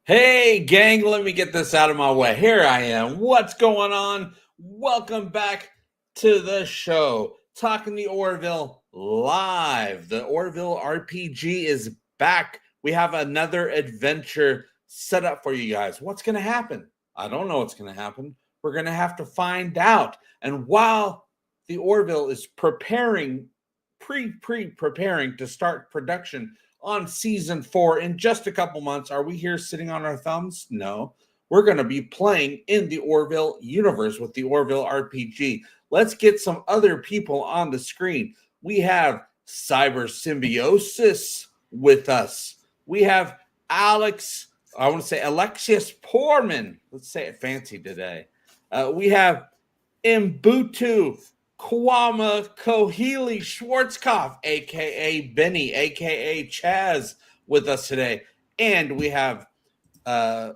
Hey, gang, let me get this out of my way. Here I am. What's going on? Welcome back to the show. Talking the Orville live. The Orville RPG is back. We have another adventure set up for you guys. What's going to happen? I don't know what's going to happen. We're going to have to find out. And while the Orville is preparing to start production on season 4 in just a couple months, are we here sitting on our thumbs? No. We're going to be playing in the Orville universe with the Orville RPG. Let's get some other people on the screen. We have Cyber Symbiosis with us. We have Alexius Porman. Let's say it fancy today. We have Mbutu Kwama Kohili Schwarzkopf, a.k.a. Benny, a.k.a. CHAZ, with us today. And we have, I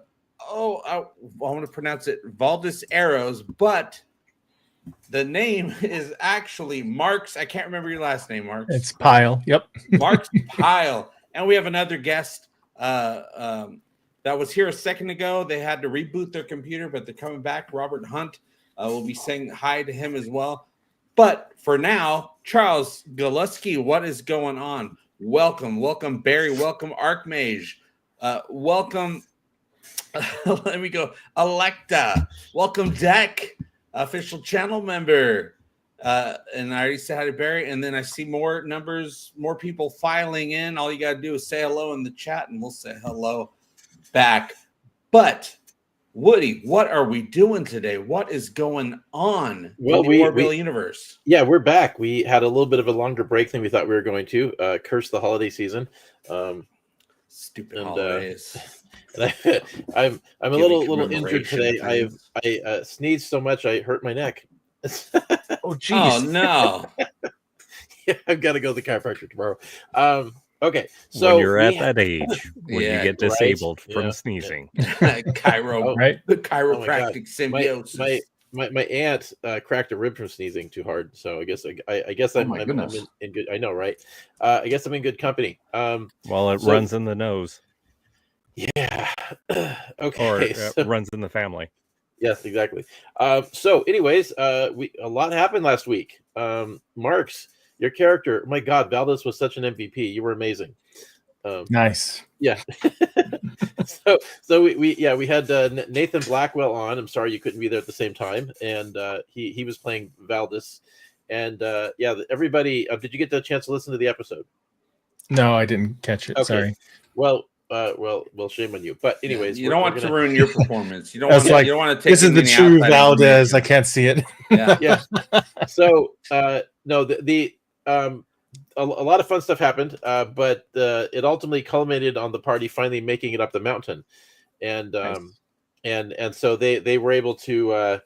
want to pronounce it Valdis Arrows, but the name is actually Marks. I can't remember your last name, Marks. It's Pyle. Yep. Marks Pyle. And we have another guest that was here a second ago. They had to reboot their computer, but they're coming back. Robert Hunt. We'll be saying hi to him as well. But for now, Charles Galuski, what is going on? Welcome, Barry. Welcome, Archmage. Welcome, let me go, Electa. Welcome, Deck, official channel member. And I already said hi to Barry. And then I see more numbers, more people filing in. All you got to do is say hello in the chat, and we'll say hello back. But Woody, what are we doing today? What is going on in the Orville universe? Yeah, we're back. We had a little bit of a longer break than we thought we were going to. Curse the holiday season. Stupid holidays. I'm a little injured today. I sneezed so much I hurt my neck. Oh, geez. Oh, no. Yeah, I've got to go to the chiropractor tomorrow. Okay, so when you're at that age, when you get disabled from sneezing, the chiropractic symbiosis. My aunt cracked a rib from sneezing too hard, so I guess I'm in good. I know, right? I guess I'm in good company. Well, it runs in the nose. Yeah. Okay. Or it runs in the family. Yes, exactly. So, anyways, a lot happened last week. Marks. Your character, my God, Valdez was such an MVP. You were amazing. Nice. Yeah. so we had Nathan Blackwell on. I'm sorry you couldn't be there at the same time, and he was playing Valdez. And everybody. Did you get the chance to listen to the episode? No, I didn't catch it. Okay. Sorry. Well, shame on you. But anyways, you don't want to ruin your performance. You don't want to take. This is the true Valdez. I can't see it. Yeah. So no, a lot of fun stuff happened, but it ultimately culminated on the party finally making it up the mountain, and nice. and so they were able to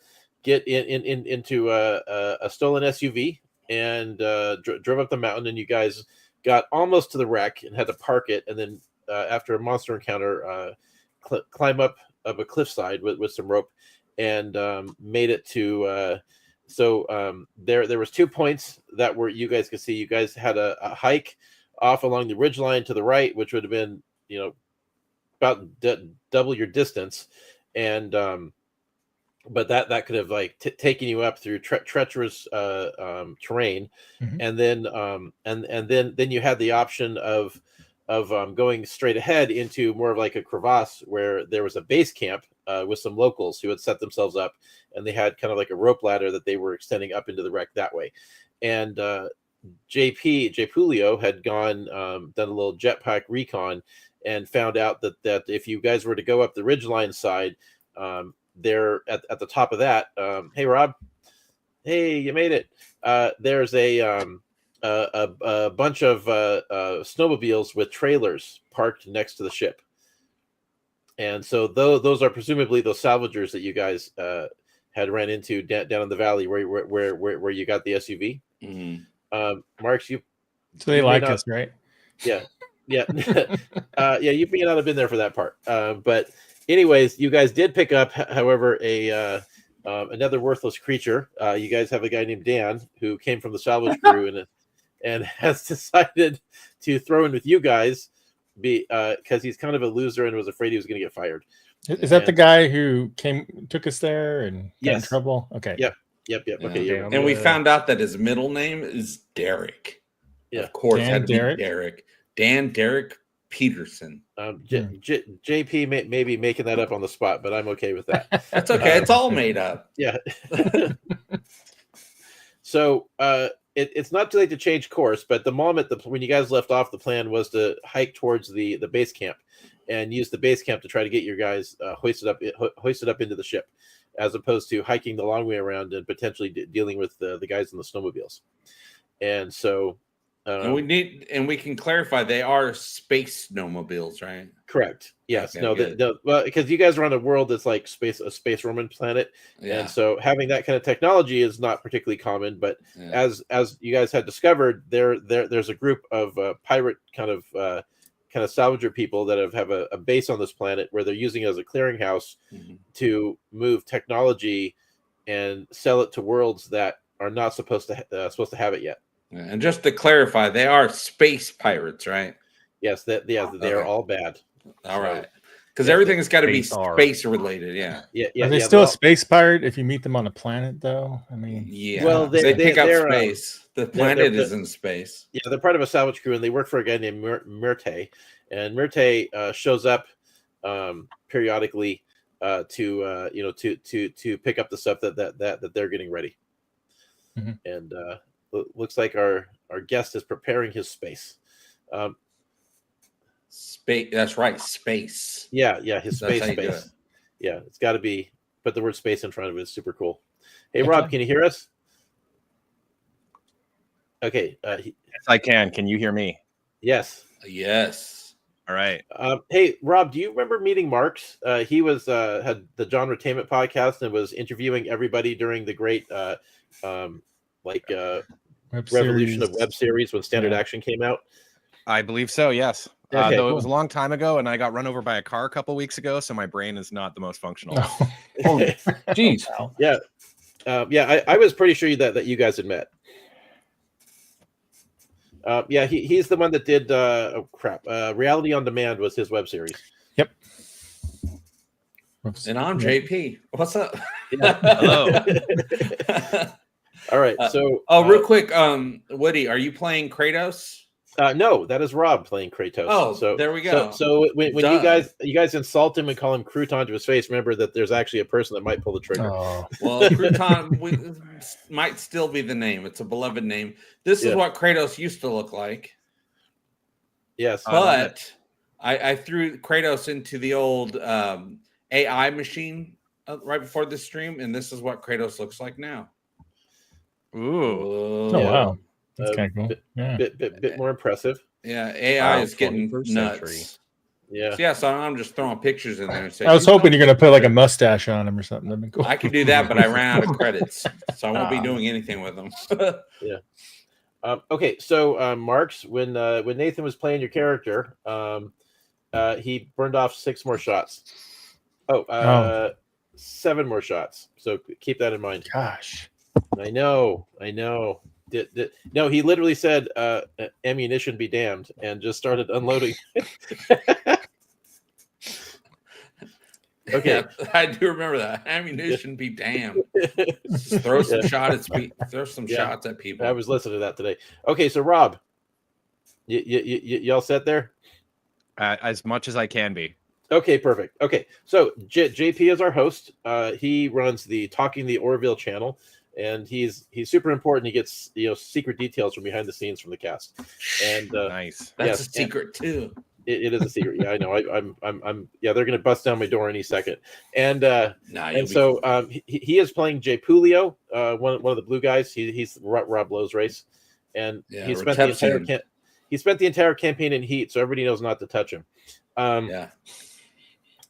get into a stolen SUV and drove up the mountain, and you guys got almost to the wreck and had to park it, and then after a monster encounter, climb up a cliffside with some rope, and made it to. So there was 2 points that were you guys could see. You guys had a hike off along the ridgeline to the right, which would have been about double your distance, and but that could have taken you up through treacherous terrain, mm-hmm. and then you had the option of going straight ahead into more of like a crevasse where there was a base camp with some locals who had set themselves up, and they had kind of like a rope ladder that they were extending up into the wreck that way. And J. Julio had gone done a little jetpack recon and found out that if you guys were to go up the ridgeline side, there at the top of that, hey Rob, hey, you made it. There's a bunch of snowmobiles with trailers parked next to the ship. And so those are presumably those salvagers that you guys had ran into down in the valley where you got the SUV. Mm-hmm. Marks, so they like us, right? Yeah. You may not have been there for that part. But anyways, you guys did pick up, however, another worthless creature. You guys have a guy named Dan who came from the salvage crew and has decided to throw in with you guys because he's kind of a loser and was afraid he was going to get fired. Is that the guy who took us there and got in Yes. trouble? Okay. Yep. Okay. Yeah. And we found out that his middle name is Derek. Yeah. Of course, Dan had to Derek? be Derek. Dan Derek Peterson. JP may be making that up on the spot, but I'm okay with that. That's okay. It's all made up. Yeah. So it's not too late to change course, but the moment when you guys left off, the plan was to hike towards the base camp and use the base camp to try to get your guys hoisted up into the ship, as opposed to hiking the long way around and potentially dealing with the guys in the snowmobiles. And so and we can clarify they are space snowmobiles, right? Correct. Yes. Okay, well, because you guys are on a world that's like a space Roman planet, and so having that kind of technology is not particularly common. But as you guys had discovered, there's a group of pirate kind of salvager people that have a base on this planet where they're using it as a clearinghouse to move technology and sell it to worlds that are not supposed to have it yet. And just to clarify, they are space pirates, right? Yes, they are all bad. All right, because everything has got to be space related. Yeah. Are they still a space pirate if you meet them on a planet, though? I mean, yeah. Well, they pick up space. The planet is in space. Yeah, they're part of a salvage crew, and they work for a guy named Myrte. And Myrte shows up periodically to pick up the stuff that they're getting ready. And looks like our guest is preparing his space. Space. That's right. Space. Yeah. His space. Yeah, it's got to be. Put the word space in front of it. It's super cool. Hey, Rob, can you hear us? Okay. Yes, I can. Can you hear me? Yes. Yes. All right. Hey, Rob, do you remember meeting Marks? He was had the John Retainment podcast and was interviewing everybody during the great revolution of web series when Standard Action came out. I believe so. Yes. Okay, though it was a long time ago, and I got run over by a car a couple weeks ago, so my brain is not the most functional. Jeez. Yeah. I was pretty sure that you guys had met. He's the one that did Reality on Demand was his web series. Yep. And I'm JP. What's up? Hello. All right. So real quick, Woody, are you playing Kratos? No, that is Rob playing Kratos. Oh, so there we go. So when you guys insult him and call him Crouton to his face, remember that there's actually a person that might pull the trigger. Oh. Well, Crouton might still be the name. It's a beloved name. This is what Kratos used to look like. Yes, but I threw Kratos into the old AI machine right before the stream, and this is what Kratos looks like now. Ooh. Oh, wow. That's kind of cool. Bit more impressive. Yeah, AI is getting nuts. Yeah. So I'm just throwing pictures in there. And say, I was hoping you're going to put like a mustache on him or something. That'd be cool. I could do that, but I ran out of credits, so I won't be doing anything with them. Okay, so Marks, when Nathan was playing your character, he burned off 6 more shots. 7 more shots. So keep that in mind. Gosh. I know. No, he literally said ammunition be damned and just started unloading. Okay. Yeah, I do remember that. Ammunition be damned. Just throw some shots at people. I was listening to that today. Okay, so Rob, you all set there? As much as I can be. Okay, perfect. Okay, so JP is our host. He runs the Talking the Orville channel. And he's super important. He gets secret details from behind the scenes from the cast. And nice. That's a secret too. It is a secret. Yeah, I know. I'm they're gonna bust down my door any second. And he is playing Jay Pulio, one of the blue guys. He's Rob Lowe's race, and he spent the entire campaign in heat, so everybody knows not to touch him. And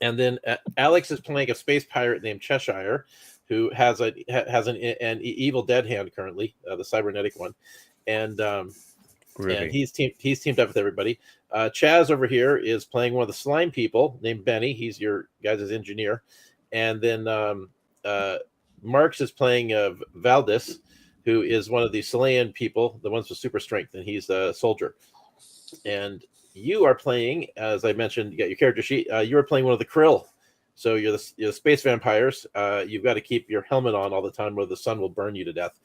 then Alex is playing a space pirate named Cheshire, who has an Evil Dead hand currently, the cybernetic one, and he's teamed up with everybody. CHAZ over here is playing one of the slime people named Benny. He's your guys' engineer, and then Marks is playing Valdis, who is one of the Selayan people, the ones with super strength, and he's a soldier. And you are playing, as I mentioned, you got your character sheet. You are playing one of the Krill. So you're the space vampires. You've got to keep your helmet on all the time, or the sun will burn you to death.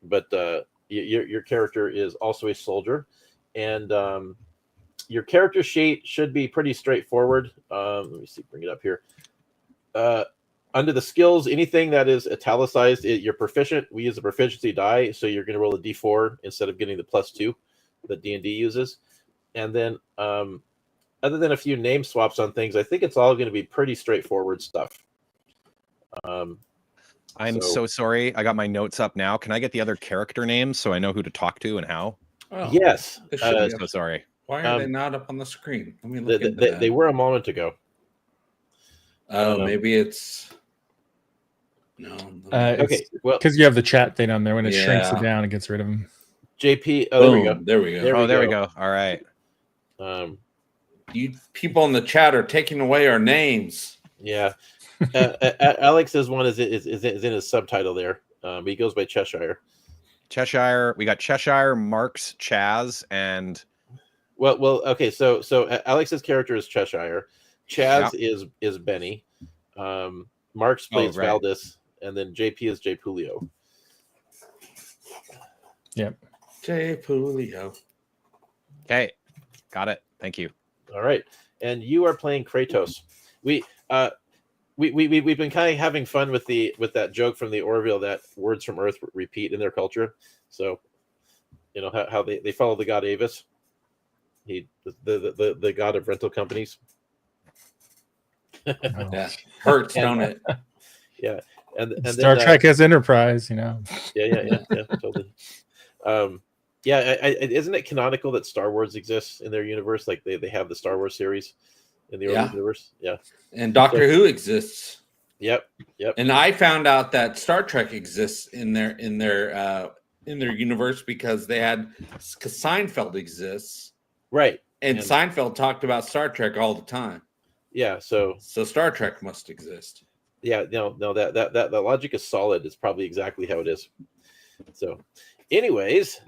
But your character is also a soldier, and your character sheet should be pretty straightforward. Let me see, bring it up here. Under the skills, anything that is italicized, you're proficient. We use a proficiency die, so you're going to roll a d4 instead of getting the +2 that D&D uses. And then, other than a few name swaps on things, I think it's all going to be pretty straightforward stuff. I'm so sorry. I got my notes up now. Can I get the other character names so I know who to talk to and how? Oh, yes. I'm so sorry. Why are they not up on the screen? Let me look into that. They were a moment ago. Oh, maybe it's... No. Okay, well, because you have the chat thing on there. When it shrinks it down, it gets rid of them. JP, there we go. There we go. There we go. All right. You people in the chat are taking away our names. Yeah. Alex's one is in his subtitle there. He goes by Cheshire. Cheshire. We got Cheshire, Marks, CHAZ, and well. Okay. So Alex's character is Cheshire. CHAZ is Benny. Marks plays Valdis, and then JP is J Pulio. Yep. J Pulio. Okay, got it. Thank you. All right, and you are playing Kratos. We've been kind of having fun with that joke from the Orville that words from Earth repeat in their culture. So, you know how they follow the god Avis, the god of rental companies. Yeah, hurts, don't it? Yeah, and Star Trek has Enterprise, you know. Yeah, totally. Isn't it canonical that Star Wars exists in their universe? Like they have the Star Wars series in the Orville universe. Yeah, and Doctor Who exists. Yep. And I found out that Star Trek exists in their universe because Seinfeld exists, right? And Seinfeld talked about Star Trek all the time. Yeah, so Star Trek must exist. Yeah, no, that logic is solid. It's probably exactly how it is. So, anyways,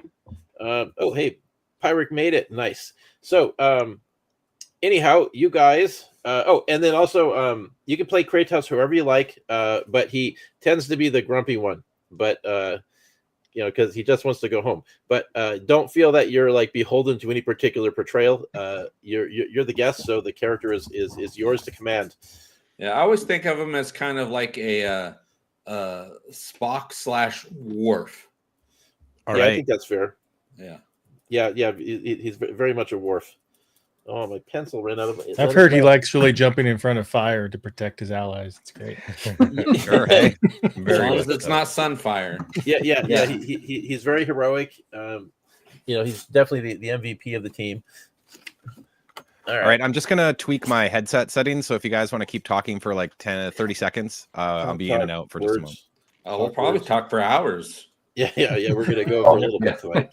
hey, Pyric made it. Nice. So, anyhow, you guys. And then also, you can play Kratos however you like. But he tends to be the grumpy one. But because he just wants to go home. But don't feel that you're like beholden to any particular portrayal. You're the guest, so the character is yours to command. Yeah, I always think of him as kind of like a Spock / Worf. All right, I think that's fair. Yeah. He's very much a Worf. Oh, my pencil ran out of. I've heard he likes really jumping in front of fire to protect his allies. It's great. Sure, hey. As long as it's not Sunfire. Yeah. He's very heroic. He's definitely the MVP of the team. All right, I'm just gonna tweak my headset settings. So if you guys want to keep talking for like 30 seconds, I'll be in and out for just a moment. We'll probably talk for hours. Yeah. We're gonna go for a little bit tonight.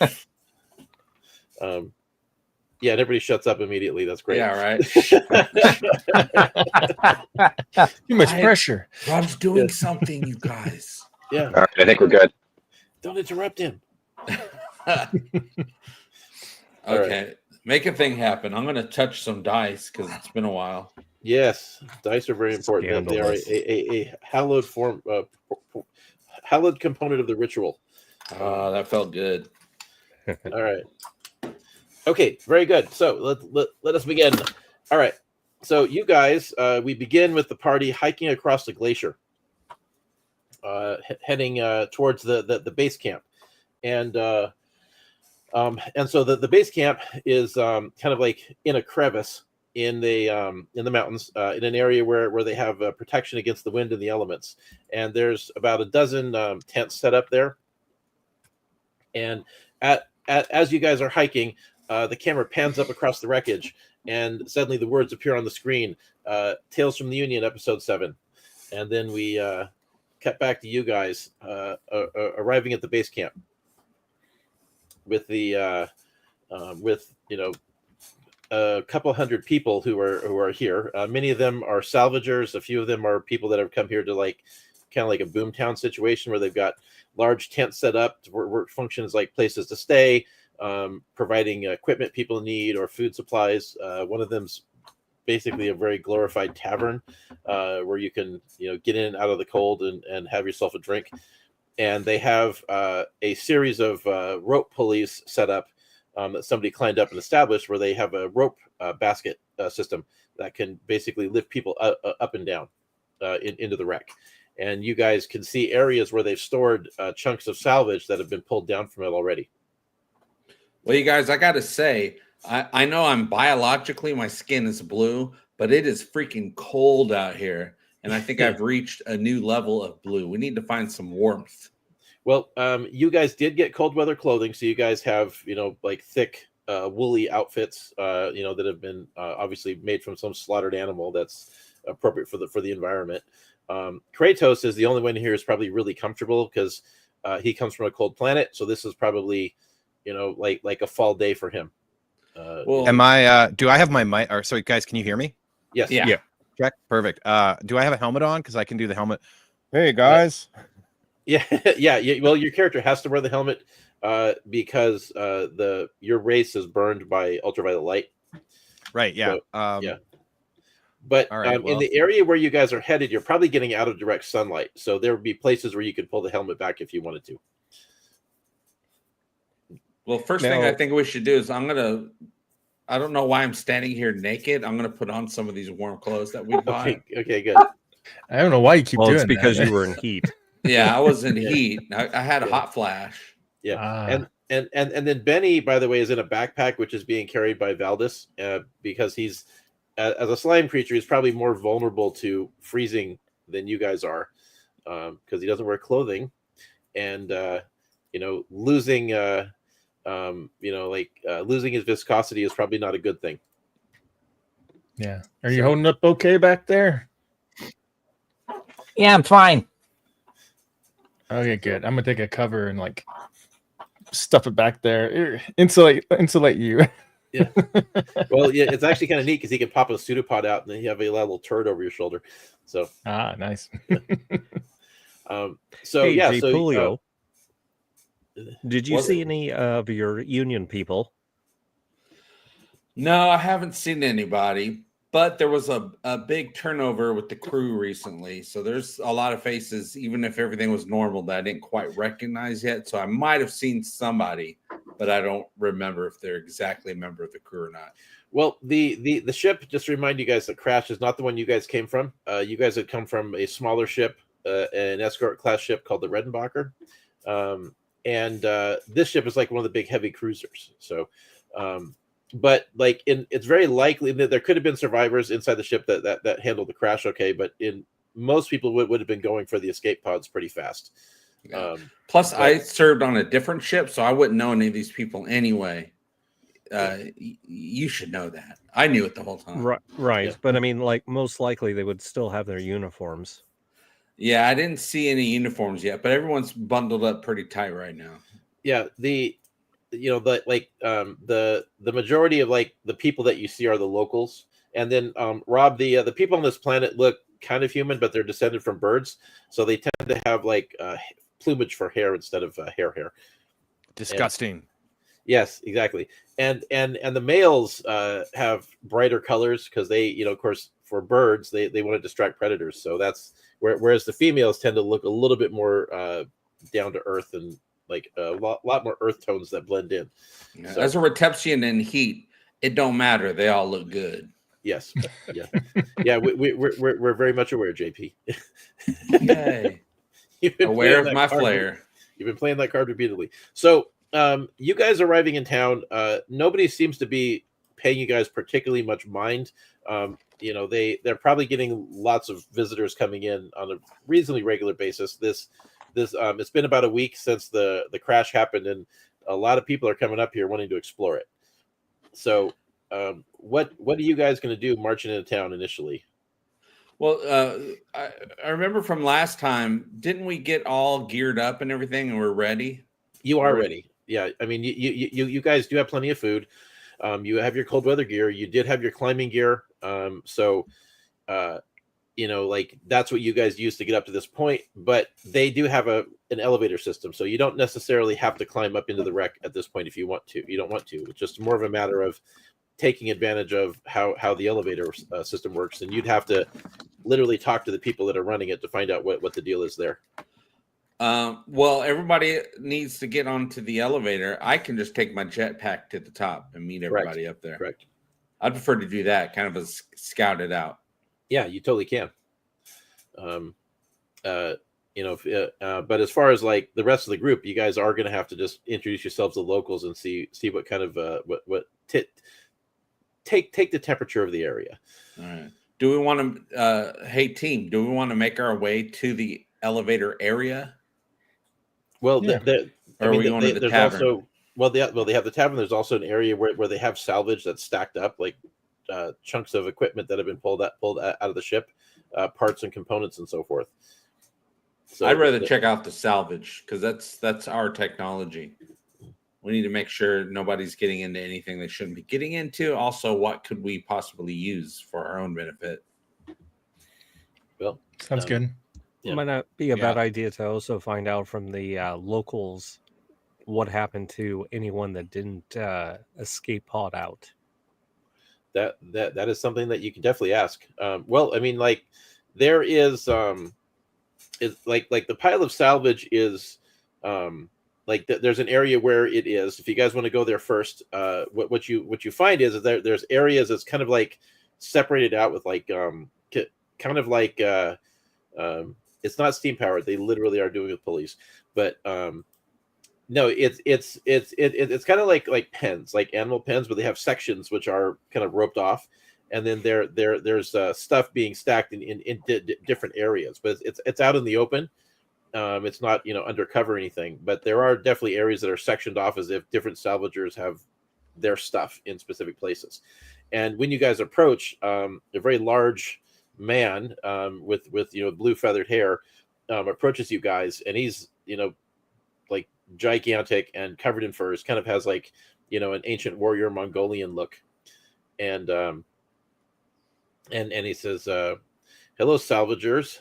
Yeah, and everybody shuts up immediately. That's great. Yeah, right. Too much pressure. Rob's doing something, you guys. Yeah. All right, I think we're good. Don't interrupt him. Okay, make a thing happen. I'm going to touch some dice because it's been a while. Yes, dice are very important. They are a hallowed hallowed component of the ritual. That felt good. All right. Okay, very good. So let us begin. All right. So you guys, we begin with the party hiking across the glacier, heading towards the base camp, and so the base camp is kind of like in a crevice in the mountains, in an area where they have protection against the wind and the elements. And there's about a dozen tents set up there. And as you guys are hiking, the camera pans up across the wreckage, and suddenly the words appear on the screen. Tales from the Union, episode 7. And then we cut back to you guys arriving at the base camp with a couple hundred people who are here. Many of them are salvagers. A few of them are people that have come here to like kind of like a boomtown situation where they've got large tents set up where function as like places to stay. providing equipment people need or food supplies. One of them's basically a very glorified tavern where you can get in and out of the cold and have yourself a drink. And they have a series of rope pulleys set up that somebody climbed up and established, where they have a rope basket system that can basically lift people up and down into the wreck. And you guys can see areas where they've stored chunks of salvage that have been pulled down from it already. Well, you guys, I got to say, I know I'm biologically, my skin is blue, but it is freaking cold out here. And I think I've reached a new level of blue. We need to find some warmth. Well, you guys did get cold weather clothing. So you guys have, like thick, woolly outfits, that have been obviously made from some slaughtered animal that's appropriate for the environment. Kratos is the only one here who's probably really comfortable because he comes from a cold planet. So this is probably, like a fall day for him. Well, am I? Do I have my mic? Or sorry, guys, can you hear me? Yes. Yeah. Check. Perfect. Do I have a helmet on? Because I can do the helmet. Hey guys. Yeah. Well, your character has to wear the helmet because your race is burned by ultraviolet light. Right. Yeah. So, yeah. But right, in the area where you guys are headed, you're probably getting out of direct sunlight. So there would be places where you could pull the helmet back if you wanted to. Well, first thing I think we should do is I don't know why I'm standing here naked. I'm going to put on some of these warm clothes that we bought. Okay, good. I don't know why you keep doing that. It's because you were in heat. Yeah, I was in heat. I had a hot flash. Yeah. And then Benny, by the way, is in a backpack, which is being carried by Valdis because he's, as a slime creature, he's probably more vulnerable to freezing than you guys are because he doesn't wear clothing. And, losing... losing his viscosity is probably not a good thing. Yeah. Are you holding up okay back there? Yeah, I'm fine. Okay, good. I'm gonna take a cover and stuff it back there. Insulate you. Yeah. Well, yeah, it's actually kind of neat because he can pop a pseudopod out and then you have a little turd over your shoulder. So nice. Julio, did you see any of your union people? No, I haven't seen anybody, but there was a big turnover with the crew recently. So there's a lot of faces, even if everything was normal, that I didn't quite recognize yet. So I might have seen somebody, but I don't remember if they're exactly a member of the crew or not. Well, the ship, just to remind you guys, that crashed is not the one you guys came from. You guys had come from a smaller ship, an escort class ship called the Redenbacher. And this ship is like one of the big heavy cruisers. So, but it's very likely that there could have been survivors inside the ship that handled the crash okay. But most people would have been going for the escape pods pretty fast. Yeah. Plus, I served on a different ship, so I wouldn't know any of these people anyway. You should know that. I knew it the whole time. Right. Yeah. But I mean, most likely they would still have their uniforms. Yeah, I didn't see any uniforms yet, but everyone's bundled up pretty tight right now. Yeah, the majority of the people that you see are the locals, and then Rob, the people on this planet look kind of human, but they're descended from birds, so they tend to have plumage for hair instead of hair. Disgusting. Yes, exactly. And the males have brighter colors because they, of course, for birds they want to distract predators. So that's whereas the females tend to look a little bit more down to earth and a lot more earth tones that blend in. Yeah. So, as a Retepsian in heat, it don't matter. They all look good. Yes. Yeah. Yeah. We're very much aware, JP. Yay. Aware of my flair. You've been playing that card repeatedly. So you guys arriving in town, nobody seems to be paying you guys particularly much mind. They're probably getting lots of visitors coming in on a reasonably regular basis. It's been about a week since the crash happened, and a lot of people are coming up here wanting to explore it. So what are you guys going to do marching into town initially? Well, I remember from last time, didn't we get all geared up and everything and we're ready? You are ready. Yeah. I mean, you guys do have plenty of food. You have your cold weather gear. You did have your climbing gear. So like that's what you guys use to get up to this point. But they do have an elevator system, so you don't necessarily have to climb up into the wreck at this point if you want to. You don't want to. It's just more of a matter of taking advantage of how the elevator system works, and you'd have to literally talk to the people that are running it to find out what the deal is there. Well, everybody needs to get onto the elevator. I can just take my jetpack to the top and meet everybody up there. Correct. I'd prefer to do that, kind of scout it out. Yeah, you totally can. But as far as like the rest of the group, you guys are going to have to just introduce yourselves to locals and see what kind of take the temperature of the area. All right. Do we want to? Hey, team, do we want to make our way to the elevator area? Well, or are we going to the tavern? They have the tavern. There's also an area where they have salvage that's stacked up, like chunks of equipment that have been pulled out of the ship, parts and components and so forth. So I'd rather check out the salvage because that's our technology. We need to make sure nobody's getting into anything they shouldn't be getting into. Also, what could we possibly use for our own benefit? Well, sounds good. It might not be a bad idea to also find out from the locals what happened to anyone that didn't escape pod out. That is something that you can definitely ask. Well, I mean, like there is it's like the pile of salvage is there's an area where it is. If you guys want to go there first, what you find is that there's areas that's kind of like separated out with like kind of like it's not steam powered. They literally are doing it with pulleys, but no, it's kind of like pens, like animal pens, but they have sections which are kind of roped off, and then there's stuff being stacked in different areas, but it's out in the open. It's not undercover or anything, but there are definitely areas that are sectioned off as if different salvagers have their stuff in specific places. And when you guys approach, a very large man with blue feathered hair approaches you guys, and he's like gigantic and covered in furs, kind of has like an ancient warrior Mongolian look, and he says, "Hello, salvagers."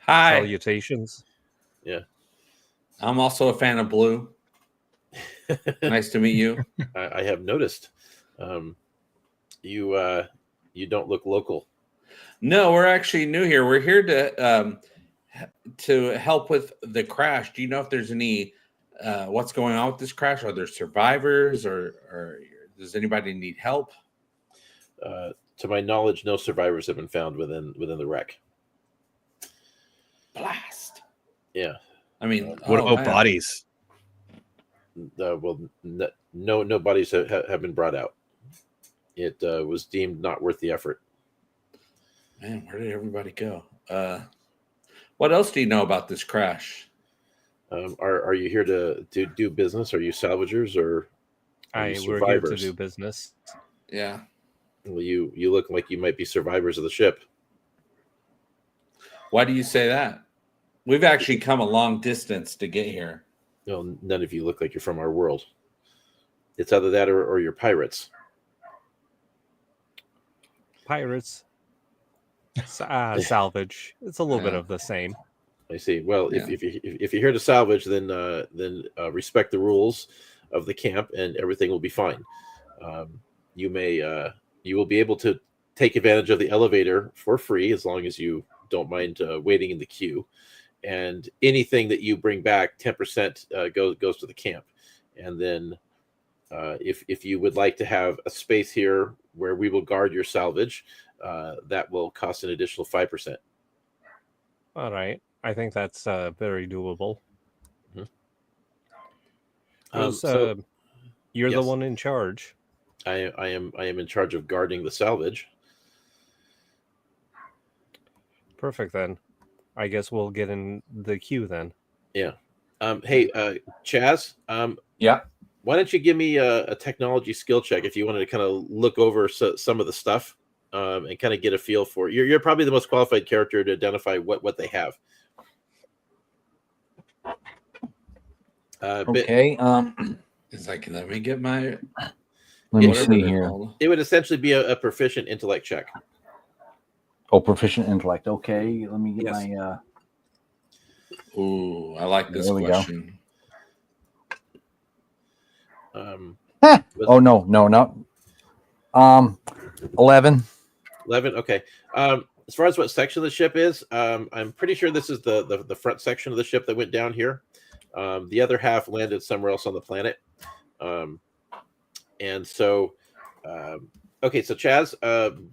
Hi. Salutations. Yeah. I'm also a fan of blue. Nice to meet you. I have noticed. You don't look local. No, we're actually new here. We're here to help with the crash. Do you know if there's any what's going on with this crash? Are there survivors, or does anybody need help? To my knowledge, no survivors have been found within the wreck. Blast. Yeah. I mean, what about bodies? Well, no bodies have been brought out. It was deemed not worth the effort. Man, where did everybody go? What else do you know about this crash? Are you here to do business? Are you salvagers or are you We're here to do business. Yeah. Well, you look like you might be survivors of the ship. Why do you say that? We've actually come a long distance to get here. No, none of you look like you're from our world. It's either that or you're pirates. Pirates. Salvage. It's a little bit of the same. I see. Well, if you're here to salvage, then respect the rules of the camp, and everything will be fine. You will be able to take advantage of the elevator for free as long as you don't mind waiting in the queue. And anything that you bring back, 10% goes to the camp. And then if you would like to have a space here where we will guard your salvage, that will cost an additional 5%. All right. I think that's very doable. Mm-hmm. You're yes. the one in charge. I am in charge of guarding the salvage. Perfect, then. I guess we'll get in the queue then. Yeah. Hey, CHAZ. Yeah. Why don't you give me a technology skill check if you wanted to kind of look over some of the stuff and kind of get a feel for it. You're probably the most qualified character to identify what they have. Okay. It's like, let me get my. Let me see here. It would essentially be a proficient intellect check. Oh, proficient intellect. Okay, let me get Yes. my. Ooh, I like this There we go. question. Oh no, not. 11. 11. Okay. As far as what section of the ship is, I'm pretty sure this is the front section of the ship that went down here. The other half landed somewhere else on the planet. And so, okay, so Chaz,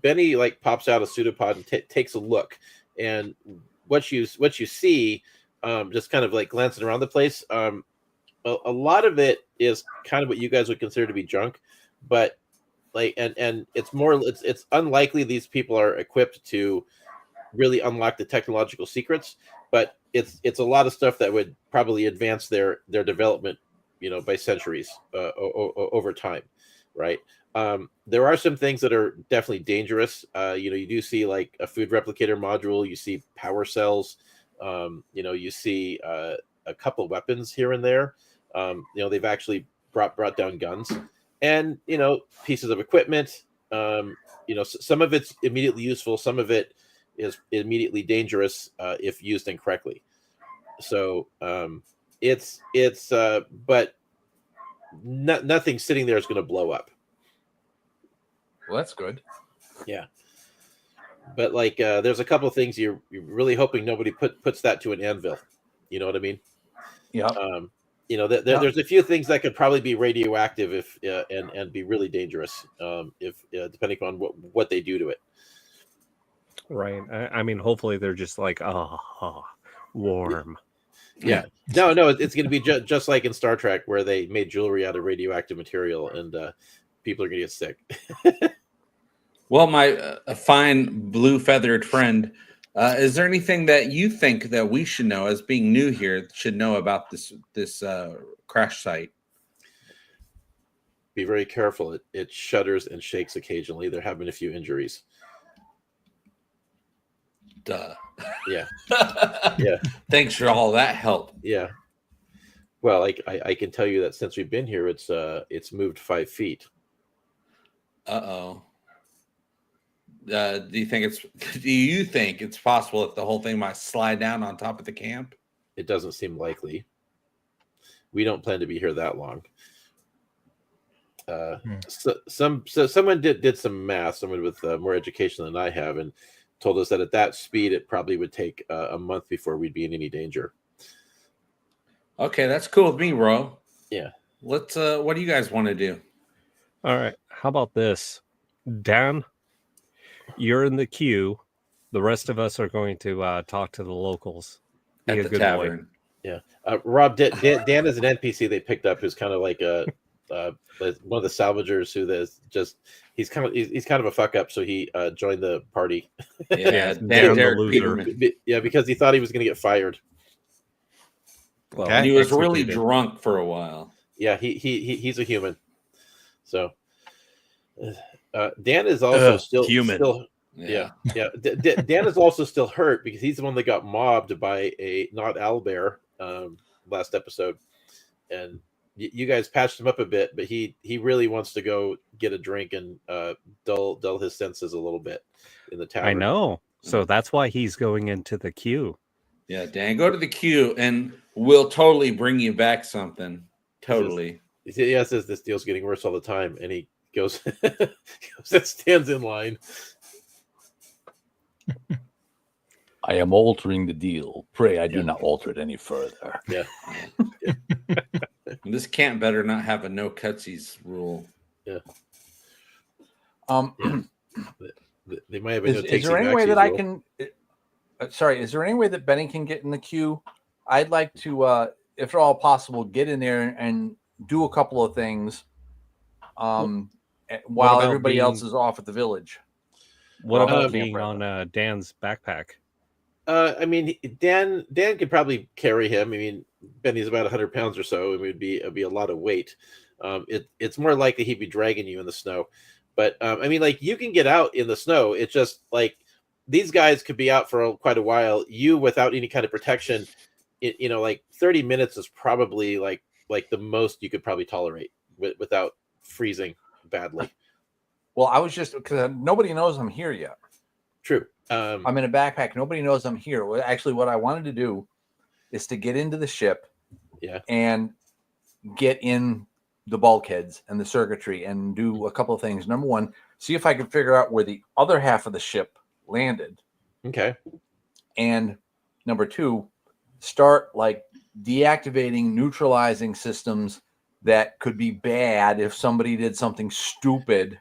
Benny like pops out a pseudopod and takes a look, and what you see, just kind of like glancing around the place, a lot of it is kind of what you guys would consider to be junk, but like, and it's unlikely these people are equipped to really unlock the technological secrets, but it's a lot of stuff that would probably advance their development, by centuries over time, right? There are some things that are definitely dangerous. You do see like a food replicator module, you see power cells, you see a couple weapons here and there. They've actually brought down guns and pieces of equipment. Some of it's immediately useful, some of it is immediately dangerous if used incorrectly. So but nothing sitting there is going to blow up. Well, that's good. Yeah, but like there's a couple of things you're really hoping nobody puts that to an anvil. You know what I mean? Yeah. There's a few things that could probably be radioactive if and be really dangerous if depending on what they do to it. Right. I mean, hopefully they're just like, warm. Yeah. No, it's going to be just like in Star Trek where they made jewelry out of radioactive material and people are going to get sick. Well, my fine blue feathered friend, is there anything that you think that we should know as being new here should know about this crash site? Be very careful. It shudders and shakes occasionally. There have been a few injuries. Duh. Yeah. Yeah. Thanks for all that help. Yeah. Well, I can tell you that since we've been here, it's moved 5 feet. Uh-oh. Do you think it's possible that the whole thing might slide down on top of the camp? It doesn't seem likely. We don't plan to be here that long. Someone did some math, someone with more education than I have, and told us that at that speed, it probably would take a month before we'd be in any danger. Okay, that's cool with me, Ro. Yeah. Let's. What do you guys want to do? All right. How about this, Dan? You're in the queue. The rest of us are going to talk to the locals. Be At a the good tavern. boy. Yeah. Rob, Dan is an NPC they picked up who's kind of like one of the salvagers he's kind of a fuck up, so he joined the party. Yeah, Dan the Derek loser. Peterman. Yeah, because he thought he was going to get fired. Well, Okay. He was really executed. drunk for a while. Yeah, he's a human. So Dan is also still human. Still, yeah. Dan is also still hurt because he's the one that got mobbed by a not owlbear last episode, and you guys patched him up a bit, but he really wants to go get a drink and dull his senses a little bit in the tavern. I know. So that's why he's going into the queue. Yeah, Dan, go to the queue and we'll totally bring you back something. Totally. He says this deal's getting worse all the time, and he goes and stands in line. I am altering the deal. Pray I do not alter it any further. Yeah. This camp better not have a no cutsies rule. Yeah. They might have a Is there any way that I can? Sorry, is there any way that Benny can get in the queue? I'd like to, if at all possible, get in there and do a couple of things while about everybody else is off at the village. What about being on Dan's backpack? I mean, Dan could probably carry him. I mean, Benny's about 100 pounds or so. It would be a lot of weight. It's more likely he'd be dragging you in the snow. But I mean, like, you can get out in the snow. It's just like these guys could be out for quite a while. You, without any kind of protection, like 30 minutes is probably like the most you could probably tolerate without freezing badly. Well, I was just because nobody knows I'm here yet. True. I'm in a backpack. Nobody knows I'm here. Well, actually, what I wanted to do is to get into the ship, and get in the bulkheads and the circuitry and do a couple of things. Number one, see if I could figure out where the other half of the ship landed. Okay. And number two, start like deactivating, neutralizing systems that could be bad if somebody did something stupid.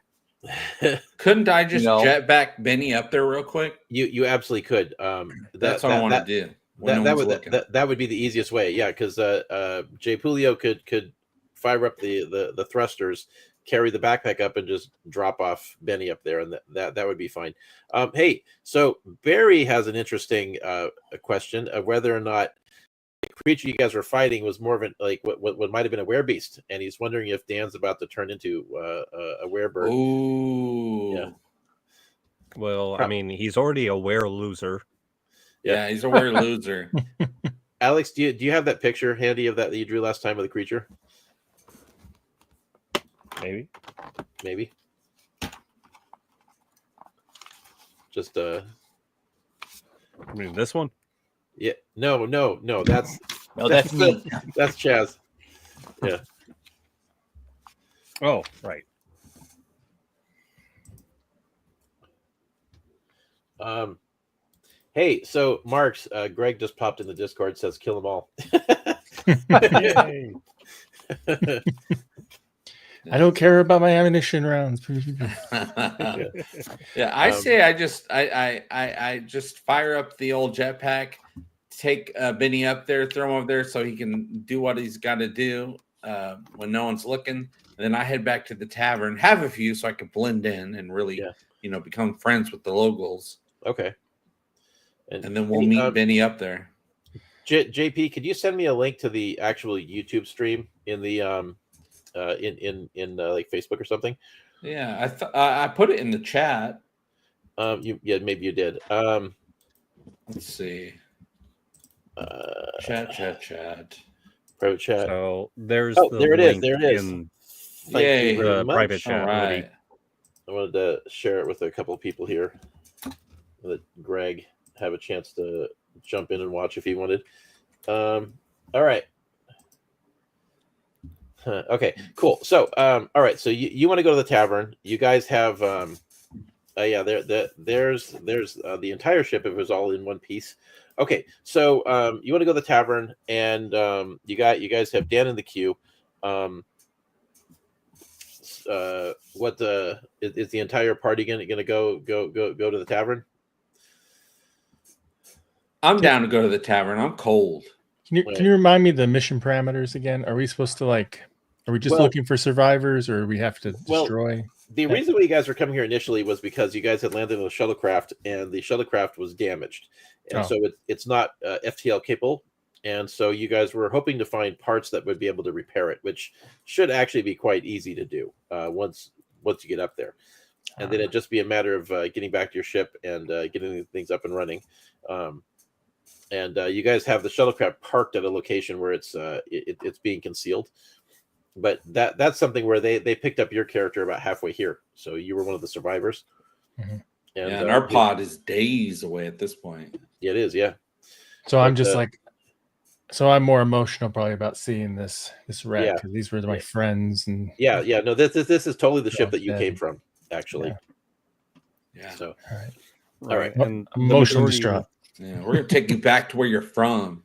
Couldn't I just jetpack Benny up there real quick? You absolutely could. That's what I want to do. That would be the easiest way. Yeah, because Jay Pulio could fire up the thrusters, carry the backpack up, and just drop off Benny up there, and that would be fine. Hey, so Barry has an interesting question of whether or not the creature you guys were fighting was more of an what might have been a werebeast, and he's wondering if Dan's about to turn into a werebird. Ooh. Yeah. Well, I mean, he's already a were loser. Yeah, he's a were loser. Alex, do you have that picture handy of that you drew last time of the creature? Maybe. Just I mean, this one. Yeah. No. That's me. That's CHAZ. Yeah. Oh, right. Hey, so Marks, Greg just popped in the Discord, says kill them all. I don't care about my ammunition rounds. Yeah, I say I just fire up the old jetpack, take Benny up there, throw him over there so he can do what he's got to do when no one's looking. And then I head back to the tavern, have a few so I can blend in and really, become friends with the locals. Okay. And then we'll meet Benny up there. JP, could you send me a link to the actual YouTube stream in the in like Facebook or something? Yeah, I put it in the chat. Maybe you did. Let's see. Chat. Private chat. So there's there it is. There it is. Yay. The private chat. All right. I wanted to share it with a couple of people here. Let Greg have a chance to jump in and watch if he wanted. All right. Okay, cool. So, all right. So you want to go to the tavern? You guys have, there's the entire ship. If it was all in one piece. Okay. So, you want to go to the tavern, and you guys have Dan in the queue. Is the entire party gonna go to the tavern? I'm down to go to the tavern. I'm cold. Can you remind me the mission parameters again? Are we supposed to are we just looking for survivors, or we have to destroy? The reason why you guys were coming here initially was because you guys had landed on a shuttlecraft, and the shuttlecraft was damaged, and so it's not FTL capable. And so you guys were hoping to find parts that would be able to repair it, which should actually be quite easy to do once you get up there. And then it'd just be a matter of getting back to your ship and getting things up and running. And you guys have the shuttlecraft parked at a location where it's being concealed. But that's something where they picked up your character about halfway here. So you were one of the survivors. Mm-hmm. And our pod is days away at this point. Yeah, it is, yeah. So I'm just so I'm more emotional probably about seeing this wreck, because these were my friends. And no, this is totally the ship that you came from, actually. Yeah. So all right. And emotional distraught. Yeah, we're gonna take you back to where you're from.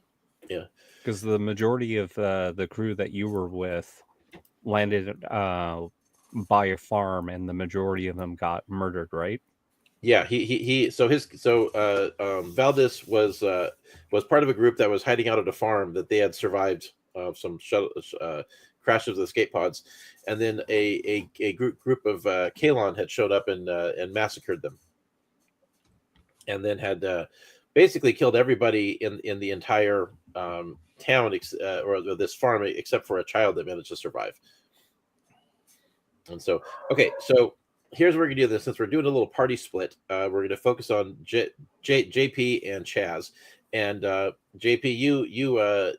Yeah, because the majority of the crew that you were with landed by a farm, and the majority of them got murdered, right? Yeah, Valdez was part of a group that was hiding out at a farm that they had survived some crashes of the escape pods, and then a group of Kalon had showed up and massacred them, and then had basically killed everybody in the entire town or this farm except for a child that managed to survive. And so, okay, so here's where we're gonna do this. Since we're doing a little party split, we're gonna focus on JP and CHAZ. And JP,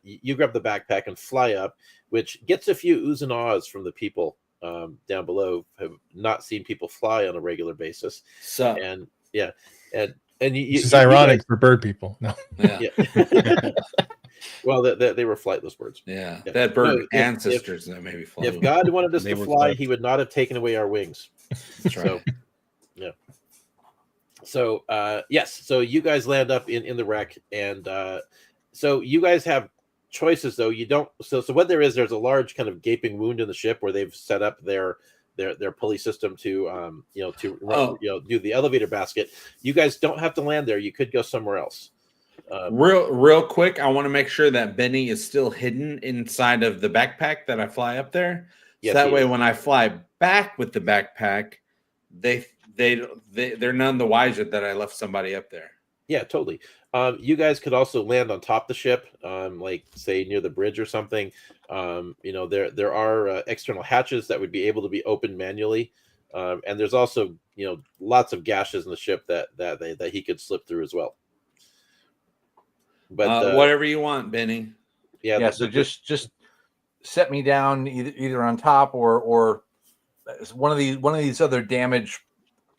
you grab the backpack and fly up, which gets a few oohs and ahs from the people down below who have not seen people fly on a regular basis. So and And Which is ironic for bird people. No. Yeah. Yeah. Well, they were flightless birds. Yeah. They had bird ancestors that maybe fly. If God wanted us They to were fly, flipped. he would not have taken away our wings. That's right. So, yeah. So, yes. So you guys land up in the wreck, and so you guys have choices, though. You don't. So what there's a large kind of gaping wound in the ship where they've set up their pulley system to do the elevator basket. You guys don't have to land there. You could go somewhere else. Real quick, I want to make sure that Benny is still hidden inside of the backpack that I fly up there. Yes, So that way, is. when I fly back with the backpack, they're none the wiser that I left somebody up there. Yeah, totally. You guys could also land on top of the ship, like say near the bridge or something. There are external hatches that would be able to be opened manually, and there's also lots of gashes in the ship that he could slip through as well. But whatever you want, Benny. Yeah. So just set me down either on top or one of these other damage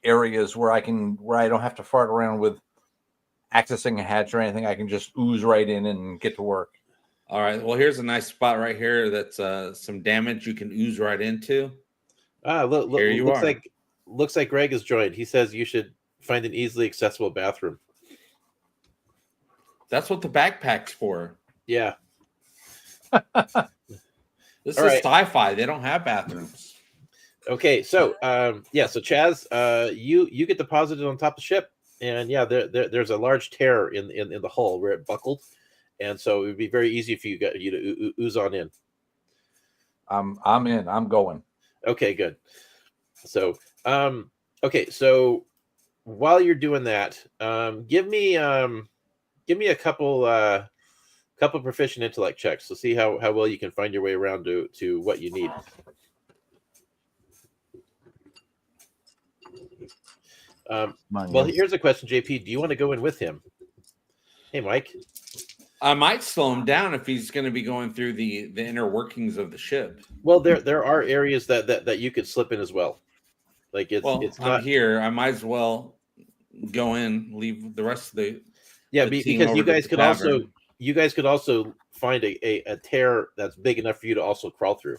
areas where I don't have to fart around with accessing a hatch or anything. I can just ooze right in and get to work. All right. Well, here's a nice spot right here. That's some damage you can ooze right into. Look, Here you are. Looks like Greg has joined. He says you should find an easily accessible bathroom. That's what the backpack's for. Yeah. This All is right. sci-fi. They don't have bathrooms. Okay, so so Chaz, you get deposited on top of the ship, and there's a large tear in the hull where it buckled, and so it would be very easy for you to ooze on in. I'm in. I'm going. Okay, good. So so while you're doing that, give me a couple proficient intellect checks to see how well you can find your way around to what you need. Well, here's a question, JP. Do you want to go in with him? Hey, Mike. I might slow him down if he's going to be going through the inner workings of the ship. Well, there are areas that you could slip in as well. Like it's not I'm here. I might as well go in, leave the rest of the because you guys could also find a tear that's big enough for you to also crawl through.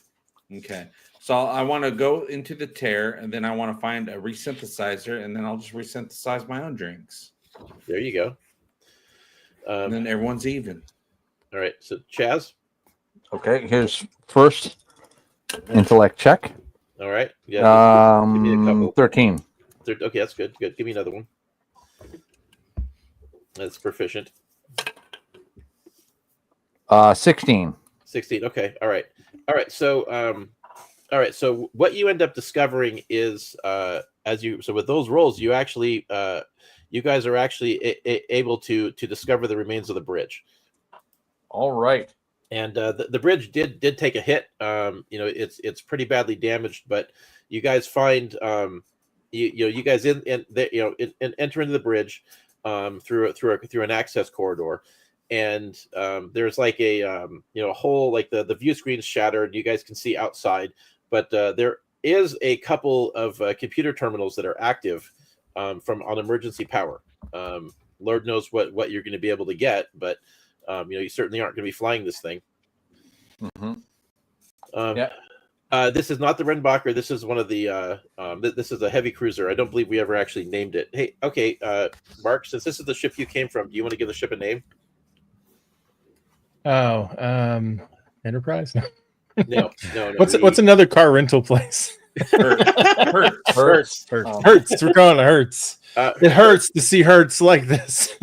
Okay. So I want to go into the tear, and then I want to find a resynthesizer, and then I'll just resynthesize my own drinks. There you go. And then everyone's even. All right. So Chaz. Okay. Here's first intellect check. All right. Yeah. Give me a couple. 13. Okay, that's good. Good. Give me another one. That's proficient. 16. 16. Okay. All right. So what you end up discovering is with those rolls, you actually you guys are actually able to discover the remains of the bridge. All right. And the bridge did take a hit. It's pretty badly damaged, but you guys find you guys enter into the bridge through an access corridor. And there's like a hole, like the view screen's shattered. You guys can see outside, but there is a couple of computer terminals that are active on emergency power. Lord knows what you're going to be able to get, but you certainly aren't going to be flying this thing. Mm-hmm. This is not the Renbacher. This is one of the. This is a heavy cruiser. I don't believe we ever actually named it. Hey, okay, Mark. Since this is the ship you came from, do you want to give the ship a name? Oh, Enterprise? No. What's another car rental place? Hertz. Hertz. We're calling it Hertz. It hurts to see Hertz like this.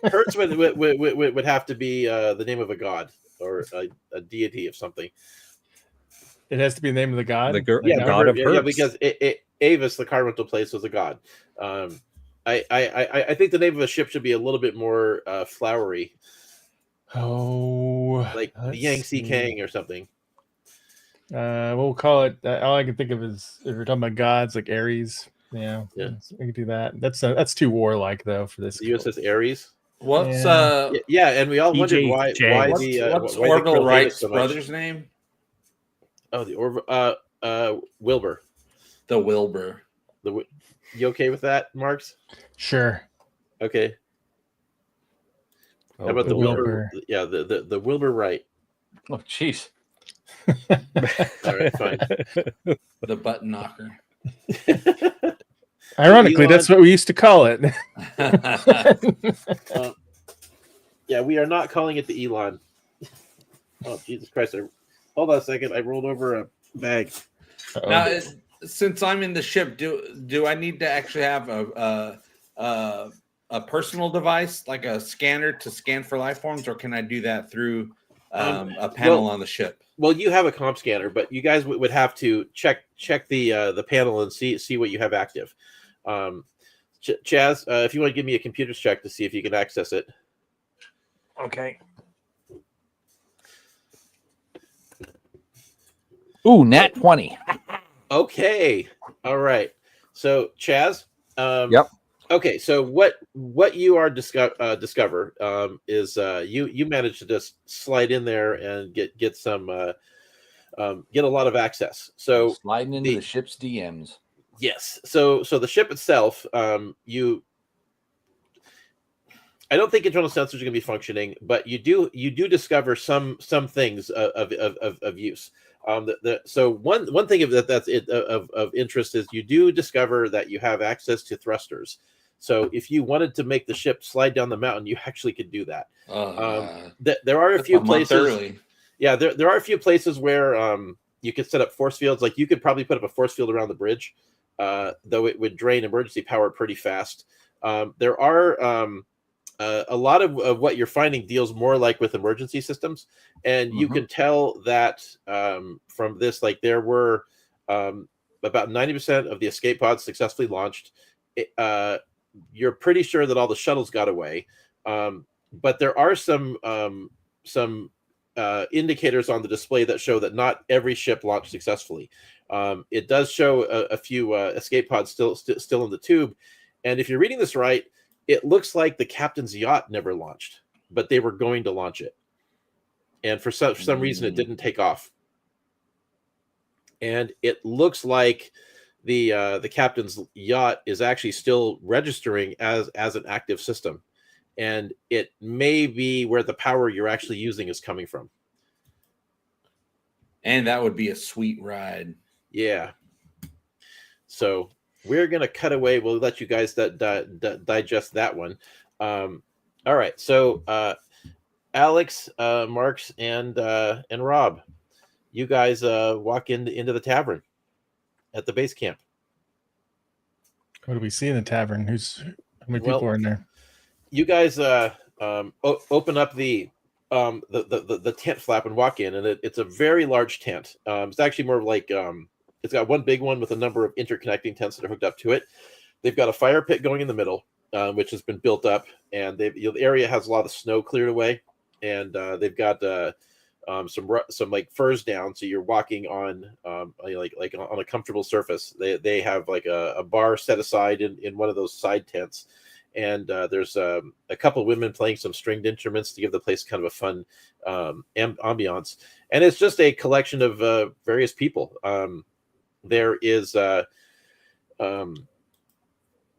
Hertz would have to be the name of a god or a deity of something. It has to be the name of the god. God of Hertz. Yeah, because Avis, the car rental place, was a god. I think the name of a ship should be a little bit more flowery. Oh, like the Yangtze Kang or something. We'll call it. All I can think of is if you're talking about gods, like Ares. Yeah, we can do that. That's too warlike though for this. The USS Ares. What's and we all wondered why what's Orville Wright's brother's name? Oh, the Orville Wilbur. The Wilbur. You okay with that, Marks? Sure. Okay. How about the Wilbur? Yeah, the Wilbur Wright. Oh, jeez. All right, fine. The button knocker. Ironically, that's what we used to call it. Yeah, we are not calling it the Elon. Oh, Jesus Christ. Hold on a second. I rolled over a bag. Now, since I'm in the ship, do I need to actually have a personal device, like a scanner to scan for life forms, or can I do that through a panel on the ship? Well, you have a comp scanner, but you guys would have to check the panel and see what you have active. Chaz, if you want to give me a computer's check to see if you can access it. Okay. Ooh, nat 20. Okay. All right. So Chaz. Yep. Okay. So what you are discover is you managed to just slide in there and get some get a lot of access. So sliding into the ship's DMs. Yes. So the ship itself, I don't think internal sensors are going to be functioning, but you do discover some things of use. So one thing of interest is you do discover that you have access to thrusters. So if you wanted to make the ship slide down the mountain, you actually could do that. There are a few places. Yeah, there are a few places where you could set up force fields. Like you could probably put up a force field around the bridge, though it would drain emergency power pretty fast. There are a lot of what you're finding deals more like with emergency systems, and you can tell that from this, like there were about 90% of the escape pods successfully launched. You're pretty sure that all the shuttles got away, but there are some indicators on the display that show that not every ship launched successfully. It does show a few escape pods still in the tube, and if you're reading this right, it looks like the captain's yacht never launched, but they were going to launch it, and for some reason it didn't take off. And it looks like the captain's yacht is actually still registering as an active system, and it may be where the power you're actually using is coming from. And that would be a sweet ride. Yeah. So we're going to cut away. We'll let you guys digest that one. All right. So Alex, Marks, and Rob, you guys walk into the tavern at the base camp. What do we see in the tavern? How many people are in there? You guys open up the tent flap and walk in, and it's a very large tent. It's actually more like it's got one big one with a number of interconnecting tents that are hooked up to it. They've got a fire pit going in the middle, which has been built up, and the area has a lot of snow cleared away, and they've got some like furs down, so you're walking on like on a comfortable surface. They have like a bar set aside in one of those side tents, and there's a couple of women playing some stringed instruments to give the place kind of a fun ambiance. And it's just a collection of various people. There is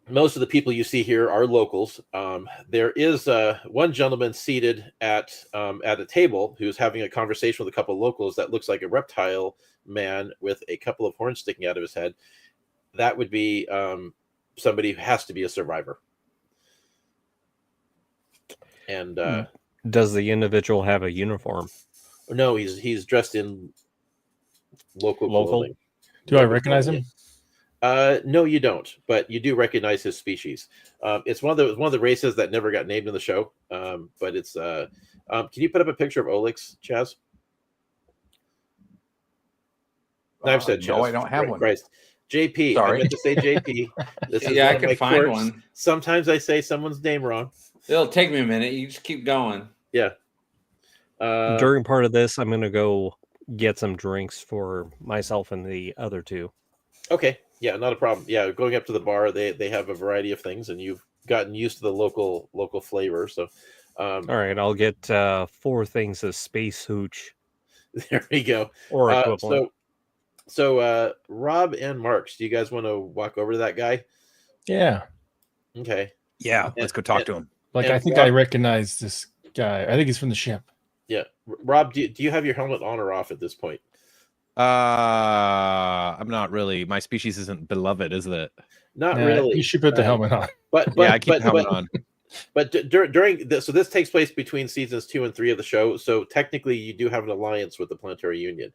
most of the people you see here are locals. There is one gentleman seated at a table who's having a conversation with a couple of locals that looks like a reptile man with a couple of horns sticking out of his head. That would be somebody who has to be a survivor. And does the individual have a uniform? No, he's dressed in local clothing. Do I recognize him? No, you don't, but you do recognize his species. It's one of the races that never got named in the show. But it's can you put up a picture of Olix, Chaz? No, I've said Chaz. No, I don't have one. Christ. JP. Sorry. I meant to say JP. This is Yeah, I can find one. Sometimes I say someone's name wrong. It'll take me a minute. You just keep going. Yeah. During part of this, I'm going to go get some drinks for myself and the other two. Okay. Yeah, not a problem. Yeah, going up to the bar, they have a variety of things, and you've gotten used to the local flavor. So, all right, I'll get 4 things of space hooch. There we go. Or equivalent. So Rob and Marks, do you guys want to walk over to that guy? Yeah. Okay. Yeah, let's go talk to him. Like, and I think Rob- I recognize this guy. I think he's from the ship. Yeah, Rob, do you have your helmet on or off at this point? I'm not really. My species isn't beloved, is it? Not Nah, really. You should put the helmet on. But Yeah, I keep the helmet on. But during this, so this takes place between seasons 2 and 3 of the show. So technically, you do have an alliance with the Planetary Union.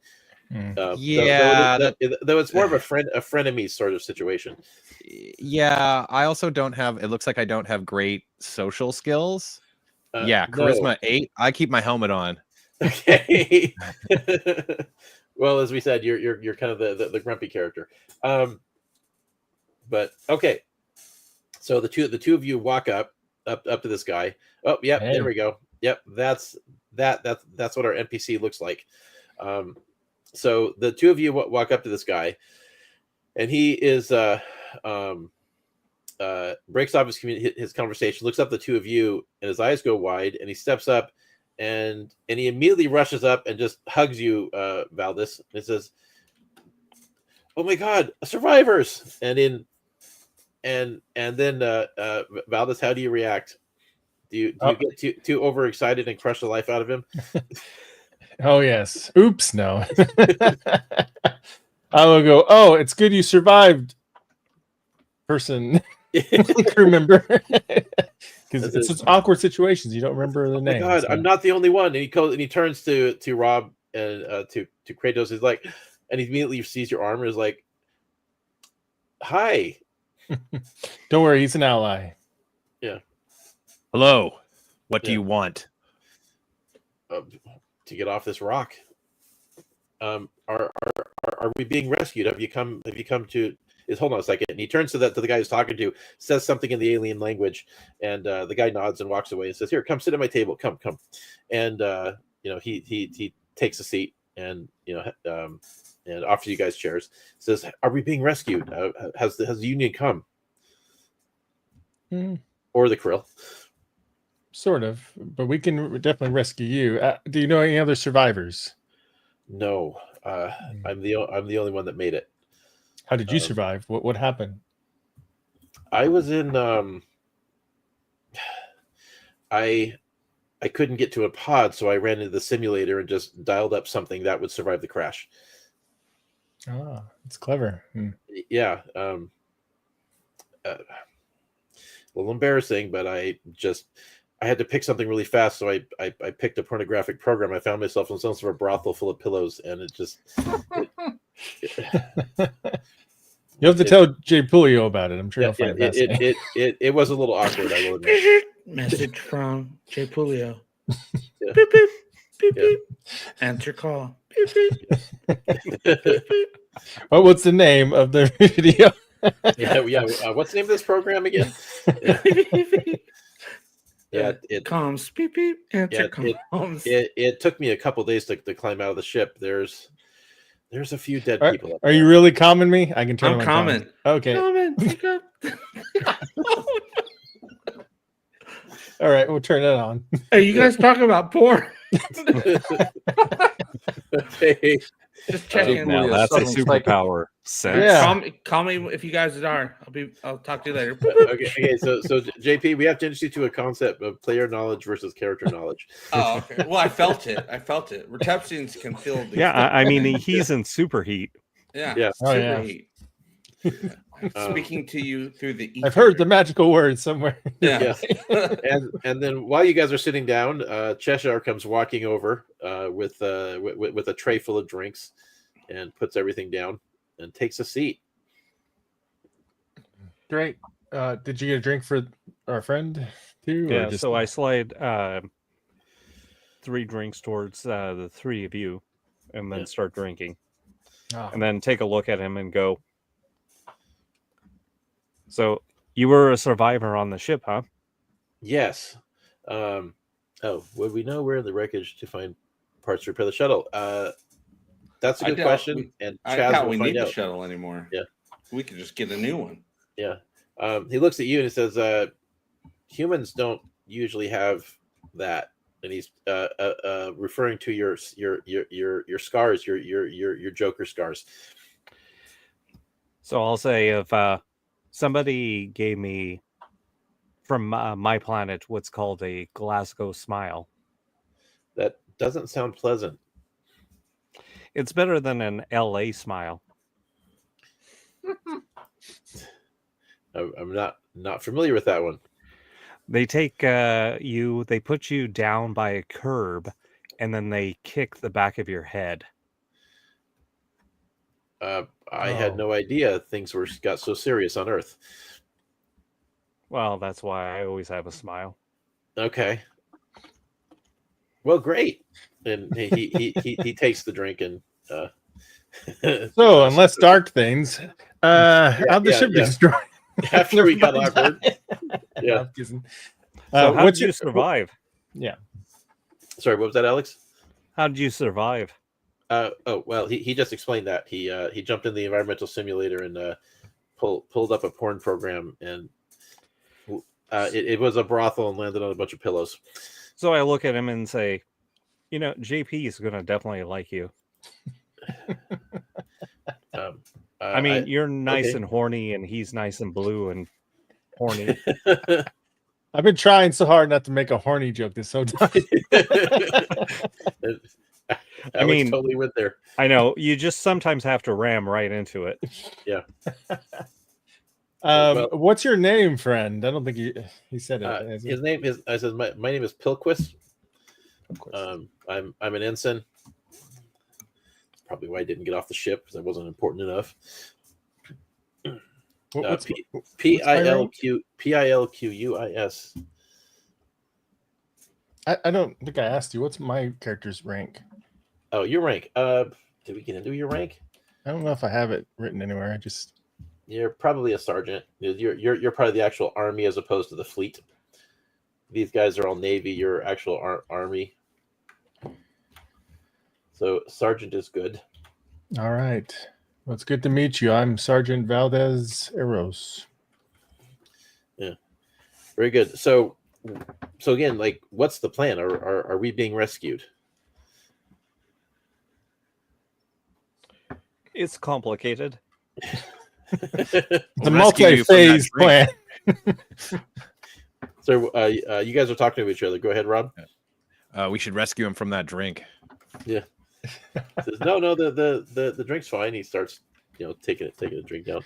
Yeah, though it's more of a frenemy sort of situation. Yeah, I also don't have. It looks like I don't have great social skills. No. Charisma 8. I keep my helmet on. Okay. Well, as we said, you're kind of the grumpy character. But okay. So the two of you walk up to this guy. Oh, yep, Hey. there we go. Yep, that's what our NPC looks like. So the two of you walk up to this guy, and he is breaks off his conversation, looks up the two of you, and his eyes go wide, and he steps up, and he immediately rushes up and just hugs you, Valdez, and says, "Oh my God, survivors!" And then Valdez, how do you react? Do you get too overexcited and crush the life out of him? Oh, yes. Oops, no. I will go, oh, it's good you survived, person, crew member. Because it's such awkward situations. You don't remember the name. God, I'm not the only one. And he turns to Rob and to Kratos. He's like, and he immediately sees your armor. Is like, hi. Don't worry, he's an ally. Yeah. Hello. What do you want? To get off this rock. Are we being rescued? Have you come to? Hold on a second. And he turns to the guy he's talking to, says something in the alien language, and the guy nods and walks away and says, "Here, come sit at my table. Come." And he takes a seat and and offers you guys chairs. Says, "Are we being rescued? Has the Union come?" Or the Krill? Sort of, but we can definitely rescue you. Do you know any other survivors? No, I'm the only one that made it. How did you survive? What happened? I was in. I couldn't get to a pod, so I ran into the simulator and just dialed up something that would survive the crash. Ah, it's clever. Yeah. A little embarrassing, but I had to pick something really fast, so I picked a pornographic program. I found myself in some sort of brothel full of pillows, and it just. You have to tell Jay Pulio about it. I'm sure he'll find it was a little awkward. I will admit. Message from Jay Pulio. Yeah. Beep, beep, beep, beep. Answer call. Beep, beep. What's the name of the video? Yeah. What's the name of this program again? Yeah, it comes. Beep, beep. Answer comes. It took me a couple days to climb out of the ship. There's a few dead people up there. Are you really calming me? I can turn I'm on comment. Okay. Comment. All right, we'll turn it on. Hey, you guys talking about porn? Okay. Just checking. Now that's a superpower. Yeah. Call me if you guys are. I'll talk to you later. Okay. So JP, we have to introduce you to a concept of player knowledge versus character knowledge. Oh, okay. Well, I felt it. Retepsians can feel the. Yeah, I mean he's in superheat. Yeah. Superheat. Speaking to you through the ether. I've heard the magical word somewhere. Yeah. And then while you guys are sitting down, Cheshire comes walking over with a tray full of drinks and puts everything down and takes a seat. Great. Did you get a drink for our friend too? Yeah, so I slide 3 drinks towards the 3 of you and then start drinking. And then take a look at him and go, so you were a survivor on the ship, huh? Yes. Would we know where in the wreckage to find parts to repair the shuttle? That's a good question. And I Chaz doubt will we find need out. the shuttle anymore. Yeah. We could just get a new one. Yeah. He looks at you and he says, humans don't usually have that. And he's referring to your scars, your Joker scars. So I'll say if somebody gave me from my planet what's called a Glasgow smile. That doesn't sound pleasant. It's better than an LA smile. I'm not familiar with that one. They take they put you down by a curb, and then they kick the back of your head. I had no idea things got so serious on Earth. Well, that's why I always have a smile. Okay. Well, great. And he takes the drink and. So, unless dark things, how'd the ship destroy? After we got awkward. Yeah. So how did you survive? Yeah. Sorry, what was that, Alex? How did you survive? Oh, well, he just explained that. He jumped in the environmental simulator and pulled up a porn program, and it was a brothel and landed on a bunch of pillows. So I look at him and say, JP is going to definitely like you. I mean, you're nice and horny, and he's nice and blue and horny. I've been trying so hard not to make a horny joke this whole time. I mean, totally went there. I know. You just sometimes have to ram right into it. Yeah. What's your name, friend? I don't think he said it. His name is. I said my name is Pilquist. I'm an ensign. Probably why I didn't get off the ship, because I wasn't important enough. Pilquis. I don't think I asked you. What's my character's rank? Oh, your rank. Did we get into your rank? I don't know if I have it written anywhere. You're probably a sergeant. You're part of the actual army as opposed to the fleet. These guys are all Navy. You're actual army. So sergeant is good. All right. Well, it's good to meet you. I'm Sergeant Valdez Eros. Yeah. Very good. So again, like, what's the plan? Are we being rescued? It's complicated. It's a multi-phase plan. So you guys are talking to each other. Go ahead, Rob. We should rescue him from that drink. Yeah. Says, no, the drink's fine. He starts, taking a drink down.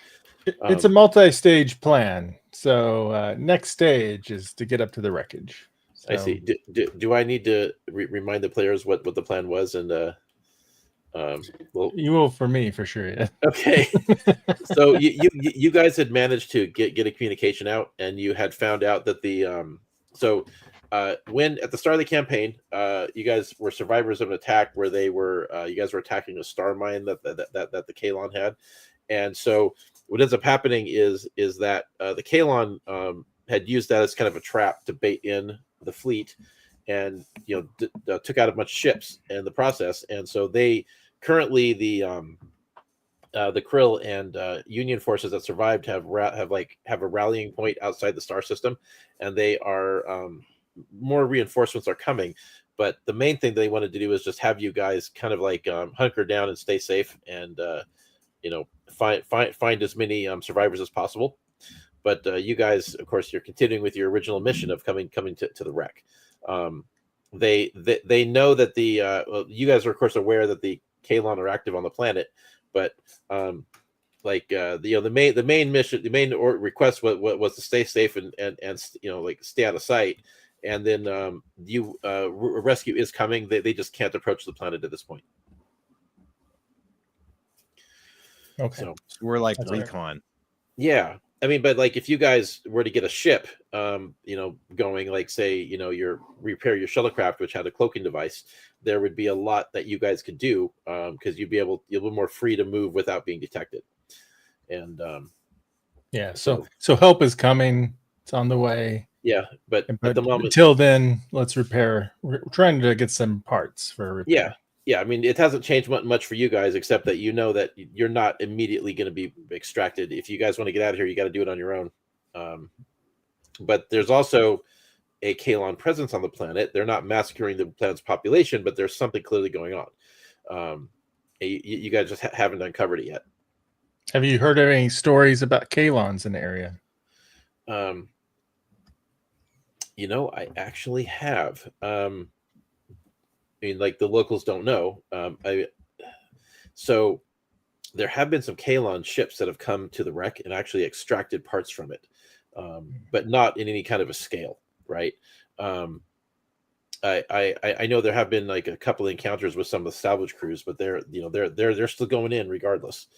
It's a multi-stage plan. So next stage is to get up to the wreckage. So, I see. Do I need to remind the players what the plan was? And you will for me for sure. Yeah. Okay. So you guys had managed to get a communication out, and you had found out that when at the start of the campaign, you guys were survivors of an attack where you guys were attacking a star mine that the Kalon had, and so what ends up happening is that the Kalon had used that as kind of a trap to bait in the fleet, and took out a bunch of ships in the process, and so they currently the Krill and Union forces that survived have a rallying point outside the star system, and they are. More reinforcements are coming, but the main thing they wanted to do is just have you guys kind of like hunker down and stay safe, and find as many survivors as possible. But you guys, of course, you're continuing with your original mission of coming to the wreck. They know that you guys are of course aware that the Kalon are active on the planet, but the main mission, the main request was to stay safe and stay out of sight. And then rescue is coming. They just can't approach the planet at this point. Okay. So we're like That's recon. Right. Yeah. I mean, but like if you guys were to get a ship, going, like, say, you repair your shuttlecraft, which had a cloaking device, there would be a lot that you guys could do, because you'll be more free to move without being detected. And so help is coming. It's on the way. Yeah, but at the moment, until then, let's repair. We're trying to get some parts for repair. Yeah. I mean, it hasn't changed much for you guys, except that that you're not immediately going to be extracted. If you guys want to get out of here, you got to do it on your own. But there's also a Kalon presence on the planet. They're not massacring the planet's population, but there's something clearly going on. You guys just haven't uncovered it yet. Have you heard of any stories about Kalons in the area? I actually have. I mean, like the locals don't know. So there have been some Kalon ships that have come to the wreck and actually extracted parts from it, but not in any kind of a scale, right? I know there have been like a couple of encounters with some of the salvage crews, but they're still going in regardless.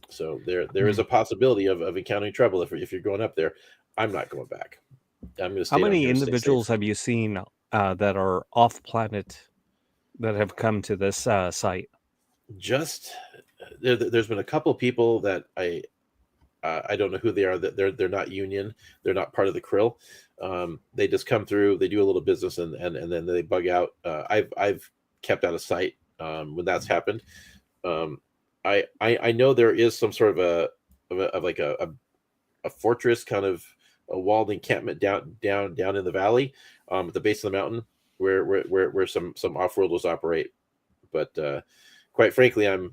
So there is a possibility of encountering trouble if you're going up there. I'm not going back. I'm going to stay. How many individuals have you seen that are off planet that have come to this site? Just there's been a couple of people that I don't know who they are. That they're not union. They're not part of the Krill. They just come through. They do a little business and then they bug out. I've kept out of sight when that's happened. I know there is some sort of a fortress, kind of a walled encampment down in the valley, at the base of the mountain where some off-worlders operate. But quite frankly, I'm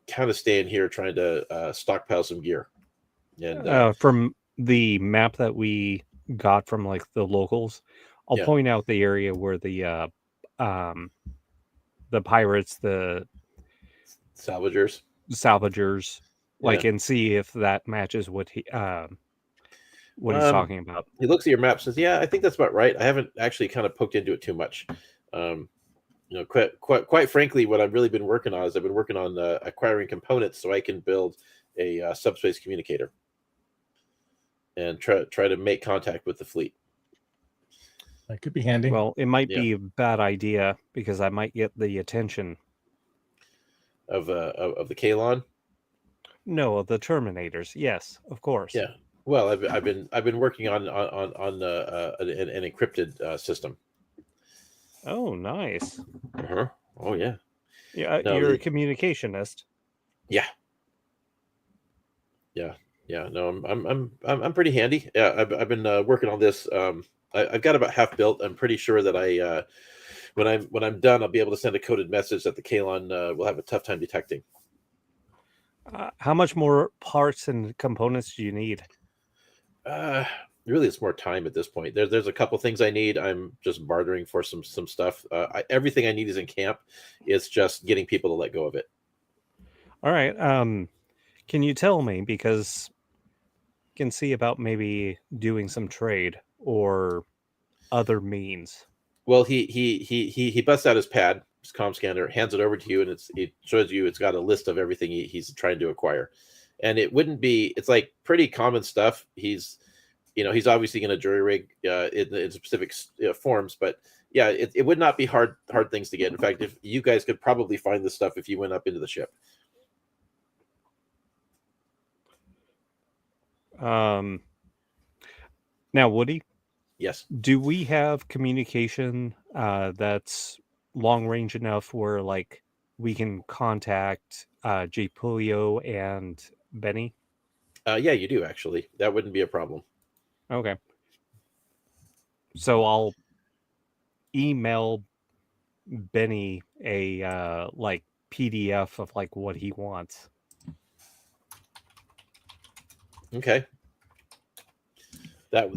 kind of staying here trying to stockpile some gear. And from the map that we got from like the locals, I'll point out the area where the pirates, the salvagers, like, and see if that matches what he's talking about. He looks at your map and says, "Yeah, I think that's about right." I haven't actually kind of poked into it too much. Quite frankly, what I've really been working on is I've been working on acquiring components so I can build a subspace communicator and try to make contact with the fleet. That could be handy. Well, it might be a bad idea because I might get the attention of the Kalon. No, of the Terminators. Yes, of course. Yeah. Well, I've been working on an encrypted system. Oh, nice. Oh yeah. Yeah, no, you're a communicationist. Yeah. No, I'm pretty handy. Yeah, I've been working on this. I've got about half built. I'm pretty sure that when I'm done, I'll be able to send a coded message that the Kalon will have a tough time detecting. How much more parts and components do you need? Really, it's more time at this point. There's a couple things I need. I'm just bartering for some stuff. Everything I need is in camp. It's just getting people to let go of it. All right. Can you tell me, because I can see about maybe doing some trade or other means? Well, he busts out his pad, his comm scanner, hands it over to you, and it shows you it's got a list of everything he's trying to acquire. And it's like pretty common stuff. He's obviously going to jury rig in specific forms, but yeah, it would not be hard things to get. In fact, if you guys could probably find this stuff if you went up into the ship. Now, Woody? Yes. Do we have communication that's long range enough where like we can contact J. Pulio and Benny? Yeah, you do actually. That wouldn't be a problem. Okay. So I'll email Benny a like PDF of like what he wants. Okay. That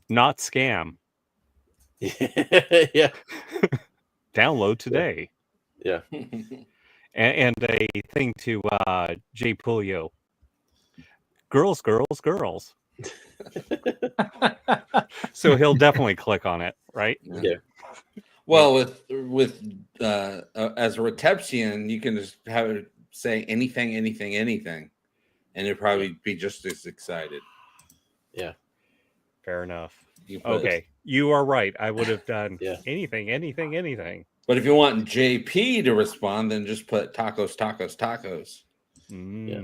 not scam. Yeah. Download today. Yeah. And a thing to J. Pulio. Girls. So he'll definitely click on it, right? Yeah. Well, with as a Retepsian, you can just have it say anything, and it'd probably be just as excited. Yeah. Fair enough. Okay, you are right. I would have done anything. But if you want JP to respond, then just put tacos. Yeah.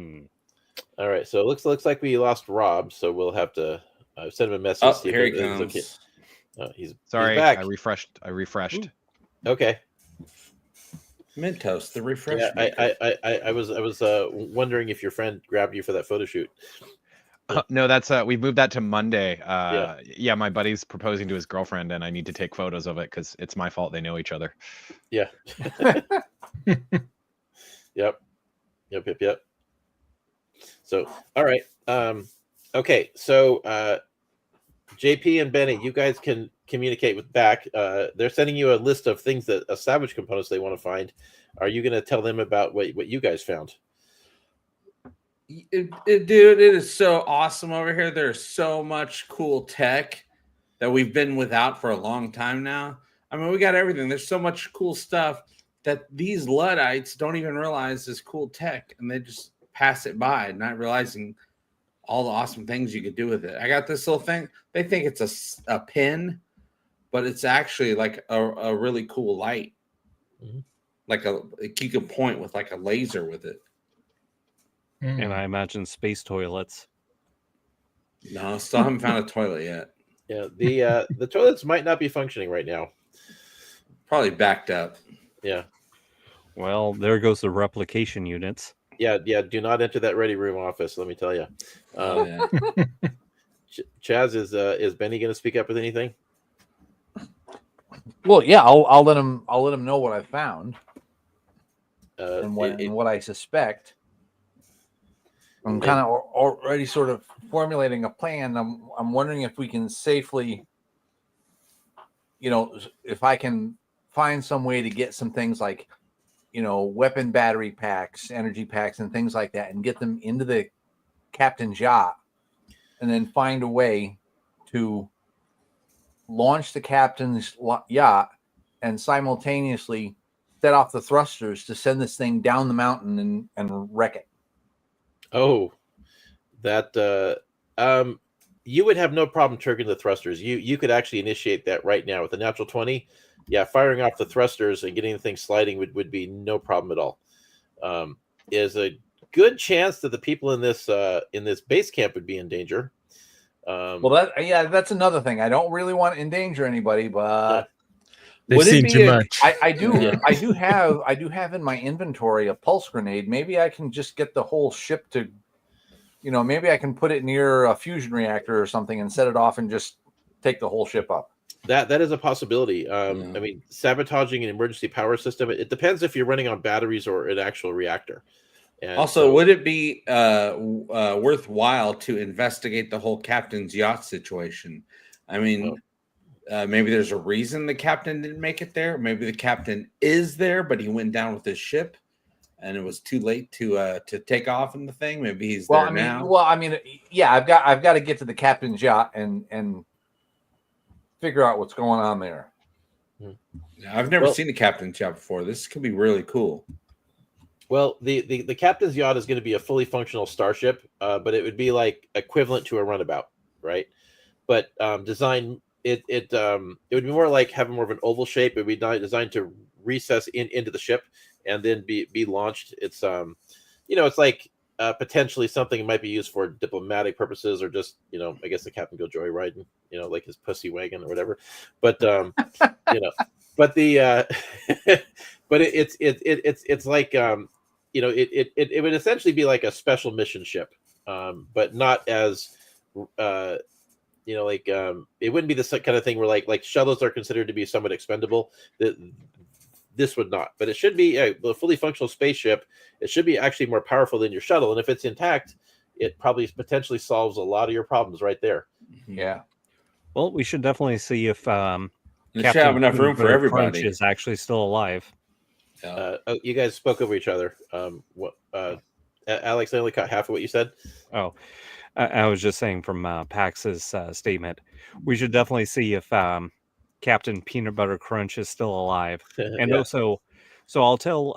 All right. So it looks like we lost Rob. So we'll have to send him a message. Oh, here he comes. Okay. He's back. I refreshed. Ooh. Okay. Mentos, the refresh. Yeah, I was wondering if your friend grabbed you for that photo shoot. No, that's we moved that to Monday. Yeah, my buddy's proposing to his girlfriend, and I need to take photos of it because it's my fault they know each other. Yeah. Yep. So, all right. Okay, so JP and Benny, you guys can communicate with back. They're sending you a list of things that salvage components they want to find. Are you going to tell them about what you guys found? Dude, it is so awesome over here. There's so much cool tech that we've been without for a long time now. I mean, we got everything. There's so much cool stuff that these Luddites don't even realize is cool tech, and they just pass it by, not realizing all the awesome things you could do with it. I got this little thing. They think it's a pin, but it's actually like a really cool light. Mm-hmm. Like you can point with like a laser with it. And I imagine space toilets. No, still haven't found a toilet yet. Yeah, the toilets might not be functioning right now. Probably backed up. Yeah. Well, there goes the replication units. Yeah. Do not enter that ready room office. Let me tell you. Yeah. Chaz, is Benny going to speak up with anything? Well, yeah, I'll let him know what I found and it- what I suspect. I'm kind of already sort of formulating a plan. I'm wondering if we can safely, if I can find some way to get some things like, weapon battery packs, energy packs, and things like that, and get them into the captain's yacht, and then find a way to launch the captain's yacht and simultaneously set off the thrusters to send this thing down the mountain and wreck it. Oh, that you would have no problem triggering the thrusters. You could actually initiate that right now with a natural 20. Yeah, firing off the thrusters and getting the thing sliding would be no problem at all. There's a good chance that the people in this base camp would be in danger. That's another thing. I don't really want to endanger anybody, but They've seen too much. I do have in my inventory a pulse grenade. Maybe I can just get the whole ship to, maybe I can put it near a fusion reactor or something and set it off and just take the whole ship up. That is a possibility. I mean, sabotaging an emergency power system. It depends if you're running on batteries or an actual reactor. And also, would it be worthwhile to investigate the whole captain's yacht situation? I mean, maybe there's a reason the captain didn't make it there. Maybe the captain is there, but he went down with his ship, and it was too late to take off in the thing. Maybe he's there now. Well, I mean, yeah, I've got to get to the captain's yacht and figure out what's going on there. I've never seen a captain's yacht before. This could be really cool. Well, the captain's yacht is going to be a fully functional starship, but it would be like equivalent to a runabout, right? But design it would be more like having more of an oval shape. It would be designed to recess into the ship and then be launched. It's it's like potentially something that might be used for diplomatic purposes or just I guess the captain go joyriding, like his pussy wagon or whatever. But but the but it's like it would essentially be like a special mission ship, but not as it wouldn't be the kind of thing where like shuttles are considered to be somewhat expendable. This would not, but it should be a fully functional spaceship. It should be actually more powerful than your shuttle, and if it's intact, it probably potentially solves a lot of your problems right there. Yeah. Well, we should definitely see if You should have enough room for everybody. Crunch is actually still alive. You guys spoke over each other. Alex, I only caught half of what you said. Oh, I was just saying from Pax's statement, we should definitely see if Captain Peanut Butter Crunch is still alive. And also, so I'll tell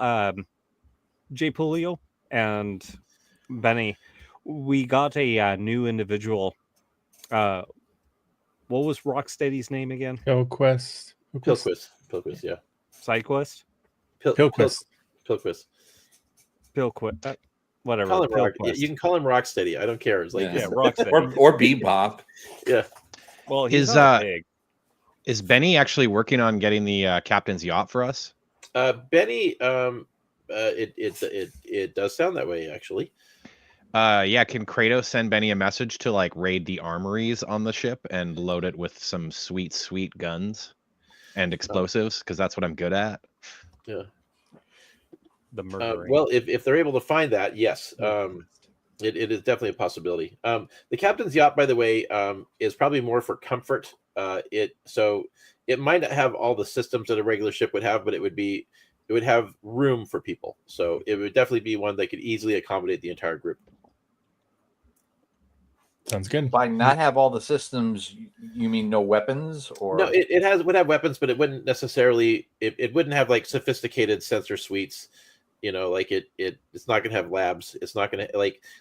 Jay Pulio and Benny, we got a new individual. What was Rocksteady's name again? Pilquist, yeah. SideQuest? Pilquist. Whatever. You can call him Rocksteady. I don't care. It's like Rocksteady. or Bebop. Yeah. Well, he's not big. Is Benny actually working on getting the captain's yacht for us? Benny, it does sound that way actually. Can Kratos send Benny a message to like raid the armories on the ship and load it with some sweet guns and explosives? Because that's what I'm good at. Yeah. The murdering. Well, if they're able to find that, yes. It is definitely a possibility. The captain's yacht, by the way, is probably more for comfort. It might not have all the systems that a regular ship would have, but it would have room for people. So it would definitely be one that could easily accommodate the entire group. Sounds good. By not have all the systems, you mean no weapons, or no? It would have weapons, but it wouldn't necessarily. It wouldn't have like sophisticated sensor suites. Like it's not going to have labs. It's not going to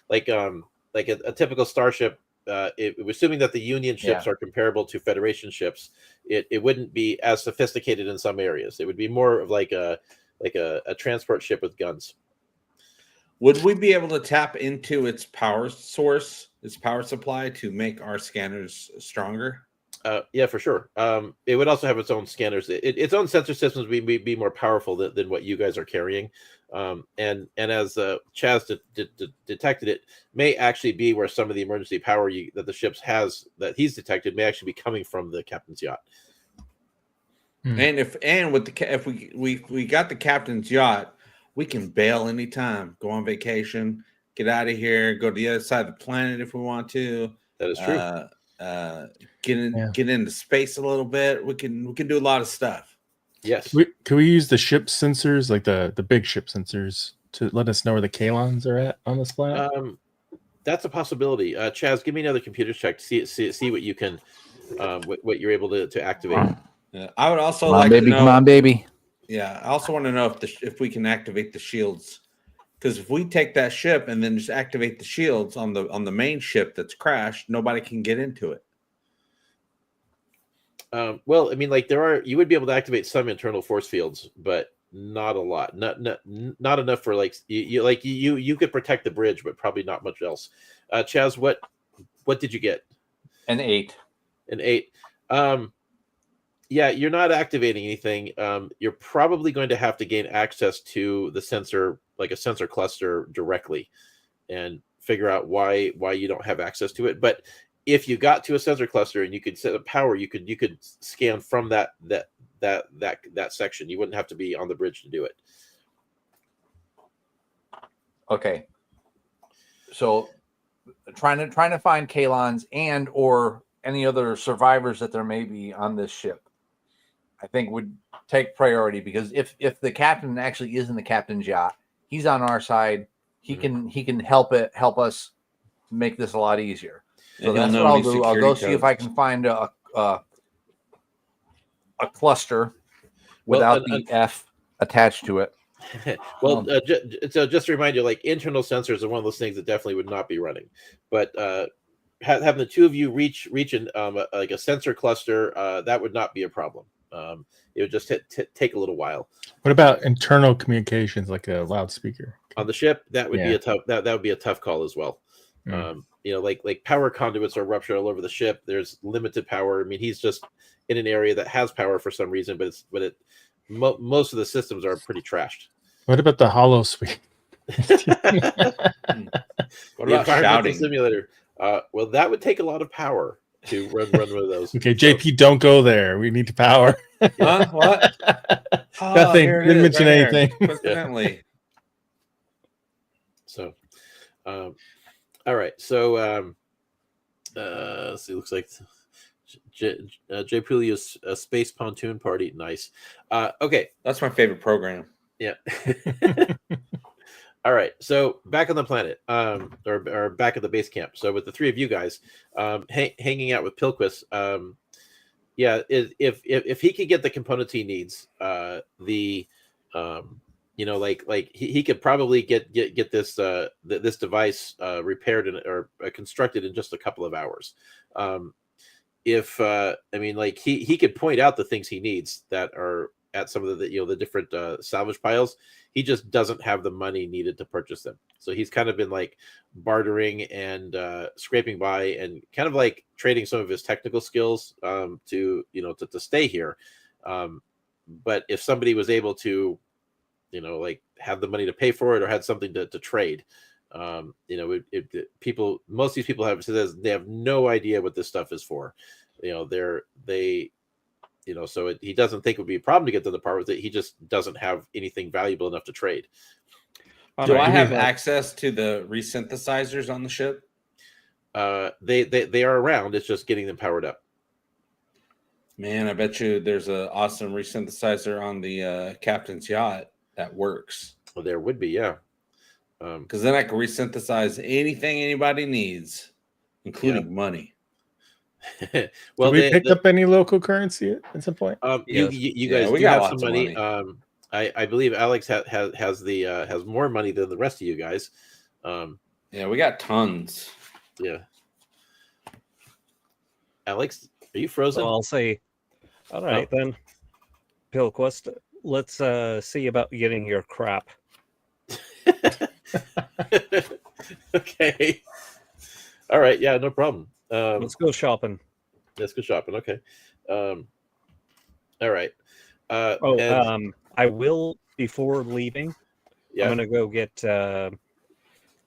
like a typical starship. Assuming that the Union ships are comparable to Federation ships, it wouldn't be as sophisticated in some areas. It would be more of like a transport ship with guns. Would we be able to tap into its power source, its power supply, to make our scanners stronger? Yeah, for sure. It would also have its own scanners. Its own sensor systems would be more powerful than what you guys are carrying. And as CHAZ detected, it may actually be where some of the emergency power that the ships has that he's detected may actually be coming from the captain's yacht. And if we got the captain's yacht, we can bail anytime, go on vacation, get out of here, go to the other side of the planet if we want to. That is true. Get into space a little bit. We can do a lot of stuff. Yes. Can we use the ship sensors, like the big ship sensors, to let us know where the Kalons are at on this planet? That's a possibility. CHAZ, give me another computer check to see what you can, what you're able to activate. Yeah, I would also to know. Come on, baby. Yeah, I also want to know if we can activate the shields, because if we take that ship and then just activate the shields on the main ship that's crashed, nobody can get into it. Well, I mean, like you would be able to activate some internal force fields, but not a lot. Not enough for you could protect the bridge, but probably not much else. CHAZ, what did you get? An 8. An 8. Yeah, you're not activating anything. You're probably going to have to gain access to the sensor, like a sensor cluster, directly, and figure out why you don't have access to it. But if you got to a sensor cluster and you could set up power, you could scan from that section. You wouldn't have to be on the bridge to do it. Okay. So trying to find Kalons and or any other survivors that there may be on this ship, I think would take priority, because if the captain actually is in the captain's yacht, he's on our side. He can help us make this a lot easier. So that's what I'll do. I'll go see if I can find a cluster without the F attached to it. Well, so just to remind you, like, internal sensors are one of those things that definitely would not be running. But having the two of you reach in like a sensor cluster, that would not be a problem. It would just take a little while. What about internal communications, like a loudspeaker on the ship? That would be a tough. That would be a tough call as well. Like power conduits are ruptured all over the ship. There's limited power. I mean, he's just in an area that has power for some reason, but most of the systems are pretty trashed. What about the hollow suite? What about shouting simulator? Well, that would take a lot of power to run one of those. Okay, JP, don't go there. We need to power. Huh? What? Nothing. Didn't mention anything. Coincidentally. So, all right. So, let's see. Looks like J. Pulia's space pontoon party. Nice. Okay, that's my favorite program. Yeah. All right. So back on the planet, or back at the base camp. So with the three of you guys, hanging out with Pilquist, if he could get the components he needs, he could probably get this this device repaired or constructed in just a couple of hours. He could point out the things he needs that are at some of the different salvage piles. He just doesn't have the money needed to purchase them. So he's kind of been like bartering and scraping by and kind of like trading some of his technical skills to stay here. But if somebody was able to, have the money to pay for it or had something to trade, most of these people they have no idea what this stuff is for. He doesn't think it would be a problem to get to the part with it. He just doesn't have anything valuable enough to trade. Do I have access to the resynthesizers on the ship? They are around. It's just getting them powered up. Man, I bet you there's an awesome resynthesizer on the captain's yacht that works. Well, there would be, yeah. Because then I can resynthesize anything anybody needs, including money. Well, did we pick up any local currency at some point? You guys do have some money. I believe Alex has more money than the rest of you guys. Yeah, we got tons. Yeah. Alex, are you frozen? So I'll say, all right then, Pilquist, let's see about getting your crap. Okay. All right. Yeah, no problem. Let's go shopping. Let's go shopping. Okay. All right. I will, before leaving, yeah. I'm going to go get a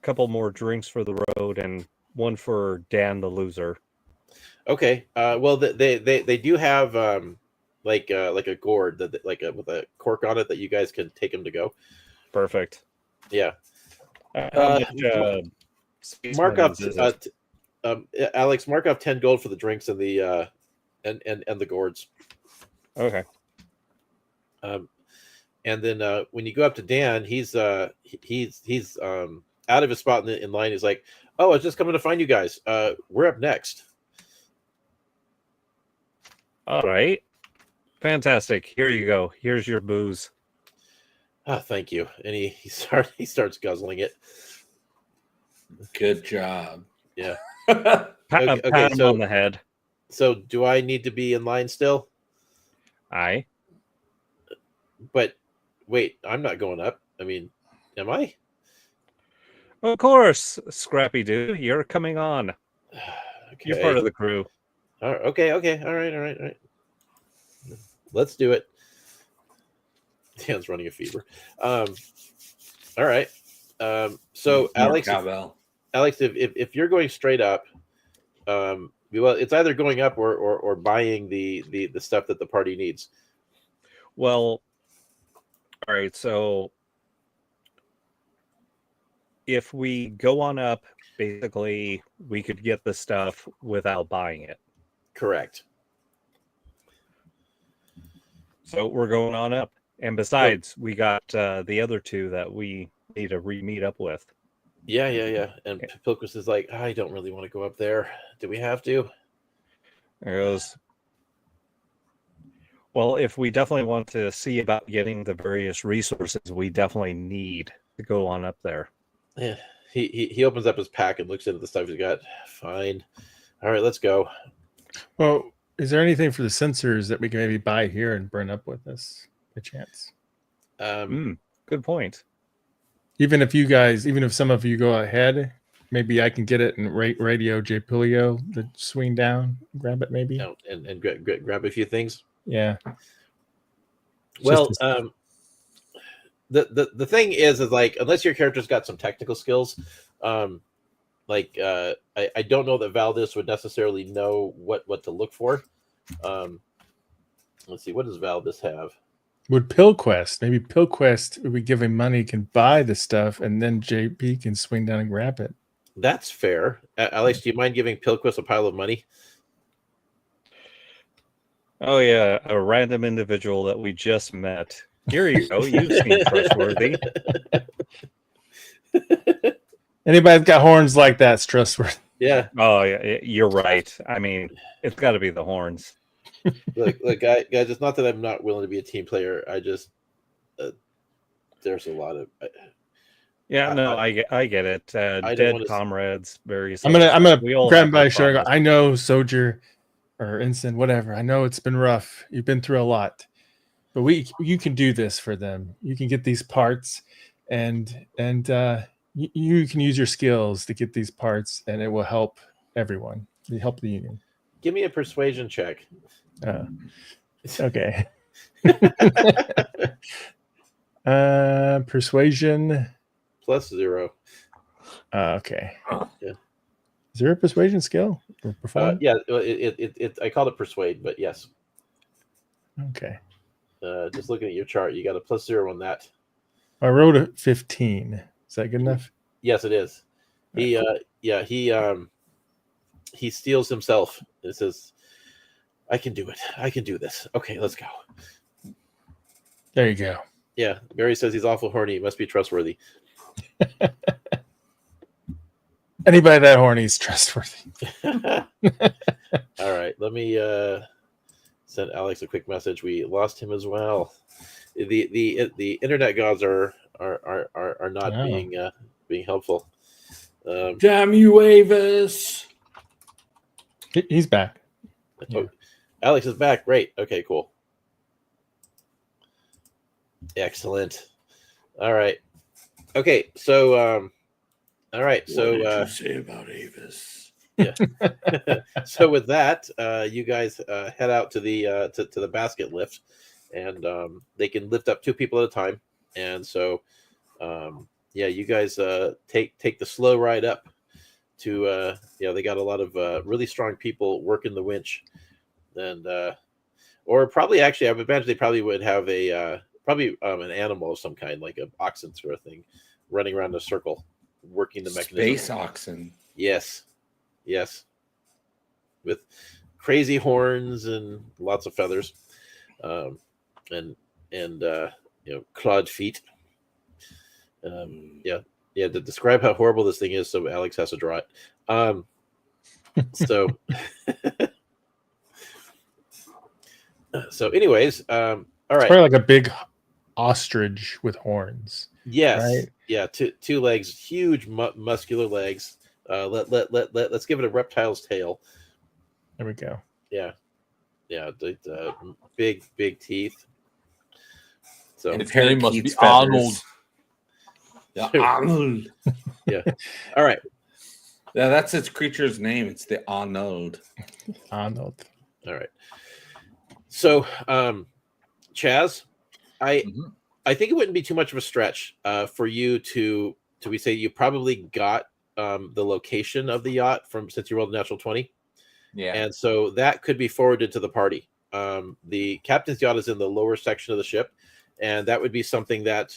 couple more drinks for the road and one for Dan the loser. Okay. Well, they do have like a gourd that with a cork on it that you guys can take them to go. Perfect. Yeah. Mark up Alex, mark up 10 gold for the drinks and the and the gourds. Okay. And then when you go up to Dan, he's out of his spot in line. He's like, "Oh, I was just coming to find you guys. We're up next." All right. Fantastic. Here you go. Here's your booze. Oh, thank you. And he starts guzzling it. Good job. Yeah. Pat him on the head. So do I need to be in line still? Aye. But wait, I'm not going up. I mean, am I? Of course, Scrappy dude. You're coming on. Okay. You're part of the crew. Okay. All right. Let's do it. Dan's running a fever. All right. So Alex, if you're going straight up, well, it's either going up or buying the stuff that the party needs. Well, all right. So if we go on up, basically, we could get the stuff without buying it. Correct. So we're going on up. And besides, we got the other two that we need to meet up with. Yeah. And Pilquist is like, I don't really want to go up there. Do we have to? There goes. Well, if we definitely want to see about getting the various resources, we definitely need to go on up there. Yeah. He opens up his pack and looks into the stuff he's got. Fine. All right, let's go. Well, is there anything for the sensors that we can maybe buy here and burn up with us? A chance. Good point. Even if some of you go ahead, maybe I can get it and radio J Pulio the swing down, grab it maybe. And grab a few things. Yeah. Well, the thing is like, unless your character's got some technical skills, I don't know that Valdis would necessarily know what to look for. Let's see, what does Valdis have? Would Pilquest, maybe Pilquest, if we give him money, can buy the stuff and then JP can swing down and grab it. That's fair. Alex, do you mind giving Pilquist a pile of money? Oh, yeah. A random individual that we just met. Here you go. You seem trustworthy. Anybody that's got horns like that's trustworthy. Yeah. Oh, yeah. You're right. I mean, it's got to be the horns. Look, guys, it's not that I'm not willing to be a team player. I just there's a lot of I get it. Dead comrades, various. I'm gonna grab by shoulder. I know, soldier or ensign, whatever. I know it's been rough. You've been through a lot, but you can do this for them. You can get these parts, and you can use your skills to get these parts, and it will help everyone. It help the union. Give me a persuasion check. Okay. Persuasion +0. Okay. Yeah. Is there a persuasion skill? Yeah, I called it persuade, but yes. Okay. Just looking at your chart, you got a +0 on that. I rolled a 15. Is that good enough? Yes, it is. He he steals himself. It says, "I can do it. I can do this." Okay, let's go. There you go. Yeah, Mary says he's awful horny. He must be trustworthy. Anybody that horny is trustworthy. All right, let me send Alex a quick message. We lost him as well. The internet gods are not being helpful. Damn you, Avis! He's back. Yeah. Alex is back. Great. Okay, cool. Excellent. All right. Okay, so all right. What So did you say about Avis? yeah. So with that, you guys head out to the basket lift, and they can lift up 2 people at a time. And so, yeah, you guys take the slow ride up to they got a lot of really strong people working the winch, and or probably actually I would imagine they probably would have a an animal of some kind, like an oxen sort of thing, running around in a circle, working the mechanism. Space oxen. Yes. With crazy horns and lots of feathers, and clawed feet. To describe how horrible this thing is, so Alex has to draw it. So anyways, all right. It's probably like a big ostrich with horns. Yes. Right? Yeah. Two legs, huge muscular legs. Let's give it a reptile's tail. There we go. Yeah. The big teeth. So And apparently must be Parakeet's Arnold. feathers. Yeah, Arnold. Yeah. All right. Yeah, that's its creature's name. It's the Arnold. Arnold. All right. So, CHAZ, I think it wouldn't be too much of a stretch for you to we say you probably got the location of the yacht since you rolled a natural 20. Yeah. And so that could be forwarded to the party. The captain's yacht is in the lower section of the ship, and that would be something that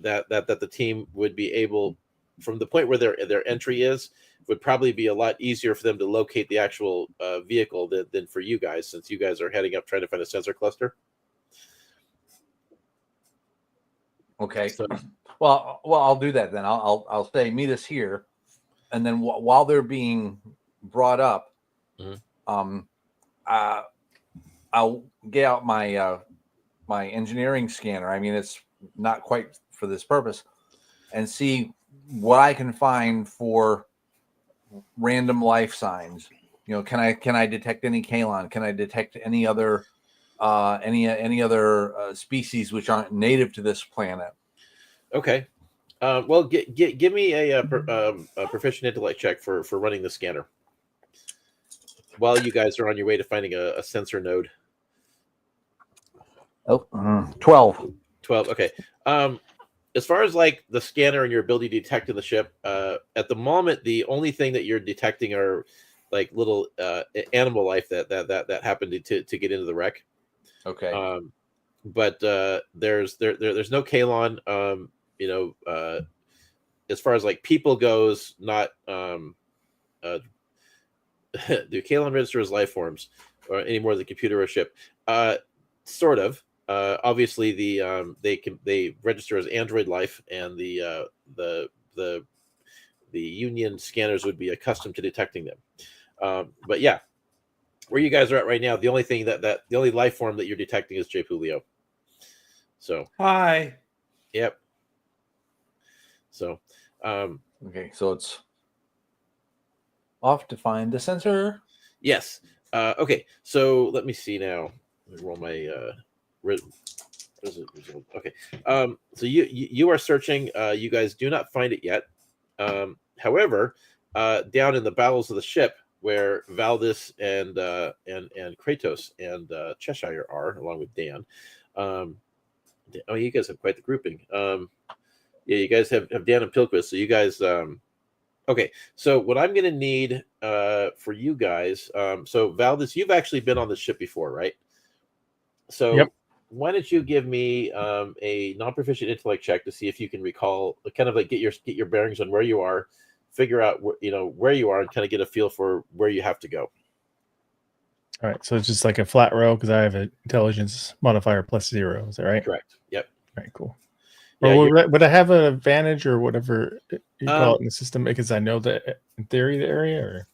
that the team would be able, from the point where their entry is, would probably be a lot easier for them to locate the actual vehicle than for you guys, since you guys are heading up trying to find a sensor cluster. Okay. So, Well, I'll do that then. I'll say meet us here, and then while they're being brought up, I'll get out my my engineering scanner. I mean, it's not quite for this purpose, and see what I can find for random life signs. You know, can I detect any Kalon? Can I detect any other species which aren't native to this planet? Okay. Well, give me a proficient intellect check for running the scanner while you guys are on your way to finding a sensor node. 12. 12. Okay. As far as like the scanner and your ability to detect in the ship, at the moment, the only thing that you're detecting are like little animal life that happened to get into the wreck. Okay. But there's no Kalon. As far as like people goes, not do Kalon register as life forms or any more than computer or ship? Sort of. Obviously, they register as android life, and the Union scanners would be accustomed to detecting them. But yeah, where you guys are at right now, the only thing the only life form that you're detecting is J. Julio. So Hi. Yep. So Okay, so it's off to find the sensor. yes. Okay, so let me see now. Let me roll my okay. So you are searching. You guys do not find it yet. However, down in the bowels of the ship, where Valdis and Kratos and Cheshire are, along with Dan. Oh, you guys have quite the grouping. Yeah, you guys have Dan and Pilquist. So you guys. Okay, so what I'm going to need for you guys. So Valdis, you've actually been on the ship before, right? So yep. why don't you give me a non-proficient intellect check to see if you can recall, kind of like get your bearings on where you are, figure out where you are, and kind of get a feel for where you have to go. All right, so it's just like a flat row because I have an intelligence modifier +0. Is that right? Correct. Yep. All right, cool. Yeah, Or would I have an advantage or whatever you call it in the system because I know the in theory the area? Or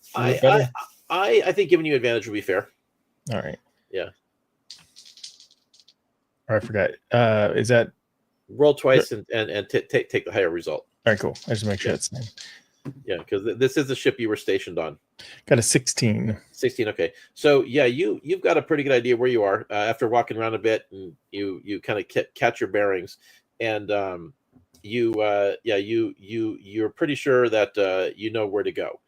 I think giving you advantage would be fair. All right. Yeah. Or I forgot. Is that roll twice and take the higher result? All right, cool. I just make sure it's the same. Yeah, because this is the ship you were stationed on. Got a 16. 16. Okay, so yeah, you've got a pretty good idea where you are after walking around a bit, and you kind of catch your bearings, and you're pretty sure that you know where to go.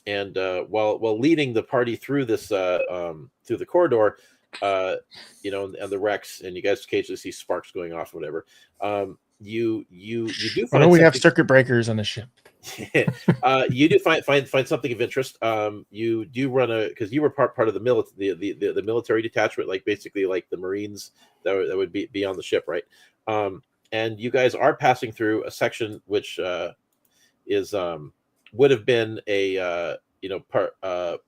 And while leading the party through this through the corridor, and the wrecks, and you guys occasionally see sparks going off, or whatever. You do find we have circuit breakers on the ship. You do find something of interest. You do run because you were part of the military detachment, like basically like the Marines that would be on the ship, right? And you guys are passing through a section which is would have been a part of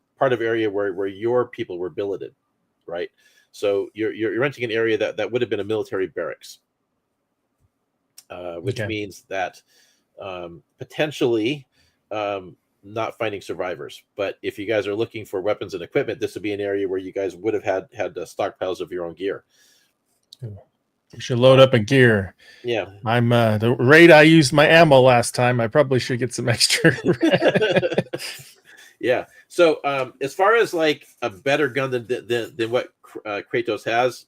area where your people were billeted, right? So you're renting an area that would have been a military barracks, which means that potentially not finding survivors. But if you guys are looking for weapons and equipment, this would be an area where you guys would have had stockpiles of your own gear. We should load up a gear. Yeah, I'm the rate I used my ammo last time. I probably should get some extra. Yeah. So as far as like a better gun than what Kratos has,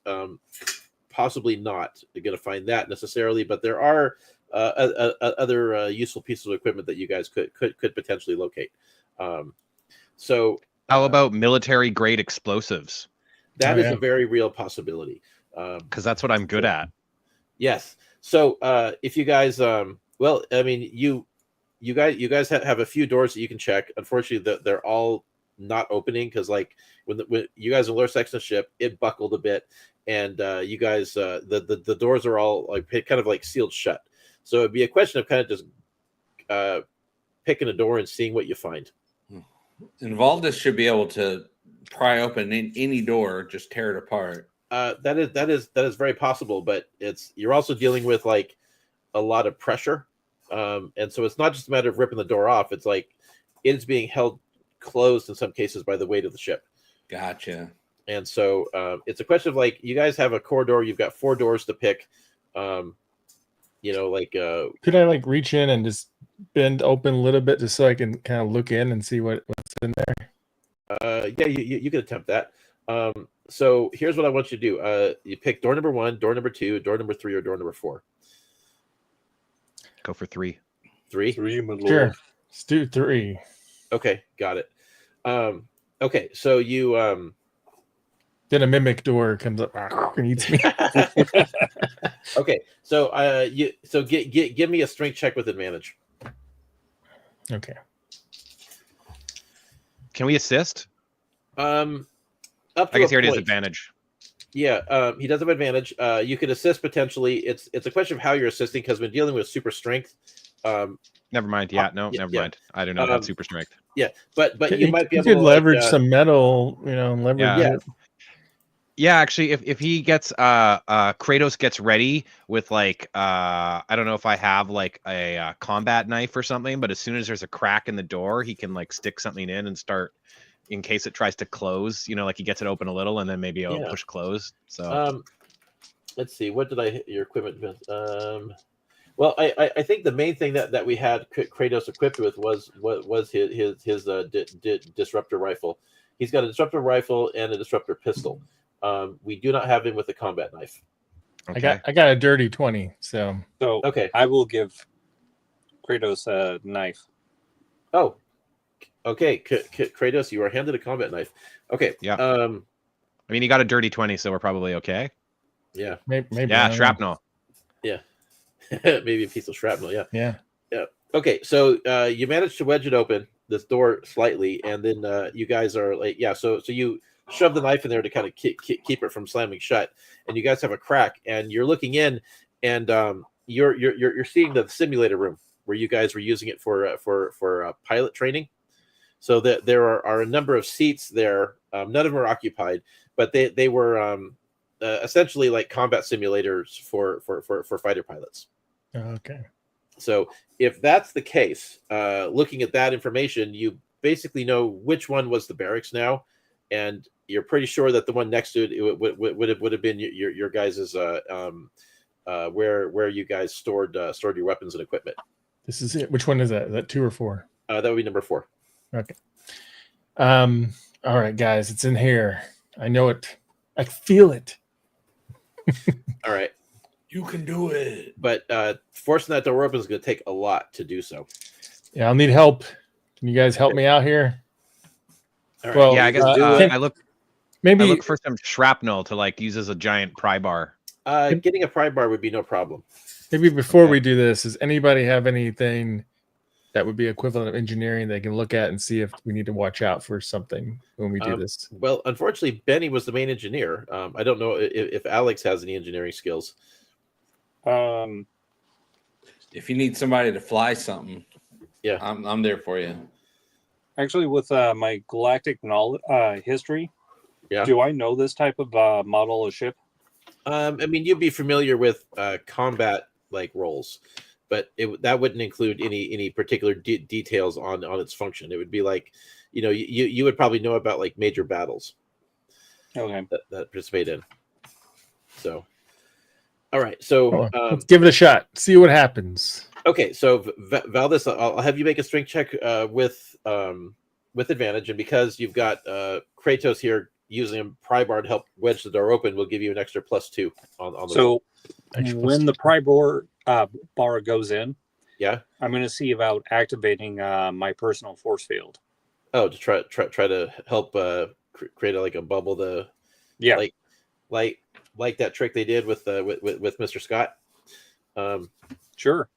possibly not. You're going to find that necessarily, but there are other useful pieces of equipment that you guys could potentially locate. So how about military grade explosives? That is a very real possibility. Because that's what I'm good at. Yes. So if you guys, well, I mean, you guys have a few doors that you can check. Unfortunately, they're all not opening because, like, when you guys in the lower section of the ship, it buckled a bit, and you guys, the doors are all like kind of like sealed shut. So it'd be a question of kind of just picking a door and seeing what you find. Involvedus should be able to pry open any door, just tear it apart. That is very possible, but you're also dealing with like a lot of pressure, and so it's not just a matter of ripping the door off. It's like it's being held closed in some cases by the weight of the ship. Gotcha. And so it's a question of like you guys have a corridor. You've got 4 doors to pick. Could I like reach in and just bend open a little bit just so I can kind of look in and see what's in there? Yeah, you can attempt that. So here's what I want you to do. You pick door number 1, door number 2, door number 3, or door number 4. Go for 3. 3? 3, my lord. Sure. Let's do 3. Okay, got it. Okay, so you then a mimic door comes up and eats me. Okay, so give me a strength check with advantage. Okay. Can we assist? Up to I guess he already has point. advantage. Yeah, he does have advantage. You could assist potentially. It's a question of how you're assisting because when dealing with super strength. Never mind. Yeah, never mind. I don't know about super strength. Yeah, but you might be able to leverage some metal, leverage it. Yeah, actually, if he gets Kratos gets ready with like I don't know if I have like a combat knife or something, but as soon as there's a crack in the door, he can like stick something in and start in case it tries to close. Like he gets it open a little and then maybe it'll push close. So let's see, what did I hit your equipment with? Well, I think the main thing that we had Kratos equipped with was his disruptor rifle. He's got a disruptor rifle and a disruptor pistol. We do not have him with a combat knife. Okay. I got a dirty 20. So okay, I will give Kratos a knife. Oh, okay, Kratos, you are handed a combat knife. Okay. Yeah. I mean, he got a dirty 20, so we're probably okay. Yeah. Maybe. Yeah, shrapnel. Yeah. Maybe a piece of shrapnel. Yeah. Yeah. Yeah. Okay, so you managed to wedge it open, this door slightly, and then you guys are like, yeah. So you shove the knife in there to kind of keep it from slamming shut. And you guys have a crack, and you're looking in, and you're seeing the simulator room where you guys were using it for pilot training. So that there are a number of seats there. None of them are occupied, but they were essentially like combat simulators for fighter pilots. Okay. So if that's the case, looking at that information, you basically know which one was the barracks now, and you're pretty sure that the one next to it would have been your guys's where you guys stored your weapons and equipment. This is it. Which one is that? Is that 2 or 4? That would be number 4. Okay. All right, guys, it's in here. I know it. I feel it. All right. You can do it. But forcing that door open is going to take a lot to do so. Yeah, I'll need help. Can you guys help me out here? All right. Well, Yeah, I guess I look for some shrapnel to like use as a giant pry bar. Getting a pry bar would be no problem. Maybe before we do this, does anybody have anything that would be equivalent of engineering they can look at and see if we need to watch out for something when we do this? Well, unfortunately, Benny was the main engineer. I don't know if Alex has any engineering skills. If you need somebody to fly something, yeah, I'm there for you. Actually, with my galactic knowledge history, yeah, do I know this type of model of ship? I mean, you'd be familiar with combat like roles, but that wouldn't include any particular details on its function. It would be like, you would probably know about like major battles. Okay. That participate in. So, all right. So let's give it a shot. See what happens. Okay. So Valdez, I'll have you make a strength check with advantage, and because you've got Kratos here using a pry bar to help wedge the door open, we'll give you an extra +2 on the. So when the pry bar goes in, yeah, I'm going to see about activating my personal force field. Oh, to try to help create a bubble. Like that trick they did with Mr. Scott. Sure.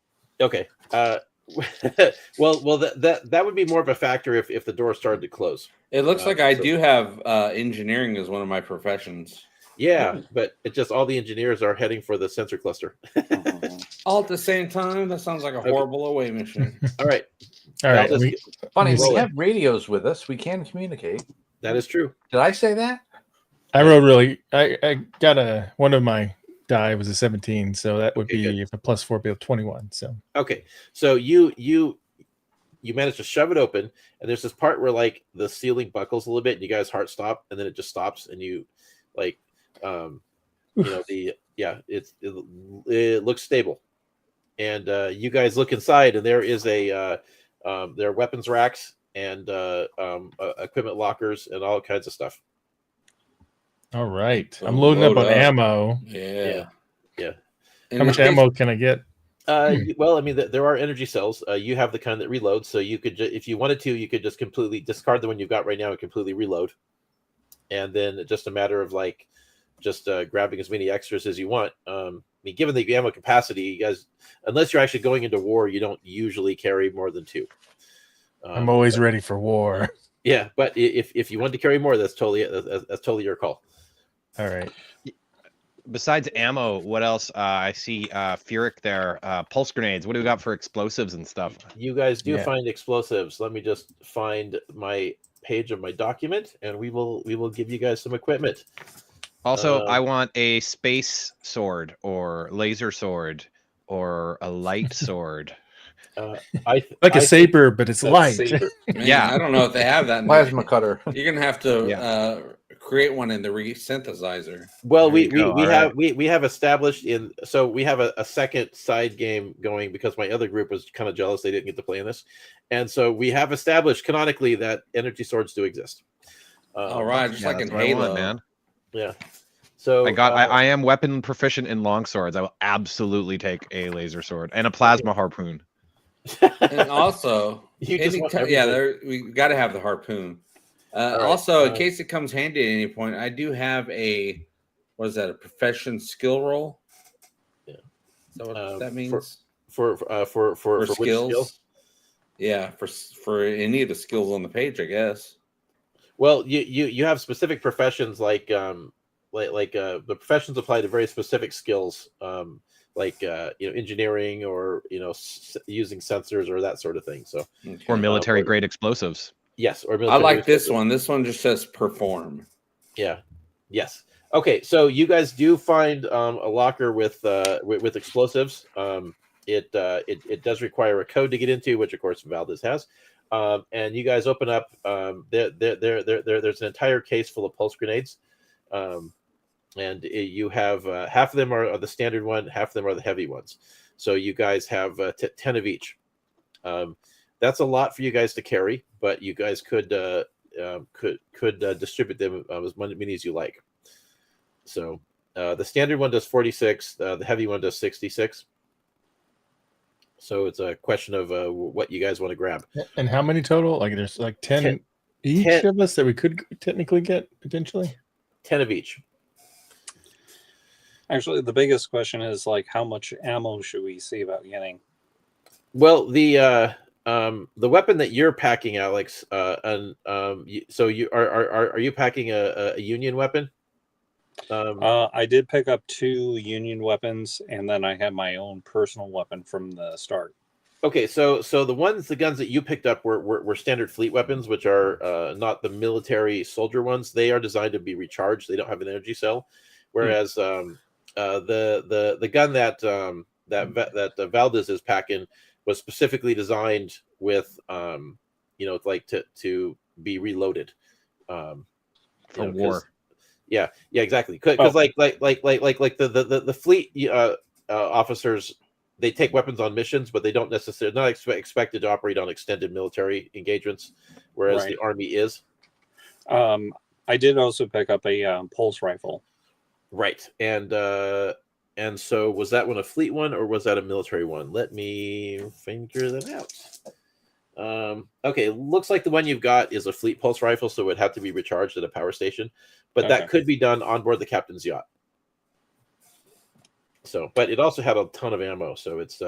Okay. Well, that would be more of a factor if the door started to close. It looks like I do have engineering as one of my professions. Yeah, but it just all the engineers are heading for the sensor cluster. All at the same time? That sounds like a horrible away mission. All right. Funny, we have radios with us. We can communicate. That is true. Did I say that? I rolled I got one of my die was a 17, so that would be if a +4 be a 21. So okay, so you managed to shove it open, and there's this part where like the ceiling buckles a little bit, and you guys heart stop, and then it just stops, and you like it looks stable, and you guys look inside, and there is there are weapons racks and equipment lockers and all kinds of stuff. All right, I'm loading up on ammo. Yeah. How much ammo can I get? Well, I mean, there are energy cells. You have the kind that reloads, so you could, if you wanted to, you could just completely discard the one you've got right now and completely reload. And then it's just a matter of like just grabbing as many extras as you want. I mean, given the ammo capacity, you guys, unless you're actually going into war, you don't usually carry more than 2. I'm always ready for war. Yeah, but if you want to carry more, that's totally your call. All right. Besides ammo, what else? I see Furyk there. Pulse grenades. What do we got for explosives and stuff? You guys do find explosives. Let me just find my page of my document, and we will give you guys some equipment. Also, I want a space sword or laser sword or a light sword. Like a saber, but it's light. Man, yeah, I don't know if they have that. Plasma cutter. You're gonna have to create one in the resynthesizer. Well, we have established we have a second side game going because my other group was kind of jealous they didn't get to play in this, and so we have established canonically that energy swords do exist. All right, just like in Halo, man. Yeah. So I am weapon proficient in long swords. I will absolutely take a laser sword and a plasma harpoon. And also, we got to have the harpoon. Also, in case it comes handy at any point, I do have a profession skill roll? Yeah. Is that what that means? For skills? Yeah, for any of the skills on the page, I guess. Well, you have specific professions like the professions apply to very specific skills, like engineering or using sensors or that sort of thing. So Or military grade explosives. yes, or I military like this explosives. one. This one just says perform. Yeah. Yes. Okay. So you guys do find a locker with explosives. It does require a code to get into, which of course Valdez has. And you guys open up. There's an entire case full of pulse grenades, and you have half of them are the standard one, half of them are the heavy ones. So you guys have 10 of each. That's a lot for you guys to carry, but you guys could distribute them as many as you like. So the standard one does 46, the heavy one does 66. So it's a question of what you guys want to grab. And how many total? Like there's like 10 each of us that we could technically get potentially? 10 of each. Actually, the biggest question is like, how much ammo should we see about getting? Well, the weapon that you're packing, Alex, so you are you packing a Union weapon? I did pick up 2 Union weapons, and then I had my own personal weapon from the start. Okay, so the guns that you picked up were standard fleet weapons, which are not the military soldier ones. They are designed to be recharged. They don't have an energy cell, whereas the gun that Valdez is packing was specifically designed with like to be reloaded for war. Yeah, exactly. Because like the fleet officers, they take weapons on missions, but they don't necessarily expected to operate on extended military engagements, whereas the Army is. I did also pick up a pulse rifle. Right, and so was that one a fleet one or was that a military one? Let me figure that out. Okay, looks like the one you've got is a fleet pulse rifle, so it would have to be recharged at a power station, but that could be done on board the captain's yacht. So, but it also had a ton of ammo, so it's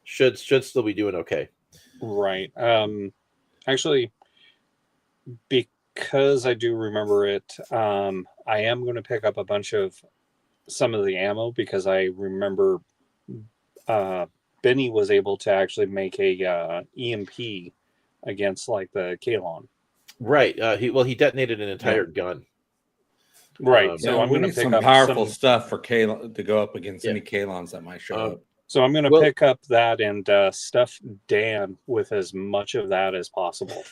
should still be doing okay. Right. Actually, because I do remember it, I am going to pick up a bunch of some of the ammo because I remember Benny was able to actually make a EMP against like the Kalon. Right. He detonated an entire gun. Right. So I'm going to pick some up powerful stuff for Kalon to go up against any Kalons that might show up. So I'm going to pick up that and stuff Dan with as much of that as possible,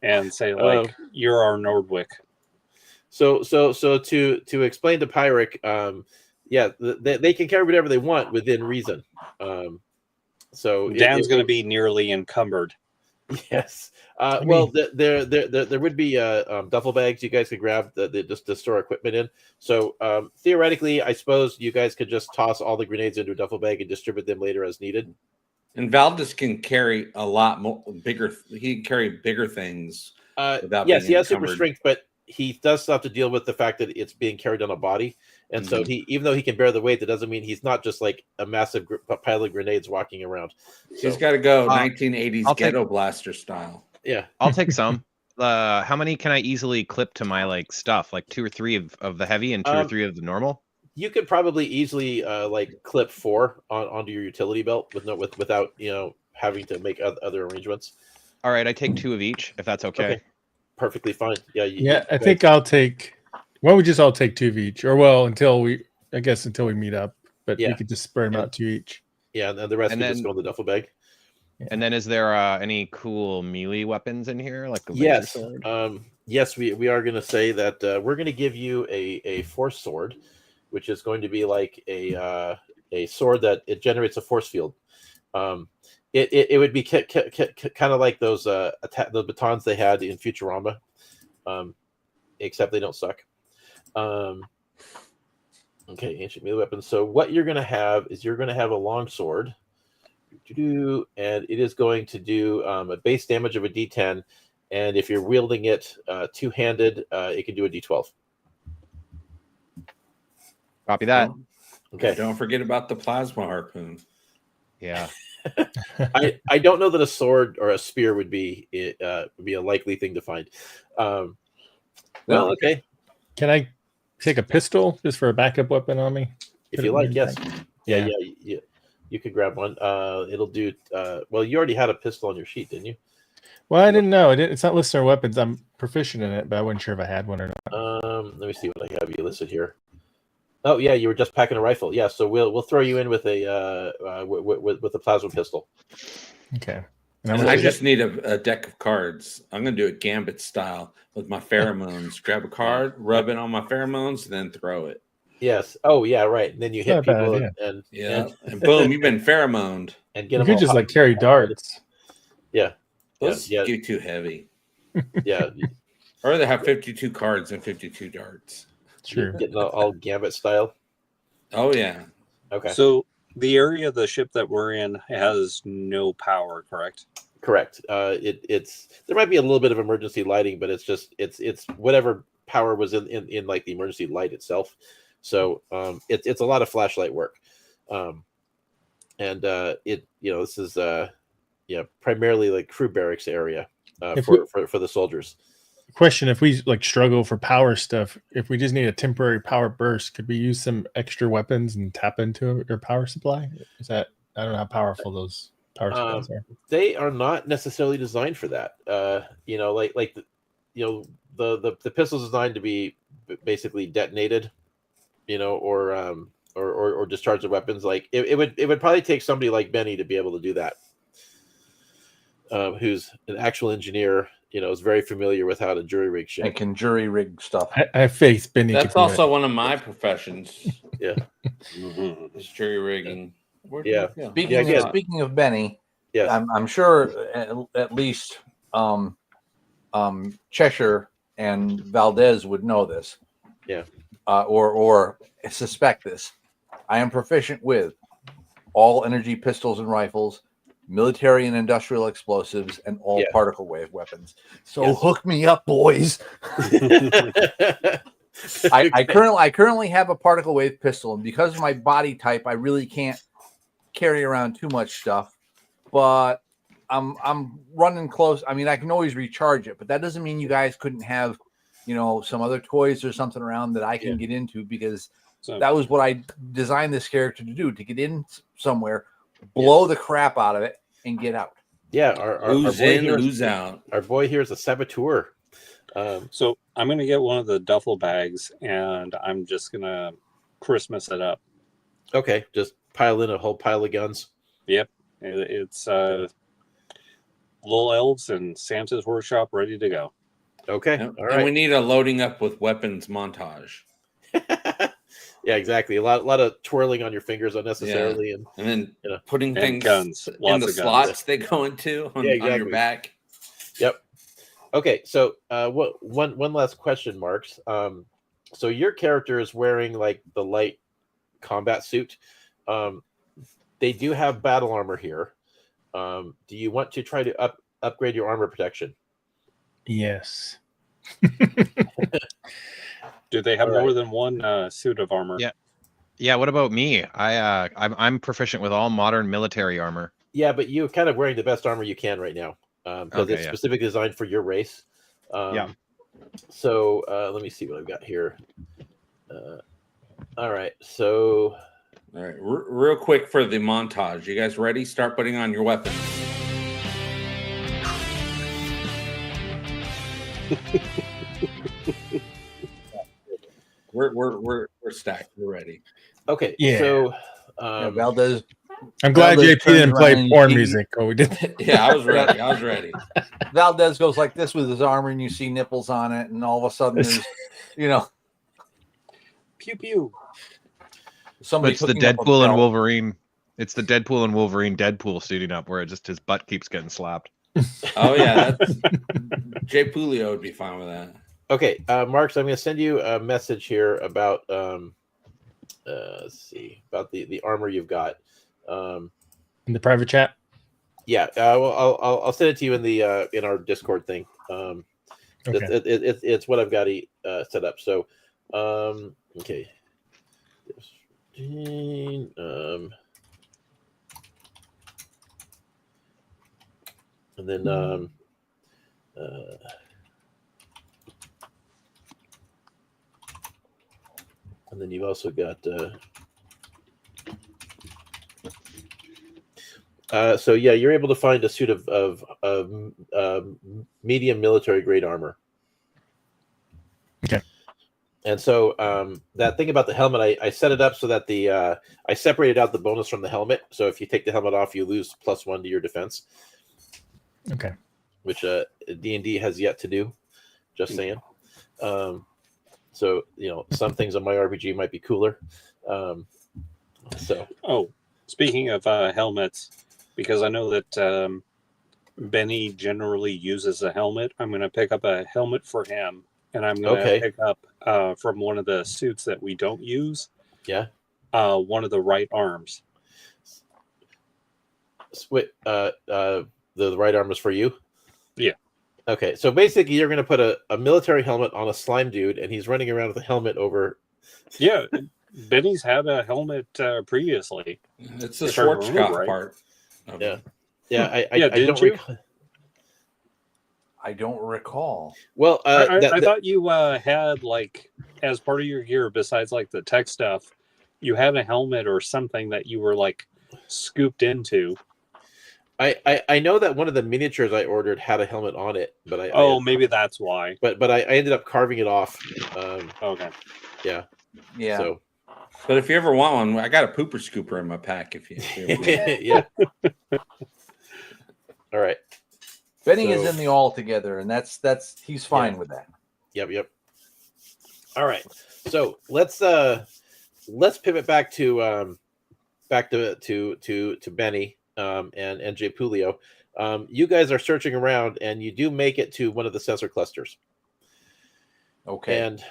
and say like, "You're our Nordwick." So to explain to Pyric, they can carry whatever they want within reason. So Dan's going to be nearly encumbered. Yes. Well, there would be duffel bags you guys could grab just to store equipment in. So theoretically, I suppose you guys could just toss all the grenades into a duffel bag and distribute them later as needed. And Valdez can carry a lot more bigger. He can carry bigger things. Yes, he has super strength, but he does still have to deal with the fact that it's being carried on a body. And so even though he can bear the weight, that doesn't mean he's not just like a massive pile of grenades walking around. He's got to go 1980s ghetto blaster style. Yeah, I'll take some. How many can I easily clip to my like stuff? Like 2 or 3 of the heavy and 2 or 3 of the normal. You could probably easily like clip 4 onto your utility belt without having to make other arrangements. All right, I take 2 of each if that's okay. Perfectly fine. Yeah, I think I'll take. Why don't we just all take 2 of each, or until we meet up. But we could just spread them out 2 each. Yeah, and the rest can just go in the duffel bag. And then, is there any cool melee weapons in here, like the laser sword? Yes, we are going to say that we're going to give you a force sword, which is going to be like a sword that it generates a force field. It would be kind of like those the batons they had in Futurama, except they don't suck. Okay, ancient melee weapons. So what you're going to have is a long sword. And it is going to do a base damage of a D10, and if you're wielding it two-handed, it can do a D12. Copy that. Okay. Don't forget about the plasma harpoon. Yeah. I don't know that a sword or a spear would be a likely thing to find. Well, okay. Can I take a pistol just for a backup weapon on me? If you like, yes. Yeah. Yeah. You could grab one. It'll do. Well, you already had a pistol on your sheet, didn't you? Well, I didn't know. It's not listed on weapons. I'm proficient in it, but I wasn't sure if I had one or not. Let me see what I have you listed here. Oh yeah, you were just packing a rifle. Yeah, so we'll throw you in with a with a plasma pistol. Okay. And I just need a deck of cards. I'm gonna do it Gambit style with my pheromones. Grab a card, rub it on my pheromones, and then throw it. Yes. Oh yeah, right. And then you hit people and boom, you've been pheromoned. And get you them could just like carry darts. Yeah. Those get too heavy. Yeah. I'd rather have 52 cards than 52 darts. True. Getting all Gambit style. Oh yeah. Okay. So the area of the ship that we're in has no power, correct? Correct. It's there might be a little bit of emergency lighting, but it's whatever power was in like the emergency light itself. So it's a lot of flashlight work. This is primarily like crew barracks area for the soldiers. Question: if we like struggle for power stuff, if we just need a temporary power burst, could we use some extra weapons and tap into their power supply? Is that, I don't know how powerful those power supplies are. They are not necessarily designed for that. The pistol's designed to be basically detonated, or discharge the weapons. Like it would probably take somebody like Benny to be able to do that. Who's an actual engineer, is very familiar with how to jury rig shit. And can jury rig stuff. I have faith Benny. That's also one of my professions. Yeah. It's jury rigging. Speaking of Benny, yes. I'm sure at least Cheshire and Valdez would know this. Yeah. Or suspect this. I am proficient with all energy pistols and rifles, military and industrial explosives, and all particle wave weapons. So hook me up, boys. I currently have a particle wave pistol, and because of my body type, I really can't carry around too much stuff. But I'm running close. I mean, I can always recharge it, but that doesn't mean you guys couldn't have, some other toys or something around that I can get into, because that was what I designed this character to do, to get in somewhere, blow the crap out of it, and get out. Yeah, our boy here lose out. Our boy here is a saboteur. So I'm going to get one of the duffel bags, and I'm just going to Christmas it up. Okay, just pile in a whole pile of guns. Yep, it's Little Elves and Santa's Workshop ready to go. Okay, all right. And we need a loading up with weapons montage. Yeah, exactly. A lot of twirling on your fingers unnecessarily, and then putting and things guns, in the slots they go into on your back. Yep. Okay, so one last question, Marks. So your character is wearing like the light combat suit. They do have battle armor here. Do you want to try to upgrade your armor protection? Yes. Do they have more than one suit of armor? Yeah. What about me? I'm proficient with all modern military armor. Yeah, but you're kind of wearing the best armor you can right now, because it's specifically designed for your race. So let me see what I've got here. All right. So. All right. Real quick for the montage. You guys ready? Start putting on your weapons. We're stacked. We're ready. Okay. Yeah. So Valdez. I'm glad JP didn't play porn music. Oh, we did. Yeah, I was ready. Valdez goes like this with his armor, and you see nipples on it, and all of a sudden there's, pew pew. Somebody. It's the Deadpool and Wolverine. It's the Deadpool and Wolverine Deadpool suiting up, where it just his butt keeps getting slapped. Oh yeah, Jay Pulio would be fine with that. Okay, Marks, I'm going to send you a message here about let's see, about the armor you've got. In the private chat. Yeah, well, I'll send it to you in our Discord thing. Okay. It's what I've got set up. So, okay. And then you've also got so yeah, you're able to find a suit of medium military grade armor. Okay. And so that thing about the helmet, I set it up so that I separated out the bonus from the helmet. So if you take the helmet off, you lose +1 to your defense. Okay. Which D&D has yet to do. Just saying. So some things on my RPG might be cooler. Oh, speaking of helmets, because I know that Benny generally uses a helmet, I'm going to pick up a helmet for him, and I'm going to pick up from one of the suits that we don't use. Yeah. One of the right arms. Wait, the right arm is for you? Yeah. Okay, so basically you're going to put a military helmet on a slime dude, and he's running around with a helmet over. Yeah, Benny's had a helmet previously. It's the Schwarzkopf part. Yeah, yeah. I don't recall. Well, I thought you had, like, as part of your gear, besides like the tech stuff, you had a helmet or something that you were like scooped into. I know that one of the miniatures I ordered had a helmet on it, but maybe that's why. But I ended up carving it off. Okay. Yeah. Yeah. So, but if you ever want one, I got a pooper scooper in my pack. If you yeah. All right. Benny is in the all together, and that's he's fine with that. Yep. All right. So let's pivot back to Benny and Jay Pulio. You guys are searching around, and you do make it to one of the sensor clusters. Okay. And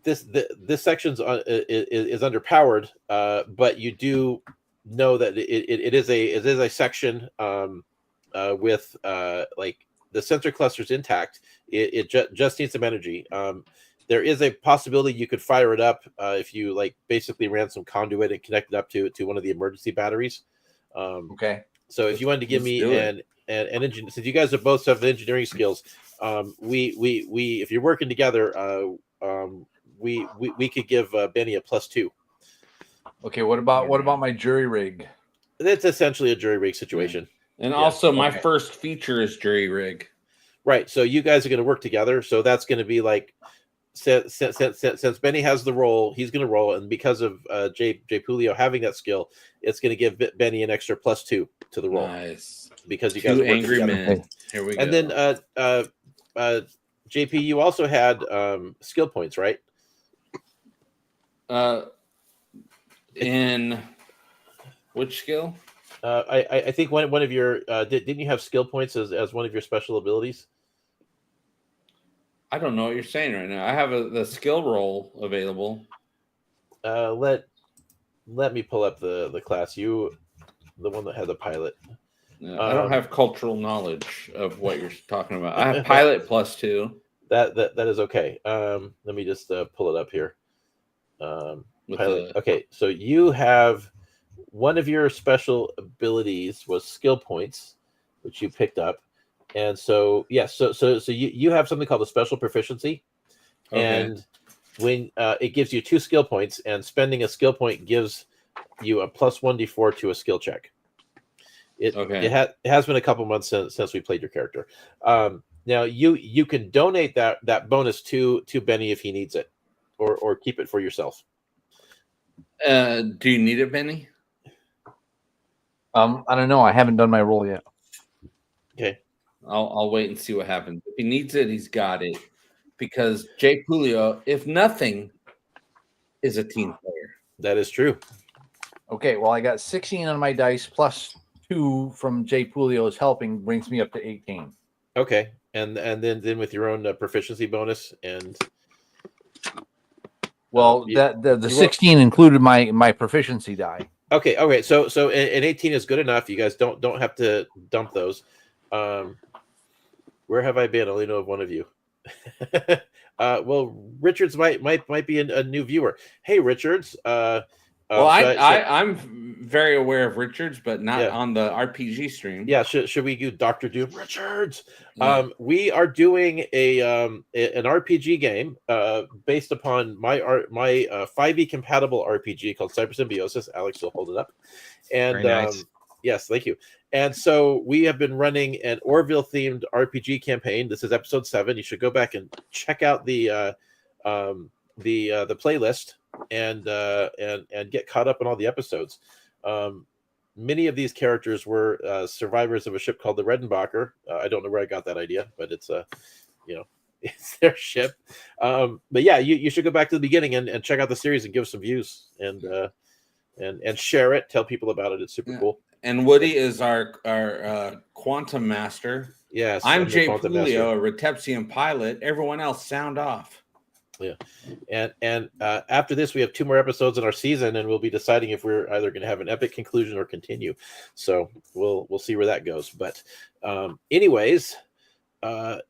this section's is underpowered, but you do know that it is a section with like the sensor cluster's intact. It just needs some energy. There is a possibility you could fire it up if you like basically ran some conduit and connected up to one of the emergency batteries. Okay. So if you wanted to give me an engineer, since you guys have both have engineering skills, we if you're working together, we could give Benny a +2. Okay. What about my jury rig? It's essentially a jury rig situation. And also, my first feature is jury rig. Right. So you guys are going to work together. So that's going to be like, since Benny has the role, he's going to roll, and because of Jay Pulio having that skill, it's going to give Benny an extra +2 to the roll. Nice. Because you guys are working together. Men. Here we go. And then JP, you also had skill points, right? In which skill? I think one of your didn't you have skill points as one of your special abilities? I don't know what you're saying right now. I have the skill roll available. Let me pull up the class. The one that had the pilot. I don't have cultural knowledge of what you're talking about. I have pilot +2. That is okay. Let me just pull it up here. Pilot. Okay, so you have one of your special abilities was skill points, which you picked up. And so, yes, so you have something called a special proficiency. Okay. And when it gives you 2 skill points, and spending a skill point gives you a +1d4 to a skill check. It has been a couple months since we played your character. Now you can donate that bonus to Benny if he needs it, or keep it for yourself. Do you need it, Benny? I don't know. I haven't done my roll yet. Okay. I'll wait and see what happens. If he needs it, he's got it. Because Jay Pulio, if nothing, is a team player. That is true. Okay, well, I got 16 on my dice +2 from Jay Pulio's helping brings me up to 18. Okay, and then with your own proficiency bonus and. Well, the 16 included my proficiency die. Okay. So an 18 is good enough. You guys don't have to dump those. Where have I been? I only know of one of you. Well, Richards might be a new viewer. Hey, Richards. Well, I'm very aware of Richards, but not on the RPG stream. Yeah, should we do Dr. Doom Richards? Yeah. We are doing an RPG game based upon my 5e compatible RPG called Cyber Symbiosis. Alex will hold it up. And nice. Yes, thank you. And so we have been running an Orville themed RPG campaign. This is episode 7. You should go back and check out the playlist and get caught up on all the episodes. Many of these characters were survivors of a ship called the Redenbacher. I don't know where I got that idea, but it's it's their ship. But yeah, you should go back to the beginning and check out the series and give some views and share it. Tell people about it. It's super cool. And Woody is our quantum master. Yes, I'm Jay Pulio, a Retepsian pilot. Everyone else sound off. Yeah, and after this, we have 2 more episodes in our season, and we'll be deciding if we're either going to have an epic conclusion or continue. So we'll see where that goes. But anyways,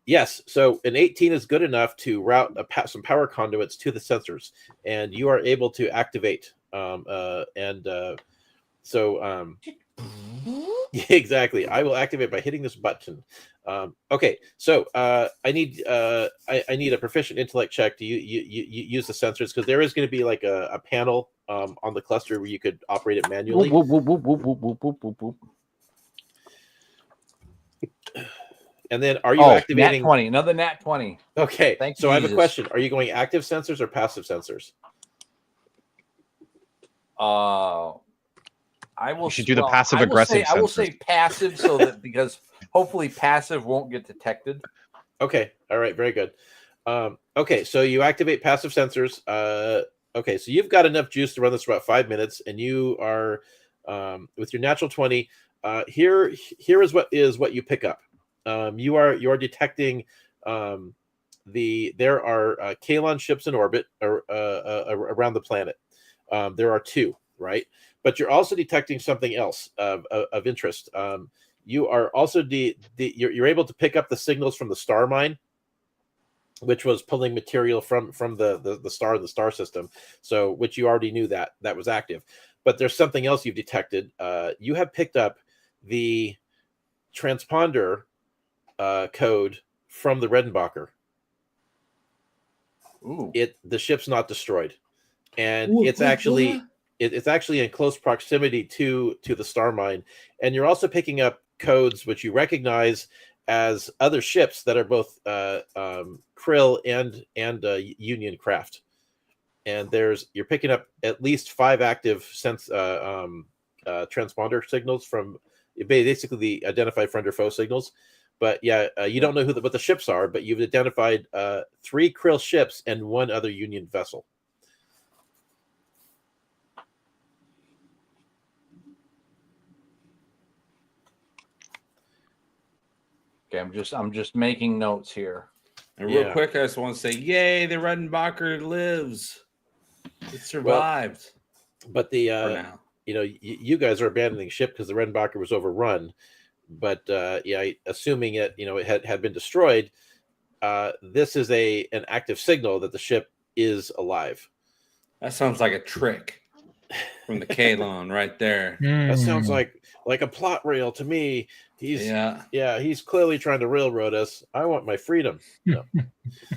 yes. So an 18 is good enough to route some power conduits to the sensors, and you are able to activate. Exactly. I will activate by hitting this button. Okay, so I need a proficient intellect check to use the sensors, because there is going to be like a panel on the cluster where you could operate it manually. And then are you activating nat 20? Another nat 20. Okay, so I have a question. Are you going active sensors or passive sensors? You should do the passive aggressive. I will say passive, so that because hopefully passive won't get detected. Okay. All right. Very good. Okay. So you activate passive sensors. Okay. So you've got enough juice to run this for about 5 minutes, and you are with your natural 20. Here is what you pick up. You are detecting there are Kalon ships in orbit around the planet. There are 2, right? But you're also detecting something else of interest. You are also you're able to pick up the signals from the star mine, which was pulling material from the star system. So, which you already knew that was active. But there's something else you've detected. You have picked up the transponder code from the Redenbacher. Ooh. The ship's not destroyed, and it's actually in close proximity to the star mine. And you're also picking up codes which you recognize as other ships that are both Krill and Union craft. And you're picking up at least 5 active transponder signals from basically the identified friend or foe signals. But yeah, you don't know what the ships are, but you've identified 3 Krill ships and 1 other Union vessel. Okay, I'm just making notes here. And real quick, I just want to say, yay, the Redenbacher lives. It survived. But you guys are abandoning ship because the Redenbacher was overrun. But assuming it had been destroyed, this is an active signal that the ship is alive. That sounds like a trick from the Kalon right there. That sounds like a plot rail to me. He's clearly trying to railroad us. I want my freedom. No.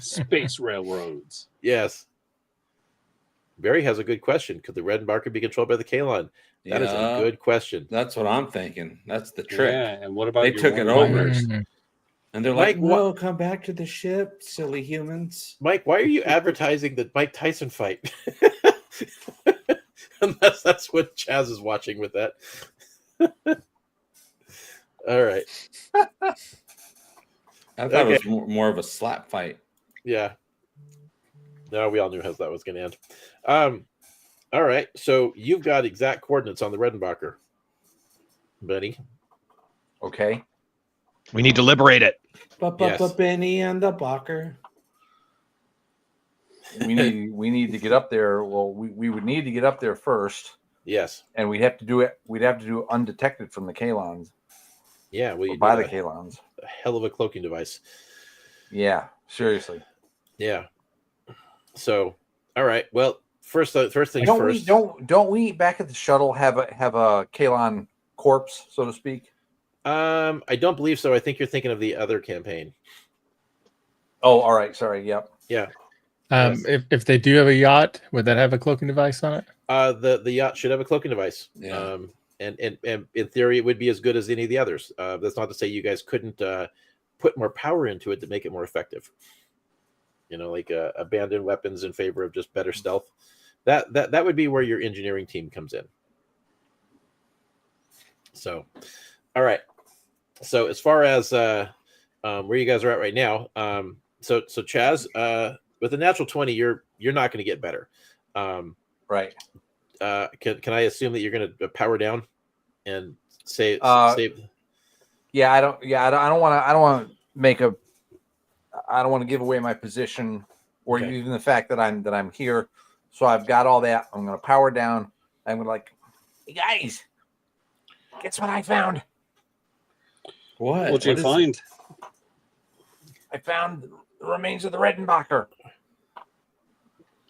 Space railroads. Yes. Barry has a good question. Could the Redenbacher be controlled by the Kalon? That is a good question. That's what I'm thinking. That's the trick. Yeah, and what about they took it over? And they're Mike, like, no, come back to the ship, silly humans. Mike, why are you advertising the Mike Tyson fight? Unless that's what CHAZ is watching with that. All right. I thought it was more of a slap fight. Yeah. No, we all knew how that was going to end. All right. So you've got exact coordinates on the Redenbacher, Benny. Okay. We need to liberate it. Benny and the Bacher. We need to get up there. Well, we would need to get up there first. Yes. And we'd have to do it undetected from the Kalons. Yeah, well, by the Kalons. A hell of a cloaking device. Yeah, seriously. Yeah. So, all right. Well, first things first. Don't we back at the shuttle have a Kalon corpse, so to speak? I don't believe so. I think you're thinking of the other campaign. Oh, all right. Sorry. Yep. Yeah. Yes. If they do have a yacht, would that have a cloaking device on it? The yacht should have a cloaking device. Yeah. And in theory, it would be as good as any of the others. That's not to say you guys couldn't put more power into it to make it more effective. Like abandon weapons in favor of just better stealth. That would be where your engineering team comes in. So, all right. So as far as where you guys are at right now, so CHAZ, with a natural 20, you're not going to get better. Right. Can I assume that you're going to power down and save? Yeah, I don't want to give away my position or even the fact that I'm here. So I've got all that. I'm going to power down. I'm going to hey guys, guess what I found? What'd you find? I found the remains of the Redenbacher.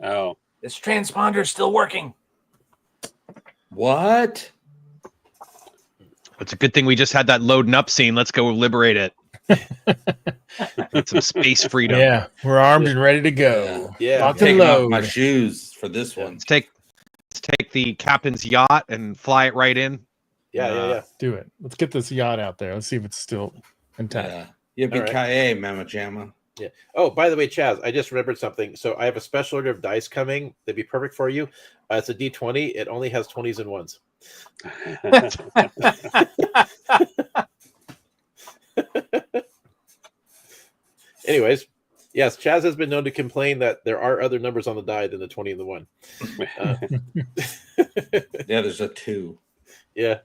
Oh. This transponder is still working. What? It's a good thing we just had that loading up scene. Let's go liberate it. Get some space freedom. Yeah, we're armed and ready to go. Yeah. I'm taking off my shoes for this one. Let's take the captain's yacht and fly it right in. Yeah. Do it. Let's get this yacht out there. Let's see if it's still intact. Yeah. Yippee-ki-yay, Mama Jamma. Yeah. Oh, by the way, Chaz, I just remembered something. So I have a special order of dice coming. That'd be perfect for you. It's a D20. It only has 20s and 1s. Anyways, yes, Chaz has been known to complain that there are other numbers on the die than the 20 and the 1. Yeah, there's a 2. Yeah,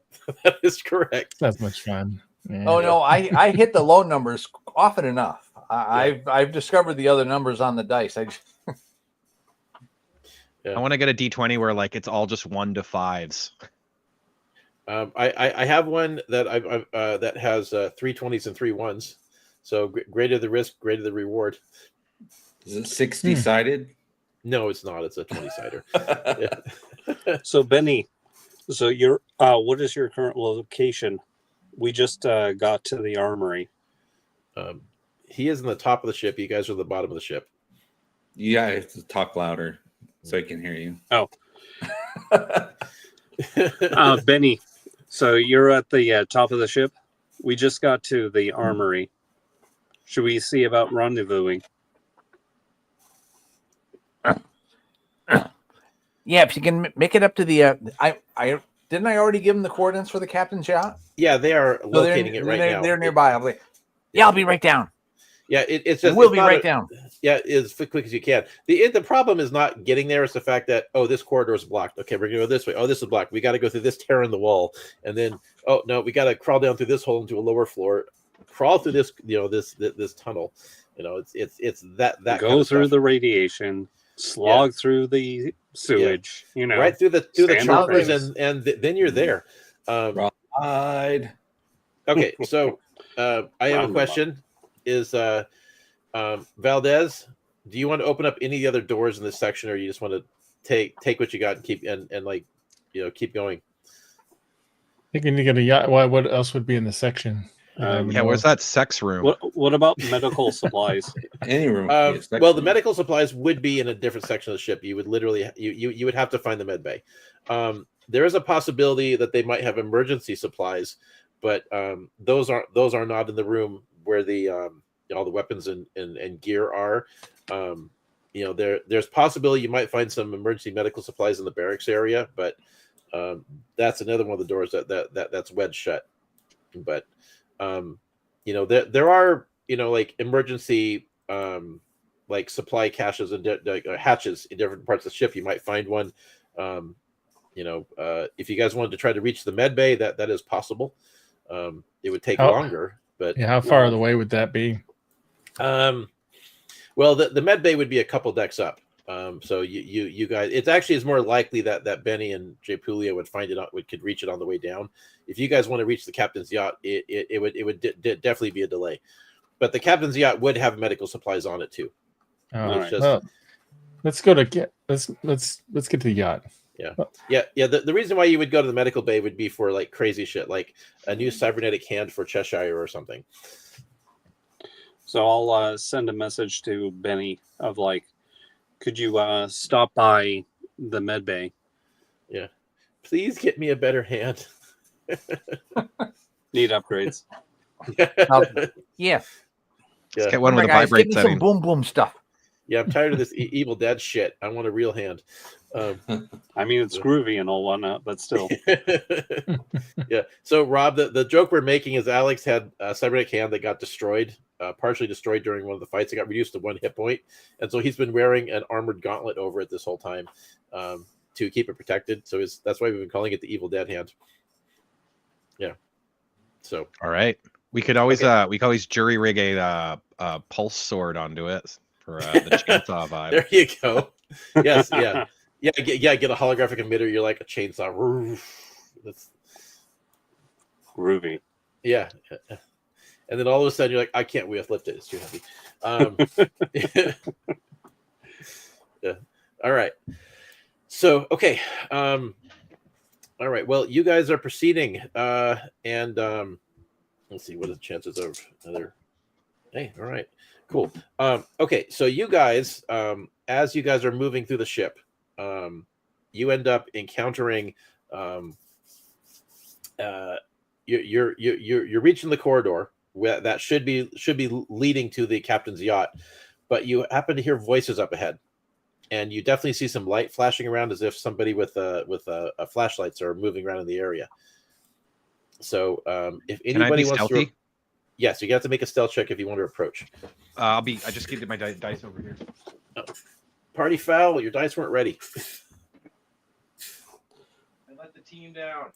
that is correct. That's much fun. Yeah. Oh no, I hit the low numbers often enough. I've discovered the other numbers on the dice. I want to get a D20 where it's all just 1 to 5s. I have one that I've that has 3 20s and 3 1s. So greater the risk, greater the reward. Is it 60-sided? No, it's not. It's a 20-sider. So Benny, you're what is your current location? We just got to the armory. He is in the top of the ship. You guys are at the bottom of the ship. You have to talk louder so I can hear you. Oh. Benny, so you're at the top of the ship. We just got to the armory. Should we see about rendezvousing? Yeah, if you can make it up to the I didn't I already give them the coordinates for the captain's yacht? Yeah, they are locating it right now. They're nearby. I'll be I'll be right down. Yeah, it's just we'll be right down. Yeah, as quick as you can. The problem is not getting there. It's the fact that this corridor is blocked. Okay, we're gonna go this way. Oh, this is blocked. We got to go through this tear in the wall, and then no, we got to crawl down through this hole into a lower floor. Crawl through this this tunnel. It's that go kind of through stuff. the radiation, slog through the sewage. Right through the choppers, and then you're there. Right. Okay, so I have a question. Is Valdez, do you want to open up any of the other doors in this section, or you just want to take what you got and keep keep going? I think we need to get a yacht. What else would be in the section? Where's that sex room? What about medical supplies? Any room. Well, the medical supplies would be in a different section of the ship. You would literally you would have to find the med bay. There is a possibility that they might have emergency supplies, but those are not in the room where the all the weapons and gear are. There's possibility you might find some emergency medical supplies in the barracks area, but that's another one of the doors that's wedged shut. But there are emergency supply caches and hatches in different parts of the ship. You might find one. If you guys wanted to try to reach the med bay, that is possible. It would take longer, but how far away would that be? Well, the med bay would be a couple decks up. So you guys, it actually is more likely that Benny and J. Puglia would find it could reach it on the way down. If you guys want to reach the captain's yacht, it would definitely be a delay. But the captain's yacht would have medical supplies on it too. Oh, it's just, Let's go to get. Let's get to the yacht. Yeah. The reason why you would go to the medical bay would be for like crazy shit, like a new cybernetic hand for Cheshire or something. So I'll send a message to Benny of like, could you stop by the med bay? Yeah. Please get me a better hand. Need upgrades. Yeah. Let's get one with a Guys, vibrate give me setting. some boom boom stuff. Yeah, I'm tired of this Evil Dead shit. I want a real hand. I mean, it's groovy and all whatnot, but still. Yeah. So, Rob, the joke we're making is Alex had a cybernetic hand that got destroyed, partially destroyed during one of the fights. It got reduced to 1 hit point, and so he's been wearing an armored gauntlet over it this whole time to keep it protected. So that's why we've been calling it the Evil Dead hand. Yeah. So. All right. We could always jury rig a pulse sword onto it for the chainsaw vibe. There you go. Yes. Yeah. Get a holographic emitter. You're like a chainsaw. That's groovy. Yeah. And then all of a sudden you're like, I can't lift it. It's too heavy. Yeah. All right. So okay. All right. Well, you guys are proceeding, and let's see what are the chances of another. Hey. All right. Cool. Okay. So you guys, as you guys are moving through the ship, you end up encountering. You're reaching the corridor that should be leading to the captain's yacht, but you happen to hear voices up ahead, and you definitely see some light flashing around as if somebody with a flashlights are moving around in the area. So if anybody wants stealthy? to, yes, you have to make a stealth check if you want to approach. I just gave my dice over here. Oh. Party foul! Your dice weren't ready. I let the team down.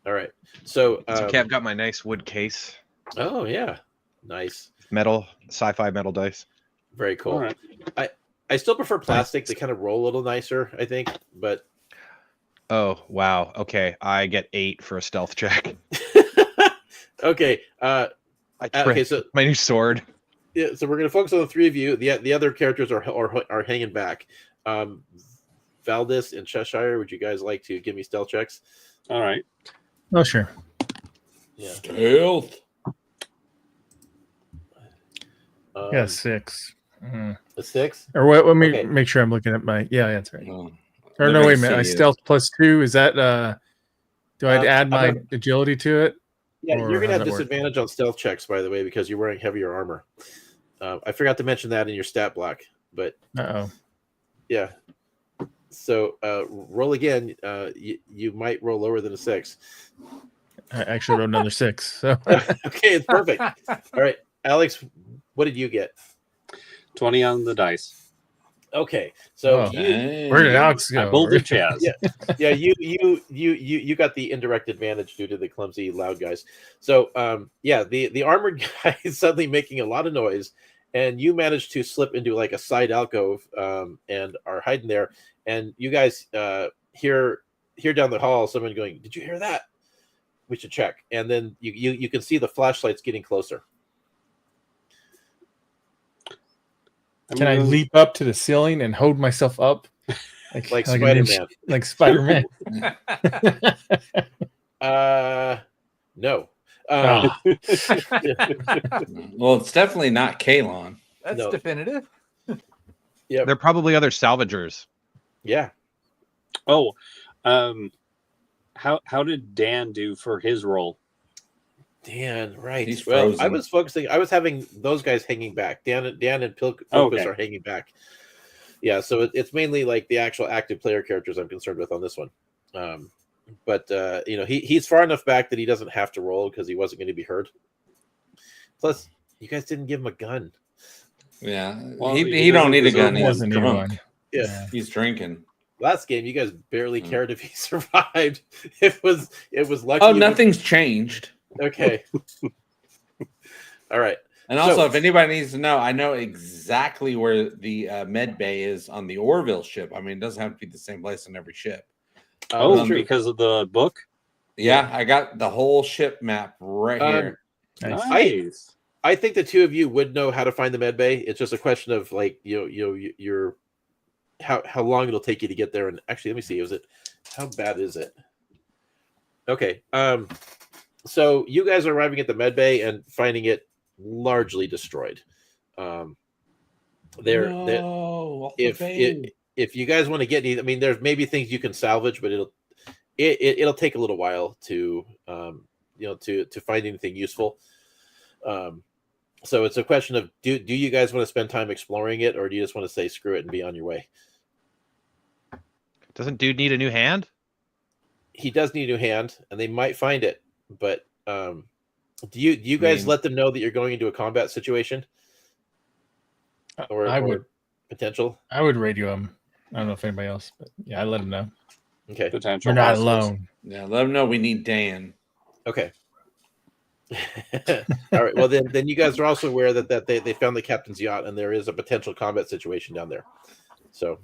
All right. So Kev got my nice wood case. Oh yeah, nice metal, sci-fi metal dice. Very cool. All right. I still prefer plastic. They kind of roll a little nicer, I think. But oh wow, okay, I get 8 for a stealth check. Okay. Okay. So my new sword. Yeah. So we're gonna focus on the 3 of you. The other characters are hanging back. Valdis and Cheshire, would you guys like to give me stealth checks? All right. Oh sure. Yeah. Stealth. Yeah, 6. A 6? Or what? Let me Okay. make sure I'm looking at my. Yeah, that's right. Oh, Or no, wait a minute. I stealth +2. Is that? Do I add my agility to it? Yeah, Or you're gonna how have does that work? disadvantage on stealth checks, by the way, because you're wearing heavier armor. I forgot to mention that in your stat block, but Uh-oh. yeah. So roll again. You might roll lower than a 6. I actually wrote another 6. So Okay, it's perfect. All right, Alex, what did you get? 20 on the dice. Okay, so Oh. dang. where did Alex I go? pulled a CHAZ. Yeah, you got the indirect advantage due to the clumsy loud guys. So yeah, the armored guy is suddenly making a lot of noise, and you manage to slip into like a side alcove and are hiding there. And you guys hear down the hall someone going, "Did you hear that? We should check." And then you can see the flashlights getting closer. Can I leap up to the ceiling and hold myself up? Like Spider-Man. Like Spider-Man. No. Oh. Well, it's definitely not Kalon. That's No. definitive. Yeah. There are probably other salvagers. Yeah. Oh, how did Dan do for his role? Dan, right. He's Well, frozen. I was having those guys hanging back. Dan and Focus Okay. are hanging back. Yeah, so it's mainly like the actual active player characters I'm concerned with on this one. But he's far enough back that he doesn't have to roll because he wasn't going to be heard. Plus, you guys didn't give him a gun. Yeah, Well, he don't need a gun. He's Wasn't even drunk. one. Yeah. He's drinking. Last game, you guys barely cared if he survived. It was lucky. Oh, nothing's changed. Okay. All right. And also, if anybody needs to know, I know exactly where the med bay is on the Orville ship. I mean, it doesn't have to be the same place on every ship. Oh, because of the book? Yeah, I got the whole ship map right here. Nice. Nice. I think the two of you would know how to find the med bay. It's just a question of like your how long it'll take you to get there. And actually, let me see. How bad is it? Okay. So you guys are arriving at the med bay and finding it largely destroyed. If you guys want to get any, I mean, there's maybe things you can salvage, but it'll take a little while to to find anything useful. So it's a question of do you guys want to spend time exploring it, or do you just want to say screw it and be on your way? Doesn't dude need a new hand? He does need a new hand, and they might find it. But do you guys let them know that you're going into a combat situation? Or potential? I would radio him. I don't know if anybody else, but yeah, I let him know. Okay. Potential. We're not alone. Yeah, let them know we need Dan. Okay. All right. Well, then you guys are also aware that they found the captain's yacht, and there is a potential combat situation down there. So,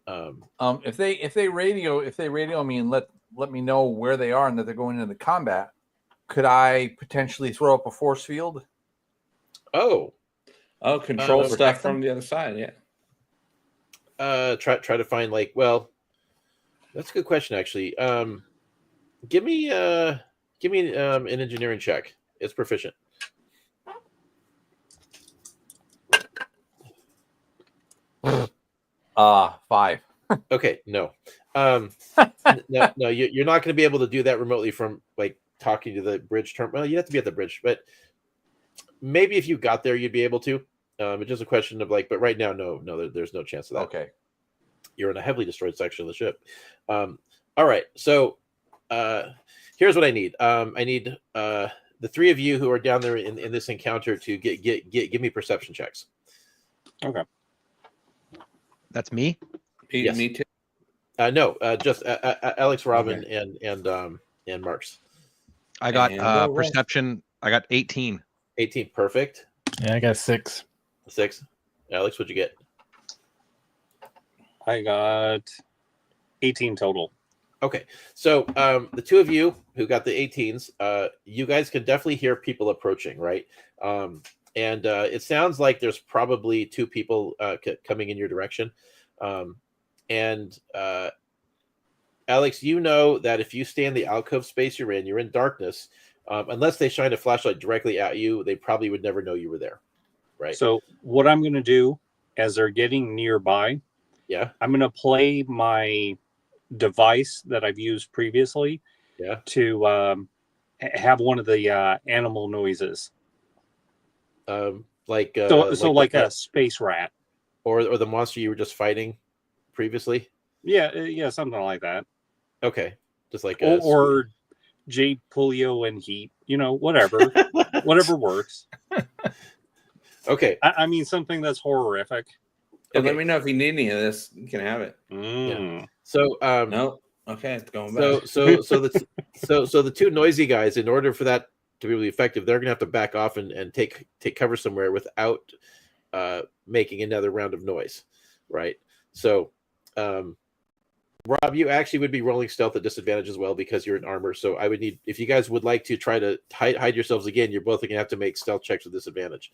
if they radio me and let me know where they are and that they're going into the combat, could I potentially throw up a force field? Oh, control stuff from the other side. Yeah. Try to find that's a good question actually. Give me an engineering check. It's proficient. 5. Okay, no. No, you're not going to be able to do that remotely from talking to the bridge term. Well, you have to be at the bridge, but maybe if you got there, you'd be able to. It's just a question of but right now, no, there's no chance of that. Okay. You're in a heavily destroyed section of the ship. All right, so here's what I need. I need the three of you who are down there in this encounter to give me perception checks. Okay. That's me? Yes. Me too. No, just Alex, Robin, and Marks. I got perception. I got 18. 18, perfect. Yeah, I got 6. 6. Alex, what'd you get? I got 18 total. Okay, so the two of you who got the 18s, you guys can definitely hear people approaching, right? And it sounds like there's probably 2 people coming in your direction. And Alex, you know that if you stay in the alcove space you're in darkness. Unless they shine a flashlight directly at you, they probably would never know you were there, right? So what I'm going to do as they're getting nearby, I'm going to play my device that I've used previously to have one of the animal noises. Like a space rat. Or the monster you were just fighting previously? Yeah, something like that. Okay. Just like or Jade Polio and heat, whatever. Whatever works. Okay. I mean something that's horrific. Okay. Let me know if you need any of this. You can have it. Yeah. So no. Okay, it's going back. So the 2 noisy guys, in order for that to be really effective, they're gonna have to back off and take cover somewhere without making another round of noise. Right. So Rob, you actually would be rolling stealth at disadvantage as well because you're in armor. So I would need, if you guys would like to try to hide yourselves again, you're both going to have to make stealth checks with disadvantage.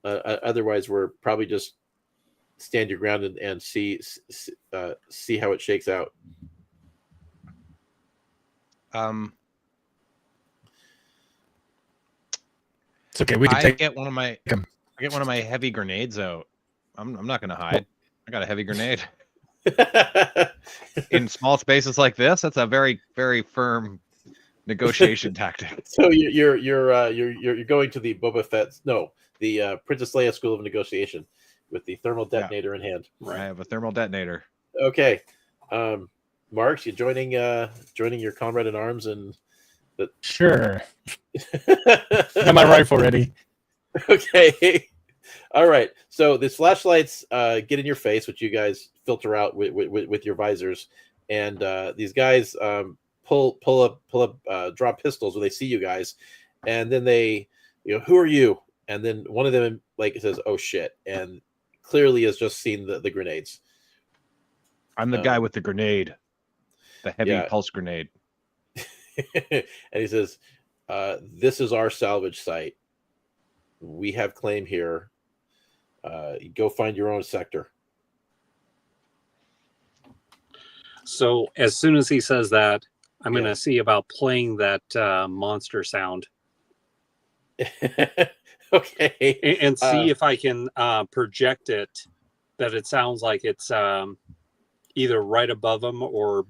Otherwise, we're probably just stand your ground and see how it shakes out. It's okay. We can get one of my heavy grenades out. I'm not going to hide. I got a heavy grenade. In small spaces like this, that's a very, very firm negotiation tactic. So you're going to the Boba Fett, the Princess Leia School of Negotiation with the thermal detonator in hand. Right. I have a thermal detonator. Okay, Marks, you joining your comrade in arms and sure. Got my rifle ready. Okay. All right. So these flashlights get in your face, which you guys filter out with your visors, and these guys pull up, draw pistols when they see you guys, and then they, who are you? And then one of them says, "Oh shit," and clearly has just seen the grenades. I'm the guy with the grenade, the heavy pulse grenade. And he says, "This is our salvage site. we have claim here. Go find your own sector. So as soon as he says that, I'm going to see about playing that monster sound. Okay. And see if I can project it that it sounds like it's either right above them or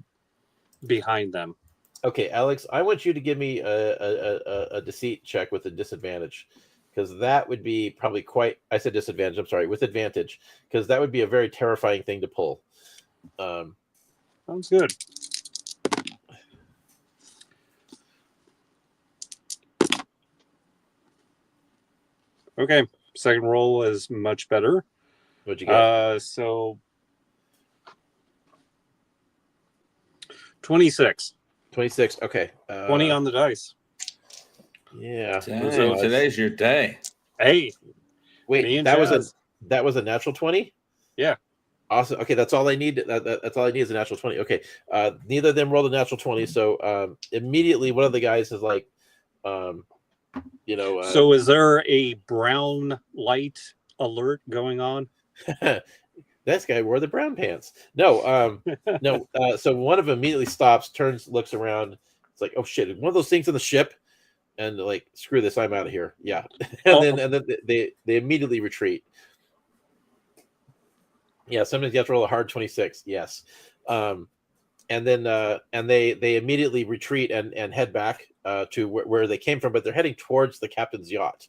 behind them. Okay, Alex, I want you to give me a deceit check with a disadvantage, because that would be probably quite. I said disadvantage. I'm sorry, with advantage, because that would be a very terrifying thing to pull. Sounds good. Okay, second roll is much better. What'd you get? So 26. 26. Okay. 20 on the dice. Yeah. Dang, today's your day. Hey. Wait, that was a natural 20? Yeah. Awesome. Okay, that's all I need. That's all I need is a natural 20. Okay. Neither of them rolled a natural 20, so immediately one of the guys is like, so is there a brown light alert going on? This guy wore the brown pants. No, no. So one of them immediately stops, turns, looks around. It's like, oh shit, one of those things on the ship, and like, screw this, I'm out of here. Yeah, and then they immediately retreat. Yeah, sometimes you have to roll a hard 26. Yes, and then they immediately retreat and head back to where they came from, but they're heading towards the captain's yacht,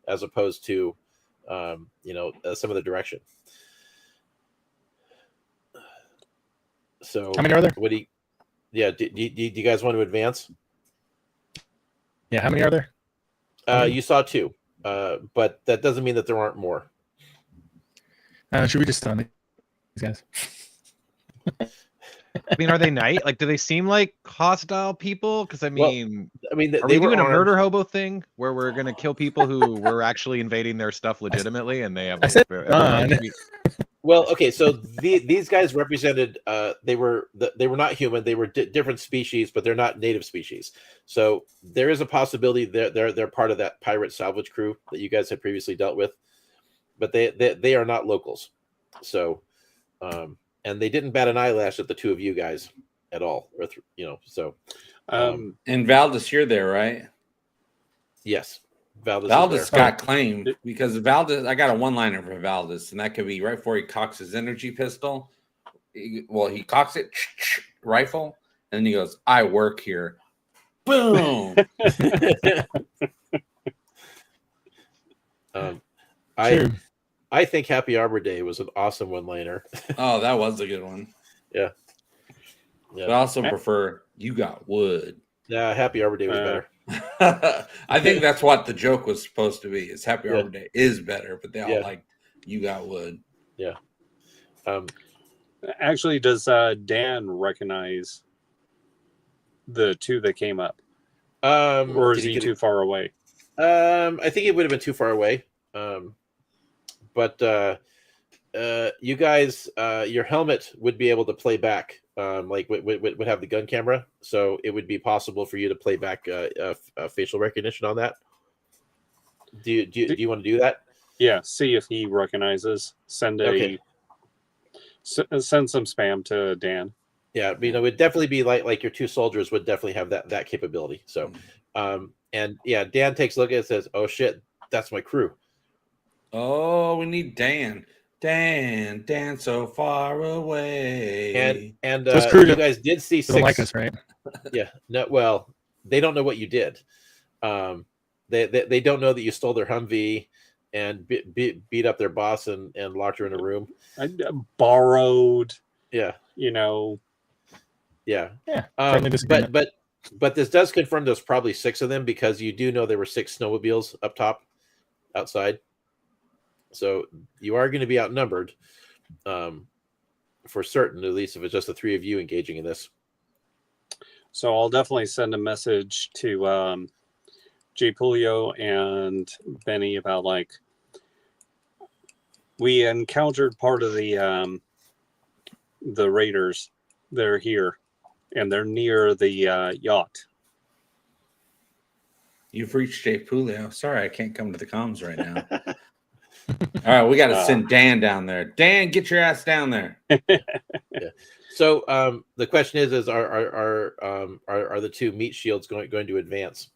as opposed to some other direction. So how many are there? Do you guys want to advance? Yeah, how many are there? You saw 2, but that doesn't mean that there aren't more. Should we just stun these guys? I mean, are they night? Like, do they seem like hostile people? Because I mean, are we doing a murder hobo thing where we're gonna kill people who were actually invading their stuff legitimately, and they have? Well, okay, so these guys represented. They were not human. They were different species, but they're not native species. So there is a possibility they're part of that pirate salvage crew that you guys had previously dealt with, but they are not locals. So, and they didn't bat an eyelash at the two of you guys at all, or so. And Valdez, you're there, right? Yes. Valdez got claimed because Valdez. I got a one-liner for Valdez, and that could be right before he cocks his energy pistol. He cocks it, rifle, and then he goes, "I work here." Boom. I think Happy Arbor Day was an awesome one-liner. Oh, that was a good one. Yeah. But I also prefer "You Got Wood." Yeah, Happy Arbor Day was better. I think that's what the joke was supposed to be. Is Happy Arbor Day is better, but they all like "You Got Wood." Yeah. Actually, does Dan recognize the two that came up, or is he too far away? I think it would have been too far away. But you guys, your helmet would be able to play back. Would have the gun camera, so it would be possible for you to play back facial recognition on that. Do you want to do that? Yeah, see if he recognizes. Send some spam to Dan. Yeah, it would definitely be like your two soldiers would definitely have that capability. So, and yeah, Dan takes a look at it and says, "Oh shit, that's my crew." Oh, we need Dan. Dan, so far away. And you guys did see 6. Don't like us, right? Yeah. No. Well, they don't know what you did. They don't know that you stole their Humvee and beat up their boss and locked her in a room. I borrowed. Yeah. Yeah. But this does confirm there's probably 6 of them, because you do know there were 6 snowmobiles up top, outside. So you are going to be outnumbered, for certain, at least if it's just the 3 of you engaging in this. So I'll definitely send a message to J. Pulio and Benny about, like, we encountered part of the raiders. They're here, and they're near the yacht. You've reached Jay Pulio. Sorry, I can't come to the comms right now. All right, we got to send Dan down there. Dan, get your ass down there. Yeah. So the question is are the two meat shields going to advance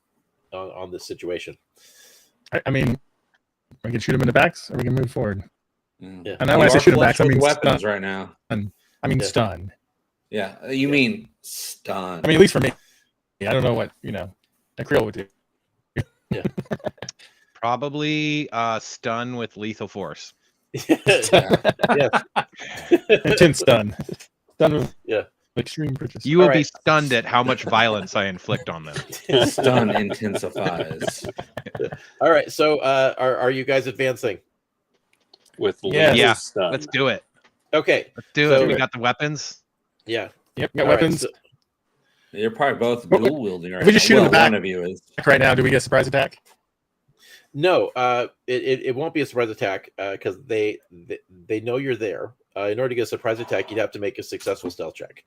on this situation? I mean, we can shoot them in the backs, or we can move forward. Yeah. And when I say shoot them backs, I mean weapons stun. right now. I mean stun. Yeah, you mean stun. I mean, at least for me. I don't know what a Creel would do. Yeah. Probably stun with lethal force. Yeah. Intense stun. Stun with extreme purchase. You will be stunned at how much violence I inflict on them. Stun intensifies. All right. So are you guys advancing? With stun. Let's do it. Okay. Let's do it. We got the weapons. Yeah. Yep. Got weapons. Right, You're probably both dual wielding right now. We just shoot in the back. One of you is right now. Do we get a surprise attack? No, it won't be a surprise attack because they know you're there. In order to get a surprise attack, you'd have to make a successful stealth check.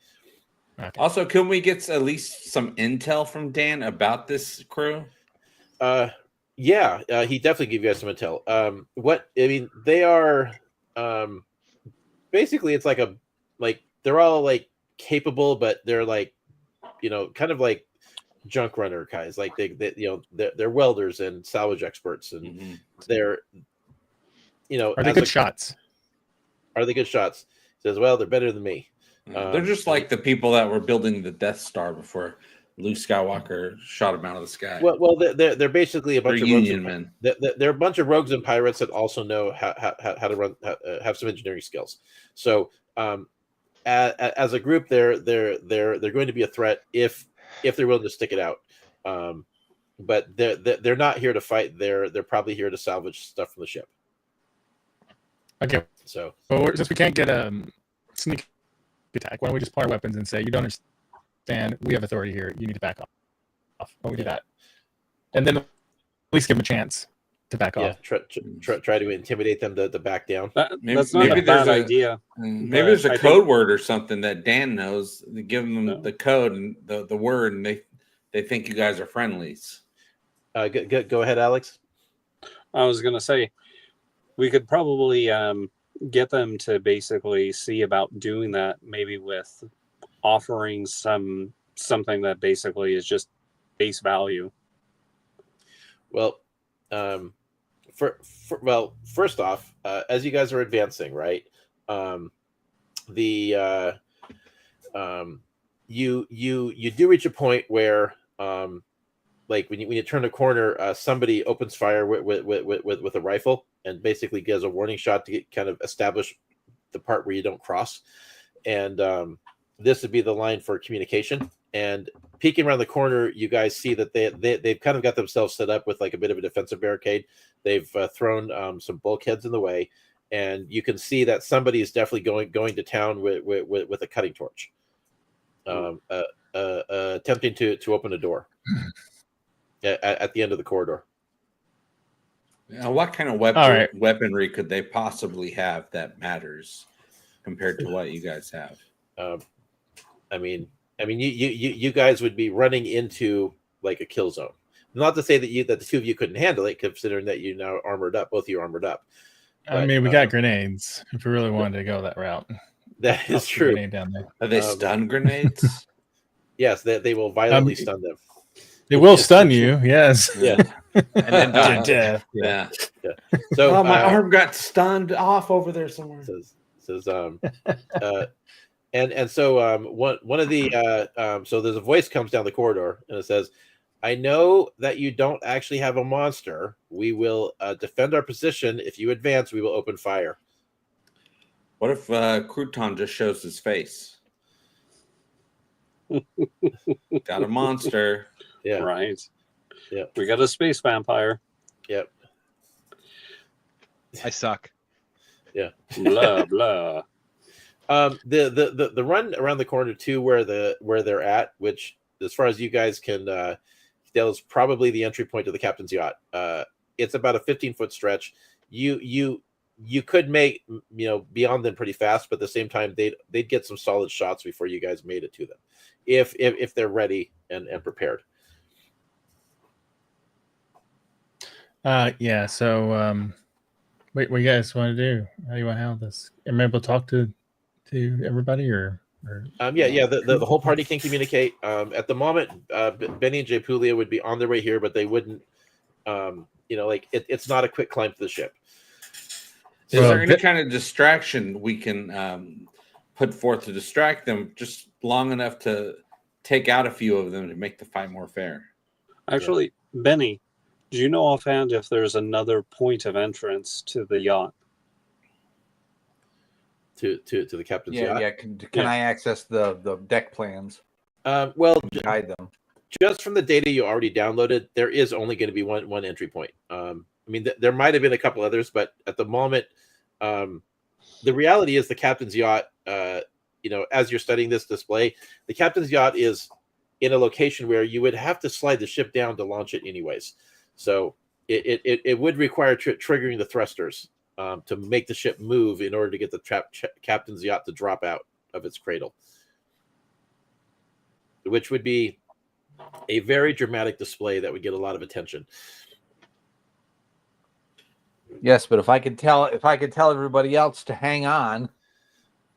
Okay. Also, can we get at least some intel from Dan about this crew? Yeah, he definitely give you guys some intel. They are basically it's like they're all like capable, but they're like kind of like junk runner guys. Like they're welders and salvage experts, and they're are they good shots? Are they good shots? He says, well, they're better than me. They're just like the people that were building the Death Star before Luke Skywalker shot him out of the sky. Well, they're basically a bunch of Union men. They're a bunch of rogues and pirates that also know how to run, have some engineering skills. So, as a group, they're going to be a threat if they're willing to stick it out. But they're not here to fight. They're probably here to salvage stuff from the ship. Okay. So, since we can't get a sneak attack, why don't we just pull our weapons and say, you don't understand, we have authority here, you need to back off. Why don't we do that? And then at least give them a chance to back off. Try to intimidate them to back down. That's not a bad idea. Maybe there's a code word or something that Dan knows. Give them the code and the word, and they think you guys are friendlies. Go ahead, Alex. I was going to say, we could probably get them to basically see about doing that, maybe with offering something that basically is just base value. Well, first off, as you guys are advancing, right? You do reach a point where, like when you turn a corner, somebody opens fire with a rifle and basically gives a warning shot to kind of establish the part where you don't cross. And this would be the line for communication. And peeking around the corner, you guys see that they've kind of got themselves set up with like a bit of a defensive barricade. They've thrown some bulkheads in the way, and you can see that somebody is definitely going to town with a cutting torch, attempting to open a door at the end of the corridor. Now, what kind of weaponry could they possibly have that matters compared to what you guys have? I mean, you guys would be running into like a kill zone. Not to say that the two of you couldn't handle it, considering that you now armored up. Both of you are armored up. But, I mean, we got grenades. If we really wanted to go that route, that is true. Down there. Are they stun grenades? Yes, they will violently stun them. They will stun you. Yes. Yeah. And then to death. Yeah. So my arm got stunned off over there somewhere. And so one of the so there's a voice comes down the corridor and it says, I know that you don't actually have a monster. We will defend our position. If you advance, we will open fire. What if Crouton just shows his face? Got a monster. Yeah. Right. Yeah. We got a space vampire. Yep. I suck. Yeah. Blah blah. The run around the corner too, where they're at, which as far as you guys can tell, is probably the entry point to the captain's yacht. It's about a 15-foot stretch. You could make beyond them pretty fast, but at the same time they'd get some solid shots before you guys made it to them, if they're ready and prepared. Yeah. So, what you guys want to do? How do you want to handle this? Am I able to talk to everybody or? Yeah. The whole party can communicate. At the moment, Benny and Jay Puglia would be on their way here, but they wouldn't. It's not a quick climb to the ship. Is there any kind of distraction we can put forth to distract them just long enough to take out a few of them to make the fight more fair? Actually, Benny, do you know offhand if there's another point of entrance to the yacht? To the captain's yacht? Yeah. Can I access the deck plans? Well, guide them. Just from the data you already downloaded, there is only going to be one entry point. I mean, there might have been a couple others, but at the moment, the reality is the captain's yacht, as you're studying this display, the captain's yacht is in a location where you would have to slide the ship down to launch it anyways. So it would require triggering the thrusters to make the ship move in order to get the captain's yacht to drop out of its cradle, which would be a very dramatic display that would get a lot of attention. Yes, but if I could tell everybody else to hang on,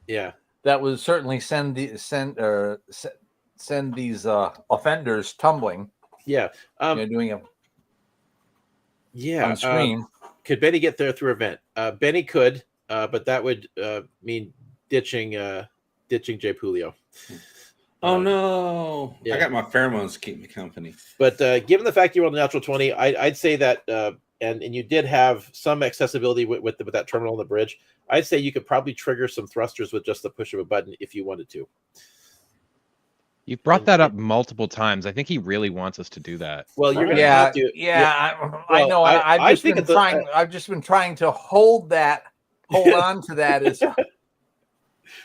yeah, that would certainly send these offenders tumbling. Yeah, doing a on screen. Could Benny get there through a vent? Benny could, but that would mean ditching Jay Puglia. Oh no! Yeah. I got my pheromones to keep me company. But given the fact you rolled a natural 20, I'd say that, and you did have some accessibility with that terminal on the bridge. I'd say you could probably trigger some thrusters with just the push of a button if you wanted to. You've brought that up multiple times. I think he really wants us to do that. Well, you're gonna have to. I know. I've just been trying to hold on to that as.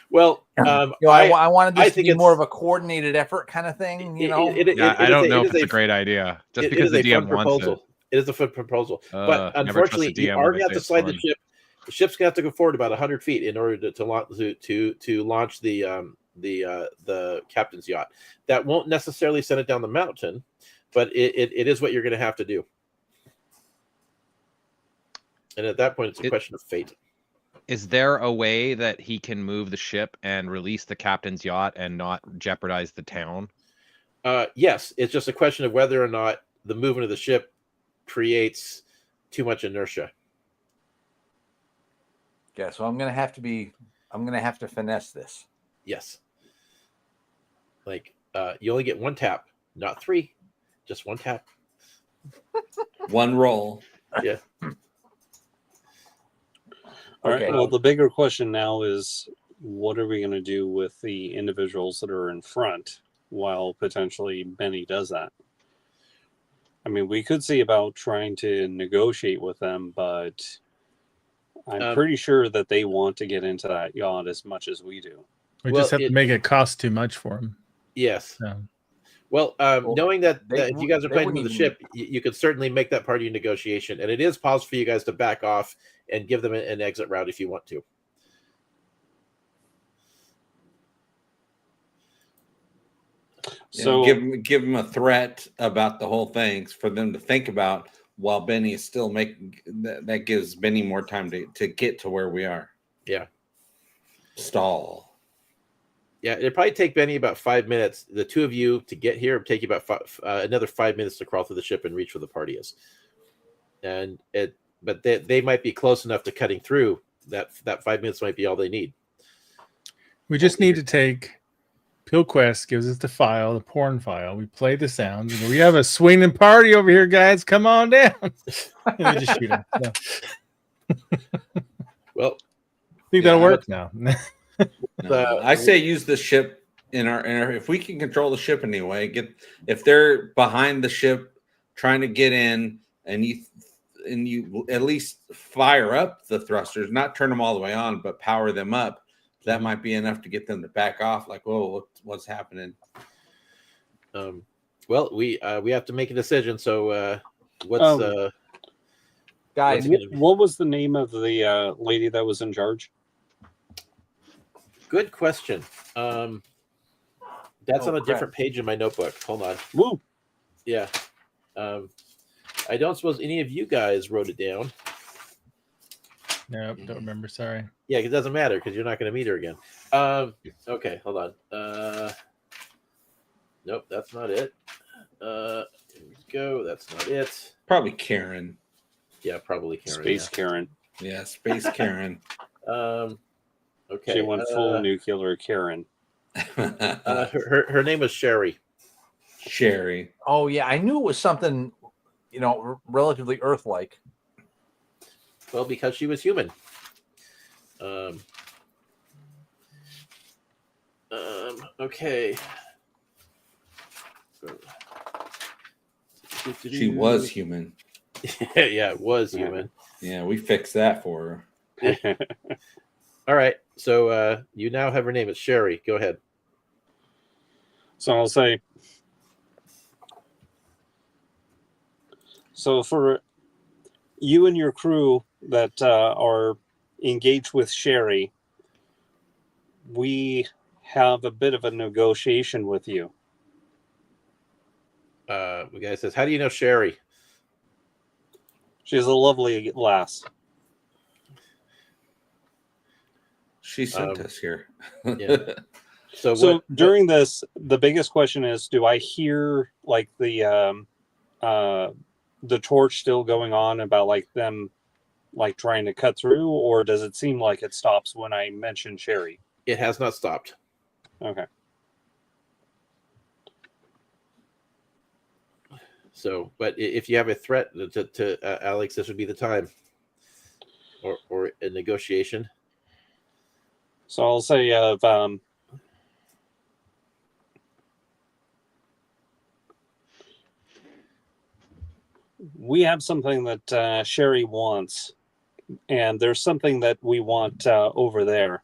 Well, I wanted this to be more of a coordinated effort kind of thing. I don't know if it's a great idea. Just because the DM wants it. It is a fun proposal, but unfortunately, you are going to have to slide the ship. The ship's going to have to go forward about 100 feet in order to launch the captain's yacht. That won't necessarily send it down the mountain, but it is what you're going to have to do. And at that point, it's a question of fate. Is there a way that he can move the ship and release the captain's yacht and not jeopardize the town? Yes, it's just a question of whether or not the movement of the ship creates too much inertia. Yeah, so I'm gonna have to finesse this. Yes. Like you only get one tap, not three, just one tap. One roll. Yeah. All right. Well, the bigger question now is, what are we going to do with the individuals that are in front while potentially Benny does that? I mean, we could see about trying to negotiate with them, but I'm pretty sure that they want to get into that yacht as much as we do. We just have to make it cost too much for them. Yes. So. Well, knowing that if you guys are playing with the ship, you could certainly make that part of your negotiation. And it is possible for you guys to back off and give them an exit route if you want to. So give them a threat about the whole thing for them to think about while Benny is still making that gives Benny more time to get to where we are. Yeah. Stall. Yeah, it'd probably take Benny about 5 minutes. The two of you to get here, it'd take you about another 5 minutes to crawl through the ship and reach where the party is. But they might be close enough to cutting through that 5 minutes might be all they need. We just need to take PillQuest gives us the file, the porn file. We play the sounds. And we have a swinging party over here, guys. Come on down. And we just shoot them. Yeah. Well, I think that'll work now. No, I say use the ship in our if we can control the ship anyway. If they're behind the ship trying to get in, and you at least fire up the thrusters, not turn them all the way on, but power them up. That might be enough to get them to back off. Like, whoa, what's happening? Well, we have to make a decision. So, guys? What was the name of the lady that was in charge? Good question. That's on a different page in my notebook. Hold on. Woo. Yeah. I don't suppose any of you guys wrote it down. No, don't remember. Sorry. Yeah, it doesn't matter because you're not going to meet her again. Okay, hold on. Nope, that's not it. Here we go. That's not it. Probably Karen. Yeah, probably Karen. Space Karen. Yeah, Space Karen. Okay. She went full nuclear Karen. Her name was Sherry. Sherry. Oh yeah, I knew it was something, relatively Earth-like. Well, because she was human. Okay. She was human. Yeah, it was human. Yeah, we fixed that for her. All right. So you now have her name. It's Sherry. Go ahead. So I'll say, so for you and your crew that are engaged with Sherry, we have a bit of a negotiation with you. The guy says, "How do you know Sherry?" She's a lovely lass. She sent us here. Yeah. So during this, the biggest question is, do I hear like the torch still going on about like them like trying to cut through, or does it seem like it stops when I mention Sherry? It has not stopped. Okay. So, but if you have a threat to Alex, this would be the time, or a negotiation. So I'll say we have something that Sherry wants, and there's something that we want over there.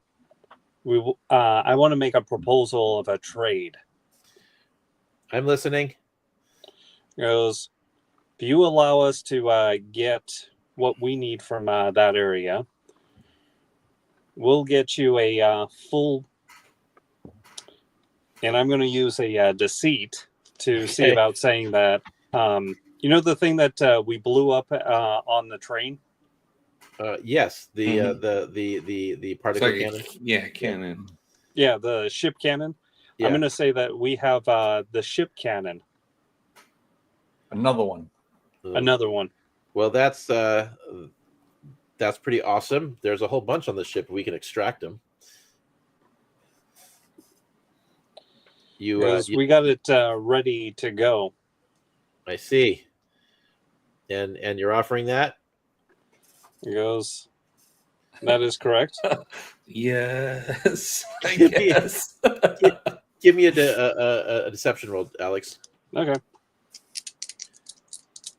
I want to make a proposal of a trade. I'm listening. Goes, if you allow us to get what we need from that area, we'll get you a full, and I'm going to use a deceit to see about saying that. You know the thing that we blew up on the train? Yes, the particle cannon. Yeah, cannon. Yeah, the ship cannon. Yeah. I'm going to say that we have the ship cannon. Another one. Another one. Well, that's pretty awesome. There's a whole bunch on the ship. We can extract them. We got it ready to go. I see. And you're offering that? He goes, that is correct. Yes. I guess. Give me a deception roll, Alex. Okay.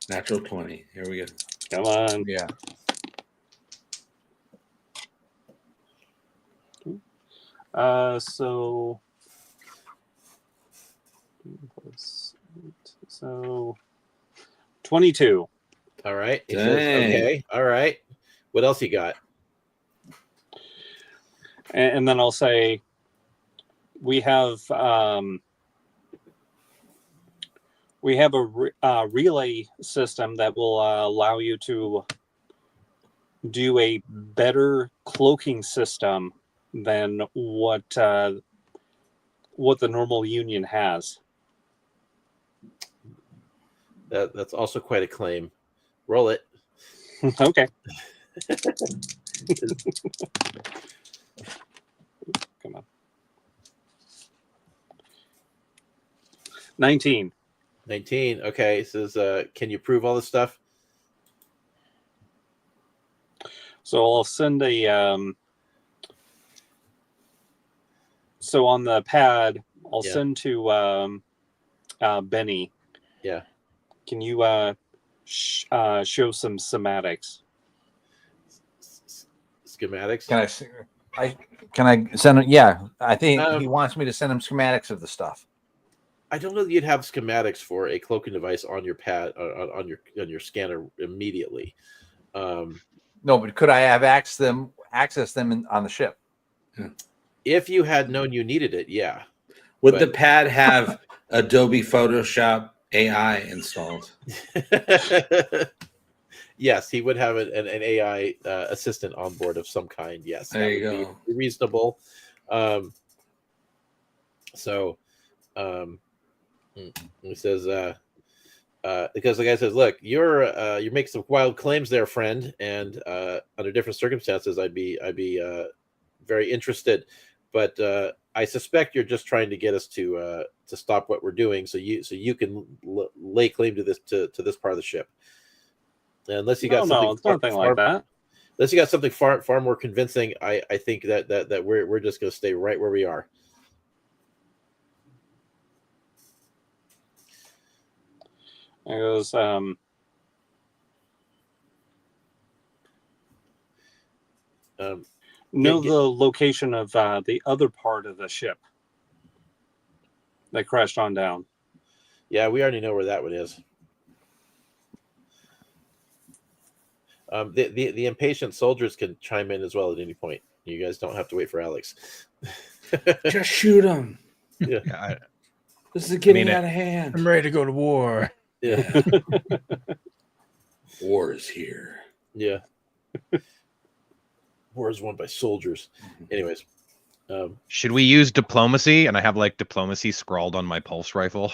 Natural 20. Here we go. Come on. Yeah. So 22. All right. He says, okay. All right. What else you got? And then I'll say we have a relay system that will allow you to do a better cloaking system than what the normal Union has. That's also quite a claim. Roll it. Okay. Come on. 19. 19. Okay. It says, can you prove all this stuff? So I'll send a so on the pad, I'll send to Benny. Yeah. Can you show some schematics? Schematics? Can I send it? Yeah, I think he wants me to send him schematics of the stuff. I don't know that you'd have schematics for a cloaking device on your pad on your scanner immediately. No, but could I have access them on the ship? If you had known you needed it, yeah. Would the pad have Adobe Photoshop AI installed. Yes, he would have an AI assistant on board of some kind. Yes, there you go. Be reasonable. He says, because the guy says, "Look, you make some wild claims there, friend, and under different circumstances, I'd be very interested, but I suspect you're just trying to get us to stop what we're doing, so you can lay claim to this part of the ship." Unless you got something like that. Unless you got something far more convincing, I think that we're just going to stay right where we are. It goes, know the location of the other part of the ship that crashed on down. Yeah, we already know where that one is. The impatient soldiers can chime in as well at any point. You guys don't have to wait for Alex. Just shoot him. Yeah. This is getting out of hand. I'm ready to go to war. Yeah. War is here. Yeah. War is won by soldiers. Anyways. Should we use diplomacy? And I have like diplomacy scrawled on my pulse rifle.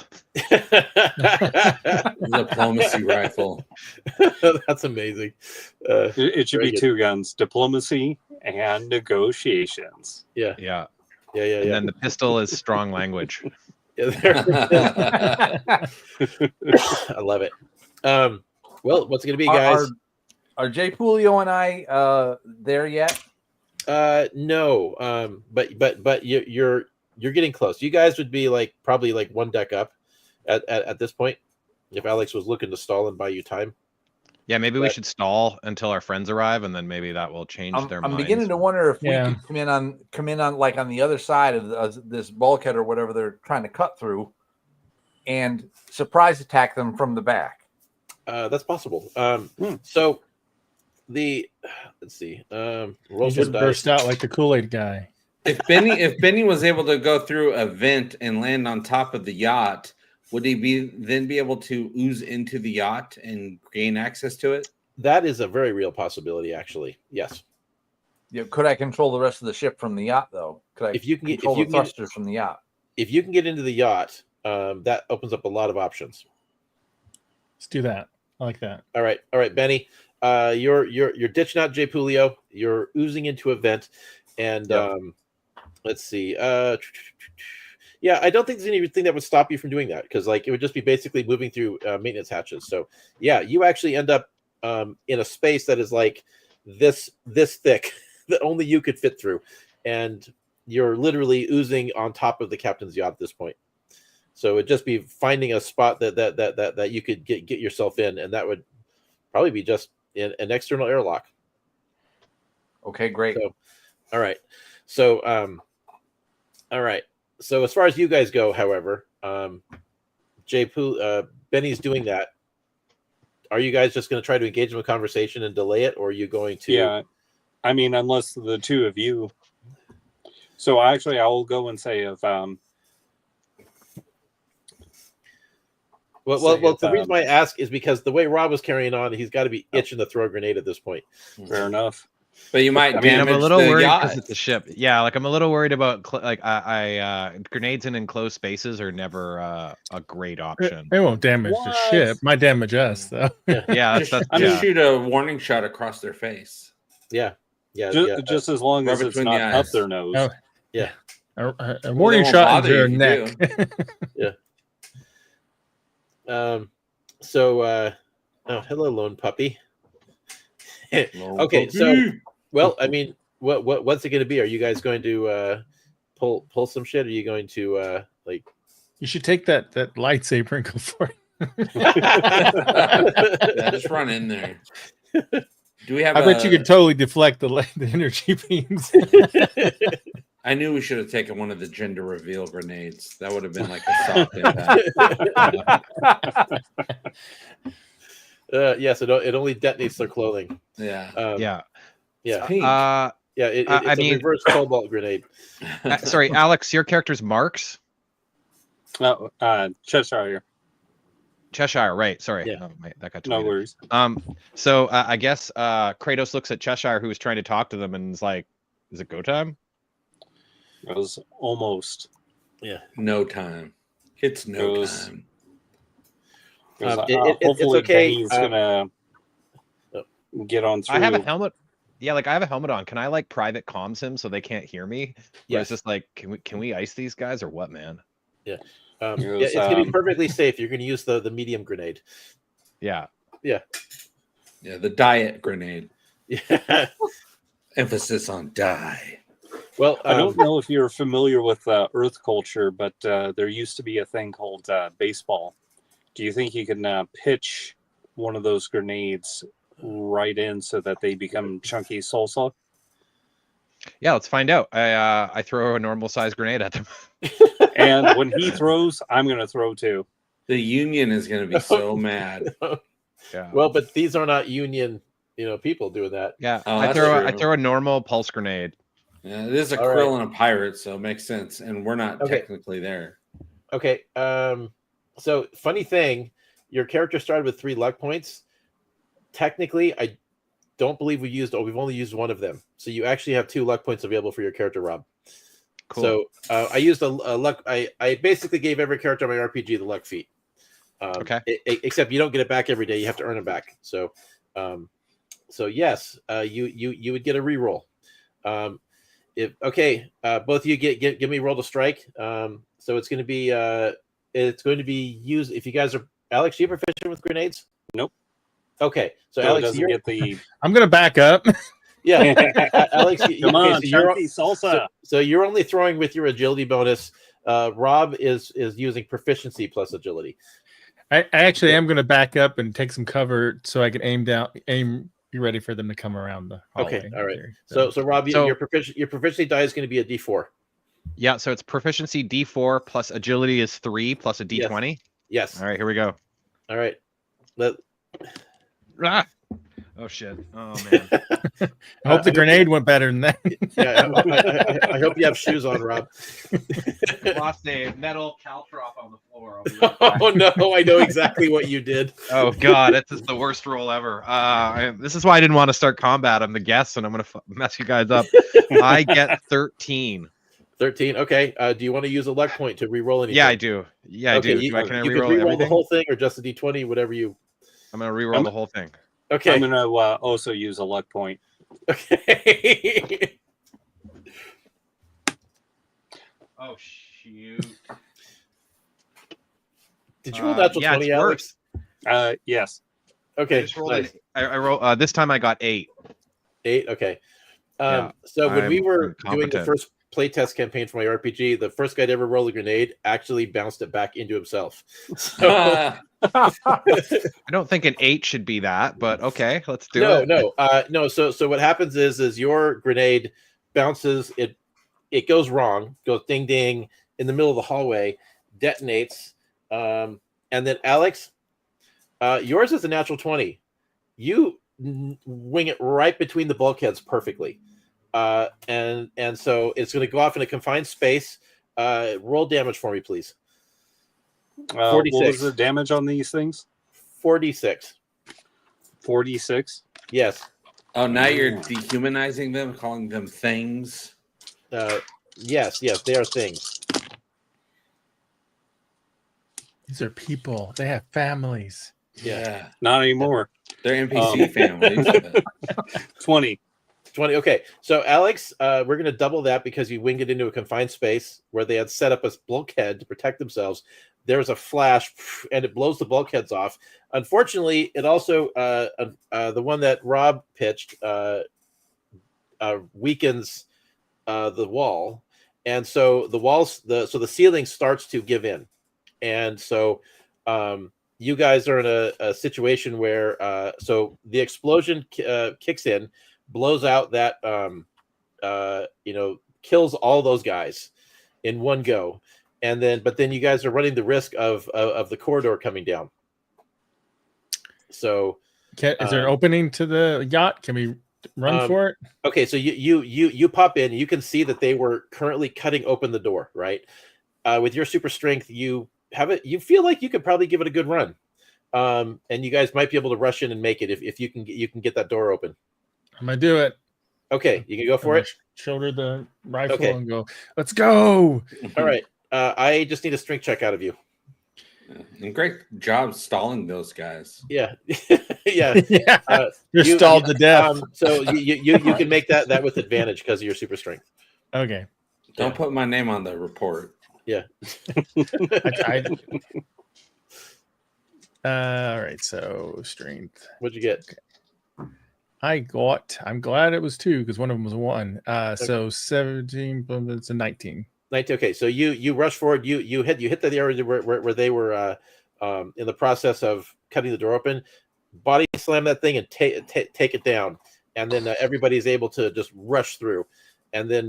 Diplomacy rifle. That's amazing. It should be two guns: diplomacy and negotiations. Yeah. And then the pistol is strong language. I love it. Well, what's it gonna be, guys? Are Jay Pulio and I there yet? No. But you're getting close. You guys would be probably one deck up at this point if Alex was looking to stall and buy you time. Yeah, maybe we should stall until our friends arrive, and then maybe that will change their minds. I'm beginning to wonder if we could come in on like on the other side of this bulkhead or whatever they're trying to cut through, and surprise attack them from the back. That's possible. So let's see. He just burst out like the Kool-Aid guy. If Benny was able to go through a vent and land on top of the yacht, would he be able to ooze into the yacht and gain access to it? That is a very real possibility, actually. Yes. Yeah. Could I control the rest of the ship from the yacht, though? Could I control the thrusters from the yacht? If you can get into the yacht, that opens up a lot of options. Let's do that. I like that. All right, Benny. You're ditching out Jay Pulio. You're oozing into a vent, and let's see. Yeah, I don't think there's anything that would stop you from doing that, because it would just be basically moving through maintenance hatches. So yeah, you actually end up in a space that is like this thick that only you could fit through, and you're literally oozing on top of the captain's yacht at this point. So it'd just be finding a spot that you could get yourself in, and that would probably be just in an external airlock. Okay, great. So, all right. So as far as you guys go, however, Benny's doing that. Are you guys just going to try to engage in a conversation and delay it, or are you going to? Yeah, I mean, unless the two of you. So actually, I will go and say if Well, the reason why I ask is because the way Rob was carrying on, he's got to be itching to throw a grenade at this point. Fair enough. But you might I'm a little worried yacht. because it's a ship. Yeah, I'm a little worried about grenades in enclosed spaces are never a great option. They won't damage the ship. Might damage us though. Yeah, just shoot a warning shot across their face. Yeah. Just as long as it's not up their nose. Oh, yeah. A warning shot into their neck. Yeah. Hello, lone puppy. Okay, so I mean, what's it going to be? Are you guys going to pull some shit? Are you going to You should take that lightsaber and go for it. Just run in there. Do we have? I bet you could totally deflect the energy beams. I knew we should have taken one of the gender reveal grenades. That would have been like a soft impact. Yes, it only detonates their clothing. Yeah. It's I mean, reverse cobalt grenade. Sorry, Alex, your character's Marks. Cheshire. Cheshire, right? Sorry, Yeah. oh, that got No deleted. worries. So I guess Kratos looks at Cheshire, who was trying to talk to them, and is like, "Is it go time?" It was almost. Yeah. No time. It's no time. Hopefully it's okay. Benny's gonna get on through. I have a helmet. Yeah, like I have a helmet on. Can I like private comms him so they can't hear me? Yeah. It's just like, can we ice these guys or what, man? Yeah. It's gonna be perfectly safe. You're gonna use the medium grenade. Yeah. Yeah. Yeah, the diet grenade. Yeah. Emphasis on die. Well, I don't know if you're familiar with Earth culture, but there used to be a thing called baseball. Do you think you can pitch one of those grenades right in so that they become chunky salsa? Yeah, let's find out. I throw a normal size grenade at them. And when he throws, I'm going to throw too. The Union is going to be so mad. Yeah. Well, but these are not Union, people doing that. Yeah. Oh, I that's throw a normal pulse grenade. Yeah, it is a All krill right. and a pirate, so it makes sense. And we're not technically there. Okay. So funny thing, your character started with 3 luck points. Technically, I don't believe we've only used one of them. So you actually have 2 luck points available for your character, Rob. Cool. So I used a luck. I basically gave every character on my RPG the luck feat. Okay. Except you don't get it back every day. You have to earn it back. So, yes, you would get a reroll. Both of you give me roll to strike. So it's going to be used if you guys are. Alex, are you proficient with grenades? Nope. Okay, so So Alex, it doesn't get the. I'm gonna back up. Yeah, Alex, Come on, chunky salsa. So you're only throwing with your agility bonus. Rob is using proficiency plus agility. I actually am gonna back up and take some cover so I can be ready for them to come around the hallway. Okay, all right. Here. So Rob, your proficiency die is going to be a D4. Yeah, so it's proficiency D4 plus agility is 3 plus a D20. Yes. All right, here we go. All right. Ah! Oh shit! Oh man! I hope the grenade went better than that. Yeah, I hope you have shoes on, Rob. Lost a metal caltrop on the floor. Oh no, I know exactly what you did. Oh god, this is the worst roll ever. This is why I didn't want to start combat. I'm the guest, and I'm gonna mess you guys up. I get 13. 13. Okay. Do you want to use a luck point to re-roll anything? Yeah, I do. Yeah, okay, I do. You can I can re-roll re-roll everything? the whole thing or just a D20, whatever you. I'm gonna re-roll the whole thing. Okay. I'm going to also use a luck point. Okay. Oh shoot! Did you roll natural 20, Alex? Yes. Okay. Nice. I roll. This time I got 8. 8. Okay. Yeah, So when we were doing competent. the first playtest campaign for my RPG, the first guy to ever roll a grenade actually bounced it back into himself. So, I don't think an 8 should be that, but okay, let's do it. No. So what happens is your grenade bounces. It goes wrong. Goes ding ding in the middle of the hallway, detonates, and then Alex, yours is a natural 20. You wing it right between the bulkheads perfectly. And so it's going to go off in a confined space. Roll damage for me, please. 46. What was the damage on these things? 46. 46? Yes. Oh, now you're dehumanizing them, calling them things. Yes, they are things. These are people. They have families. Yeah. Not anymore. They're NPC families. But... 20. 20. Okay. So, Alex, we're going to double that because you winged it into a confined space where they had set up a bulkhead to protect themselves. There's a flash, and it blows the bulkheads off. Unfortunately, it also, the one that Rob pitched, weakens the wall. And so the ceiling starts to give in. And so you guys are in a situation where so the explosion kicks in, blows out that kills all those guys in one go, but then you guys are running the risk of the corridor coming down. So is there an opening to the yacht? Can we run for it? Okay, so you pop in. You can see that they were currently cutting open the door. Right, with your super strength, you feel like you could probably give it a good run. and you guys might be able to rush in and make it if you can get that door open. I'm gonna do it. Okay, you can go for it. Shoulder the rifle and go. Let's go. All right. I just need a strength check out of you. And great job stalling those guys. Yeah, yeah. You're stalled to death. So you can make that with advantage because of your super strength. Okay. Don't put my name on the report. Yeah. All right. So strength. What'd you get? Okay. I'm glad it was 2 because one of them was 1. So 17. It's a 19. 19. Okay, so you rush forward. You hit the area where they were in the process of cutting the door open. Body slam that thing and take it down, and then everybody's able to just rush through. And then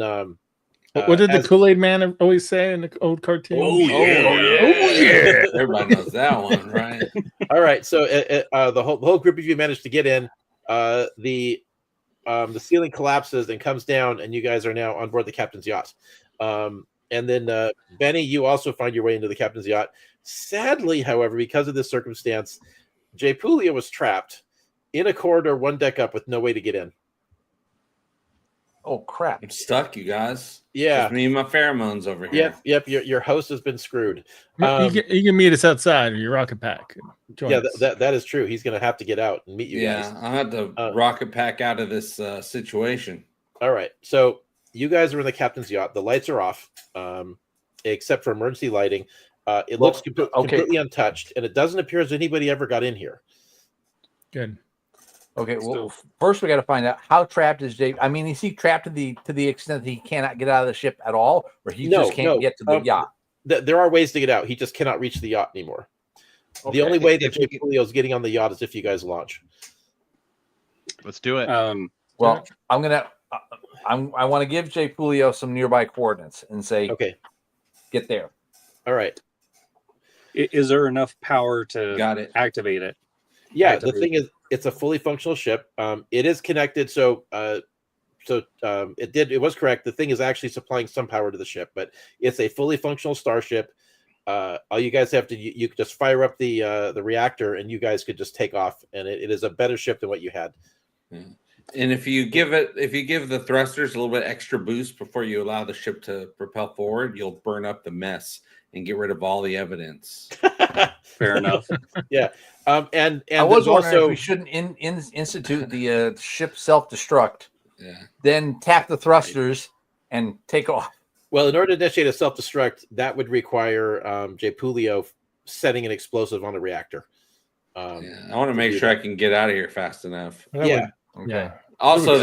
what did the Kool-Aid Man always say in the old cartoon? Oh yeah. Everybody knows that one, right? All right, so the whole group of you managed to get in. The ceiling collapses and comes down, and you guys are now on board the captain's yacht. And then Benny, you also find your way into the captain's yacht. Sadly, however, because of this circumstance, J. Puglia was trapped in a corridor 1 deck up with no way to get in. Oh crap! I'm stuck, you guys. Yeah, just me and my pheromones over here. Yep. Your host has been screwed. You can meet us outside of your rocket pack. Yeah, that is true. He's going to have to get out and meet you guys. Yeah, I'll have to rocket pack out of this situation. All right, so you guys are in the captain's yacht. The lights are off, except for emergency lighting. It looks completely untouched, and it doesn't appear as anybody ever got in here. Good. Okay. Well, first we got to find out how trapped is Jay. I mean, is he trapped to the extent that he cannot get out of the ship at all, or he just can't get to the yacht? There are ways to get out. He just cannot reach the yacht anymore. Okay. The only way that Jay Puglia is getting on the yacht is if you guys launch. Let's do it. Well, I want to give Jay Puglia some nearby coordinates and say, okay, get there. All right. Is there enough power to activate it? Yeah, the thing is, it's a fully functional ship. It is connected, so it was correct. The thing is actually supplying some power to the ship, but it's a fully functional starship. All you guys have to you could just fire up the reactor, and you guys could just take off. And it is a better ship than what you had. And if you give the thrusters a little bit extra boost before you allow the ship to propel forward, you'll burn up the mess and get rid of all the evidence. Fair enough. Yeah. And I was wondering if we shouldn't institute the ship self-destruct. Yeah. Then tap the thrusters and take off. Well, in order to initiate a self-destruct, that would require J. Puglia setting an explosive on the reactor. I want to make sure I can get out of here fast enough. Yeah. Okay. Also,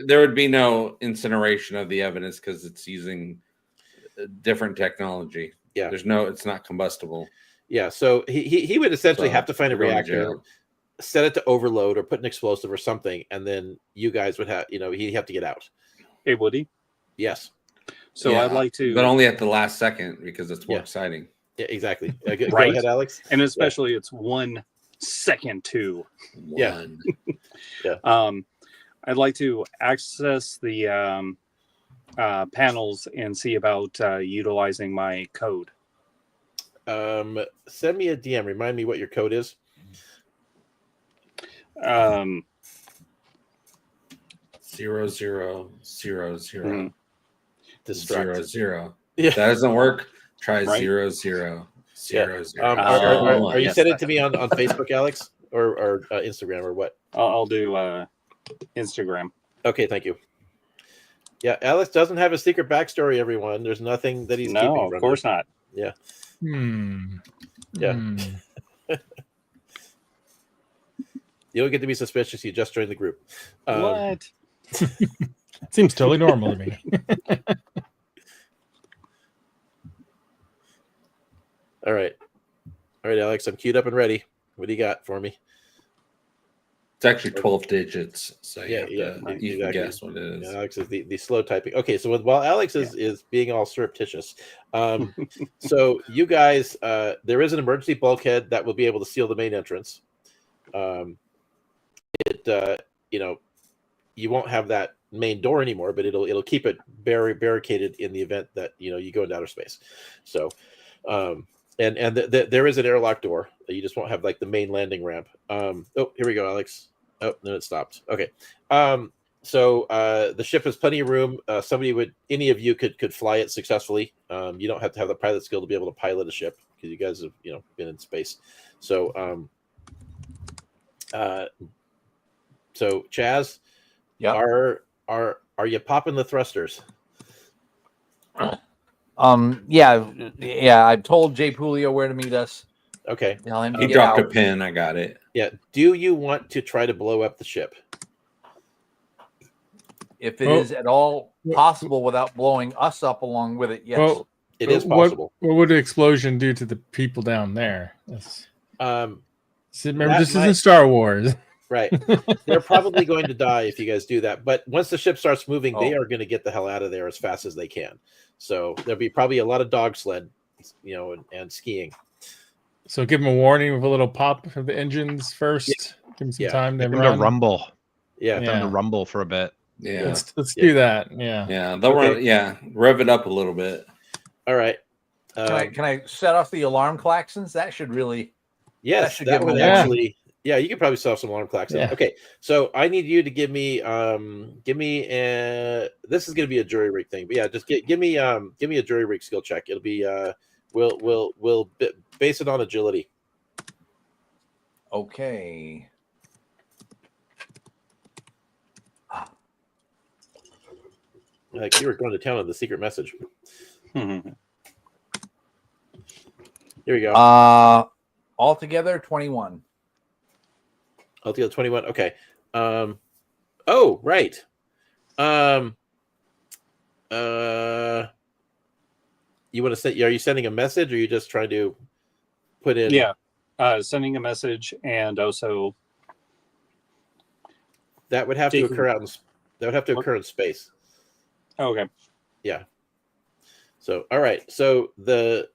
there would be no incineration of the evidence because it's using different technology. Yeah. It's not combustible. Yeah. So he would essentially have to find a reactor, set it to overload, or put an explosive or something, and then you guys would have, he'd have to get out. Hey, would he? Yes. So I'd like to, but only at the last second because it's more exciting. Yeah, exactly. Go right. ahead, Alex. And especially it's 1 second too. Yeah. Yeah. I'd like to access the panels and see about utilizing my code. Send me a DM. Remind me what your code is. 0000 Destruct. 00. Yeah. If that doesn't work, try Right. 0000. Are you sending it to me on Facebook, Alex, or Instagram, or what? I'll do Instagram. Okay, thank you. Yeah, Alex doesn't have a secret backstory, everyone. There's nothing that he's keeping No, from of course not. Yeah. Yeah. You don't get to be suspicious. You just joined the group. What? Seems totally normal to me. All right, Alex. I'm queued up and ready. What do you got for me? It's actually 12 digits. So you exactly. can guess what it is. Yeah, Alex is the slow typing. Okay, so while Alex is being all surreptitious, so you guys, there is an emergency bulkhead that will be able to seal the main entrance. You won't have that main door anymore, but it'll keep it barricaded in the event that you go into outer space. So And there is an airlock door. You just won't have like the main landing ramp. Oh, here we go, Alex. Oh, no, it stopped. Okay. So the ship has plenty of room. Any of you could fly it successfully. You don't have to have the pilot skill to be able to pilot a ship because you guys have been in space. So so CHAZ, yeah, are you popping the thrusters? Yeah. I've told Jay Pulio where to meet us. Okay. Tell him to He get dropped out. a pin. I got it. Yeah. Do you want to try to blow up the ship? If it is at all possible without blowing us up along with it, yes. Well, it is possible. What would the explosion do to the people down there? Remember, this isn't Star Wars. Right. They're probably going to die if you guys do that. But once the ship starts moving, they are going to get the hell out of there as fast as they can. So there'll be probably a lot of dog sled, and skiing. So give them a warning with a little pop of the engines first. Yeah. Give them some time to rumble. Yeah. Them to rumble for a bit. Yeah. Let's do that. Yeah. Yeah. They'll rev it up a little bit. All right. Can I set off the alarm klaxons? That should really. Yes, that would actually. Yeah, you could probably set off some alarm klaxons. Yeah. Okay, so I need you to give me this is going to be a jury rig thing, but yeah, just give me a jury rig skill check. It'll be we'll base it on agility. Okay. Like you were going to town on the secret message. Here we go. Altogether 21. Altogether 21. Okay. Oh, right. You want to say? Are you sending a message, or are you just trying to put in? Yeah, sending a message, and also that would have to occur out in. That would have to occur in space. Okay. Yeah. So all right. So you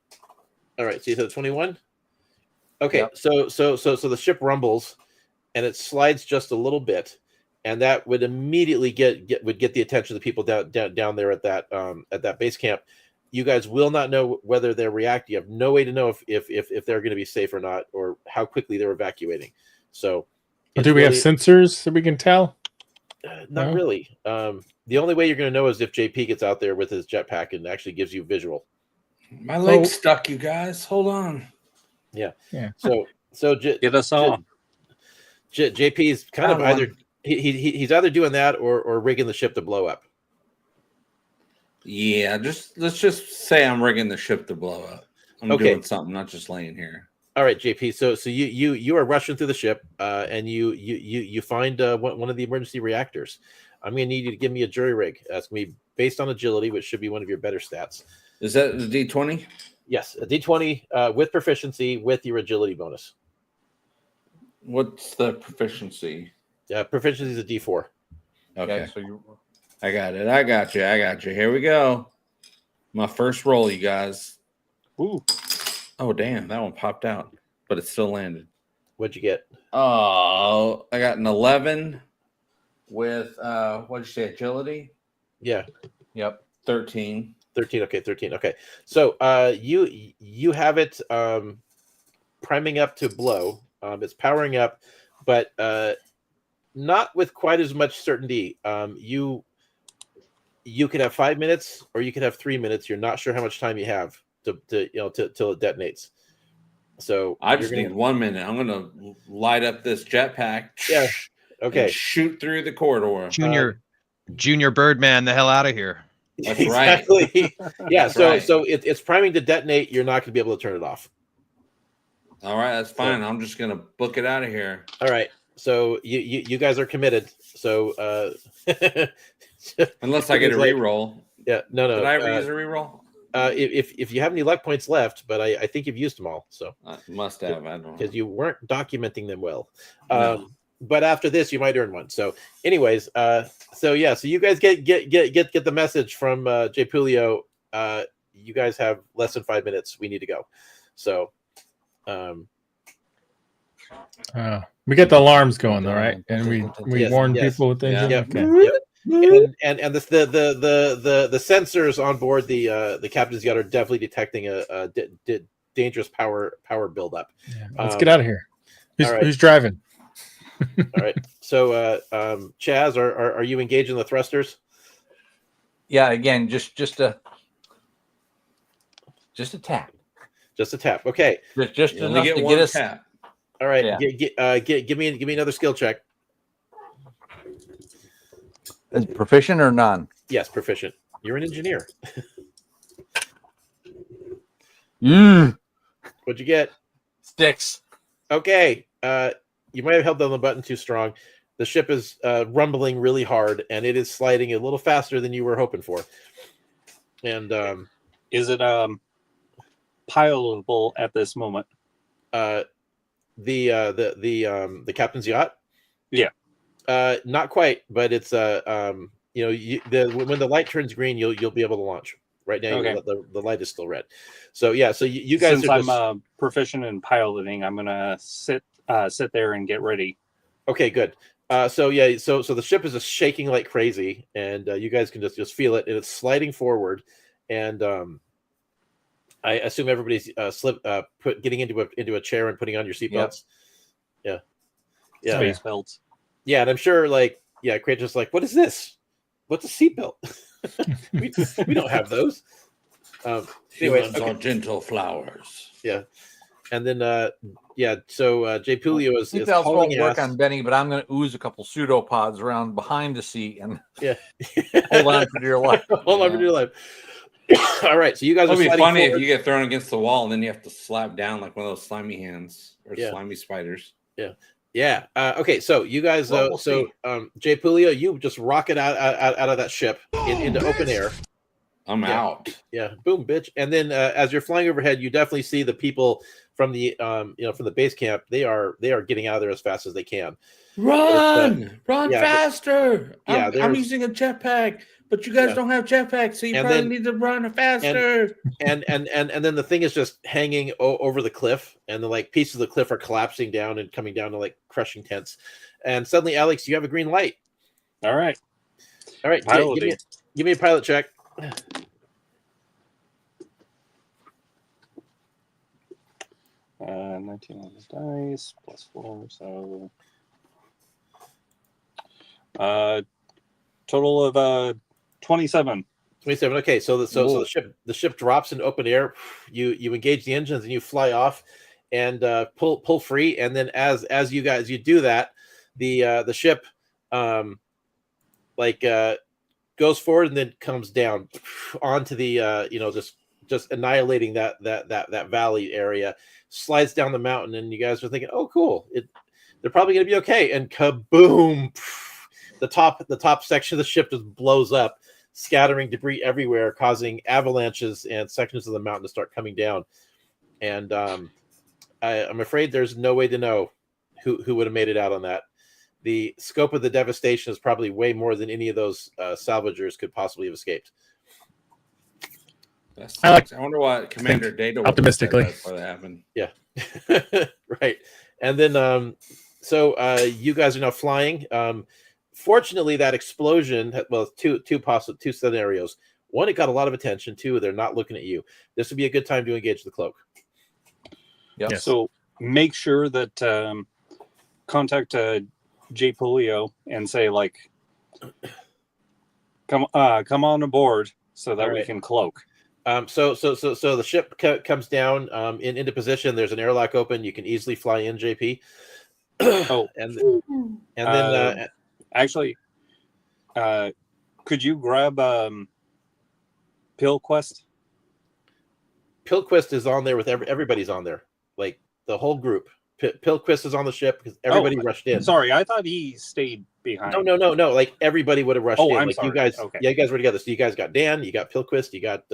said 21. Okay. Yep. So the ship rumbles, and it slides just a little bit, and that would immediately get the attention of the people down there at that base camp. You guys will not know whether they're reacting. You have no way to know if they're going to be safe or not, or how quickly they're evacuating. So, do we have sensors that we can tell? Not really. The only way you're going to know is if JP gets out there with his jetpack and actually gives you visual. My leg's stuck, you guys. Hold on. Yeah. So get us on. JP's kind of either he's either doing that or rigging the ship to blow up. Yeah, let's just say I'm rigging the ship to blow up. I'm doing something, not just laying here. All right, JP. So you are rushing through the ship, and you find one of the emergency reactors. I'm going to need you to give me a jury rig. That's going to be based on agility, which should be one of your better stats. Is that the D20? Yes, a D20 with proficiency with your agility bonus. What's the proficiency? Proficiency is a D4. Okay. So I got it. I got you. Here we go. My first roll, you guys. Ooh. Oh, damn. That one popped out, but it still landed. What'd you get? Oh, I got an 11 with, what'd you say, agility? Yeah. Yep. 13. 13. Okay, 13. Okay. So you have it priming up to blow. It's powering up, but not with quite as much certainty. You could have 5 minutes, or you could have 3 minutes. You're not sure how much time you have till it detonates. So I just need 1 minute. I'm gonna light up this jetpack. Yeah. Okay. Shoot through the corridor. Junior Birdman, the hell out of here. That's exactly. Right. Yeah. So it's priming to detonate. You're not gonna be able to turn it off. All right, that's fine. I'm just gonna book it out of here. All right. So you guys are committed. So unless I get a reroll. Yeah. No. Did I use a reroll? If you have any luck points left, but I think you've used them all. So must have. I don't know, because you weren't documenting them well. No. But after this, you might earn one. So, anyways, so you guys get the message from Jay Pulio. You guys have less than 5 minutes. We need to go. So, we get the alarms going though, right? And we warn people with things. Yeah. Okay. Yep. And the sensors on board the captain's yacht are definitely detecting a dangerous power buildup. Yeah, let's get out of here. Who's driving? All right. So, Chaz, are you engaged in the thrusters? Yeah. Again, just a tap. Just a tap. Okay. Just enough to get us. Tap. All right. Yeah. Give me another skill check. Is proficient or none? Yes, proficient. You're an engineer. What'd you get? Sticks. Okay. You might have held down the button too strong. The ship is rumbling really hard, and it is sliding a little faster than you were hoping for. And is it pilotable at this moment? The captain's yacht? Yeah. Not quite, but it's when the light turns green, you'll be able to launch. Right now, okay. the light is still red. So yeah, so you guys. Since I'm proficient in piloting, I'm gonna sit there and get ready. Okay, good. So the ship is just shaking like crazy, and you guys can just feel it, and it's sliding forward, and I assume everybody's getting into a chair and putting on your seatbelts. Yep. Yeah. Space belts. Yeah, and I'm sure Kratos like, what is this? What's a seatbelt? we don't have those. Humans are gentle flowers. Yeah. And then so J. Pulio is seatbelts hauling won't work on Benny, but I'm going to ooze a couple pseudopods around behind the seat and hold on for dear life. Hold on for dear life. All right, so you guys. It'll be funny forward. if you get thrown against the wall and then you have to slap down like one of those slimy hands or slimy spiders. Yeah. Yeah. Okay. So you guys. We'll J. Pulio, you just rocket out of that ship into open air. I'm out. Yeah. Boom, bitch. And then as you're flying overhead, you definitely see the people from the from the base camp. They are getting out of there as fast as they can. Run faster. Yeah, I'm using a jetpack, but you guys don't have jetpacks, so you probably need to run faster. And then the thing is just hanging over the cliff, and the pieces of the cliff are collapsing down and coming down to crushing tents. And suddenly, Alex, you have a green light. All right. Give me a pilot check. 19 on the dice +4, so total of 27. 27. Okay, so the ship drops in open air. You engage the engines and you fly off and pull free. And then as you do that, the ship goes forward and then comes down onto the just annihilating that valley area, slides down the mountain, and you guys are thinking, oh cool, they're probably going to be okay. And kaboom, the top section of the ship just blows up, scattering debris everywhere, causing avalanches and sections of the mountain to start coming down. And I'm afraid there's no way to know who would have made it out on that. The scope of the devastation is probably way more than any of those salvagers could possibly have escaped. I wonder what Commander Data optimistically before that happened. Yeah. Right. And then you guys are now flying. Fortunately, that explosion, two scenarios. One, it got a lot of attention. Two, they're not looking at you. This would be a good time to engage the cloak. Yeah. Yes. So make sure that contact J. Pulio and say come on aboard so that we can cloak. So the ship comes down into position. There's an airlock open. You can easily fly in, JP. and then actually, could you grab Pillquest? Pillquest is on there with everybody's on there, the whole group. Pillquest is on the ship because everybody rushed in. Sorry, I thought he stayed behind. No. Everybody would have rushed in. I'm sorry. You guys, okay. Yeah, you guys were together. So you guys got Dan, you got Pillquest, you got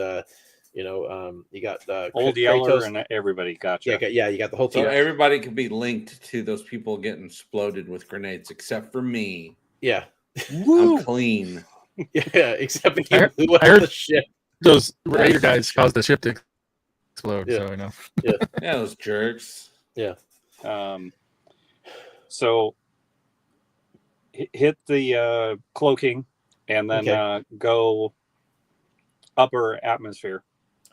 you got Old Yeller and everybody. Gotcha. Yeah, you got the whole team. So everybody could be linked to those people getting exploded with grenades, except for me. Yeah. I'm clean. Yeah, except the people who went on the ship. Those Raider guys caused the ship to explode. Yeah. So I know. Yeah, those jerks. Yeah. So hit the cloaking and then go upper atmosphere.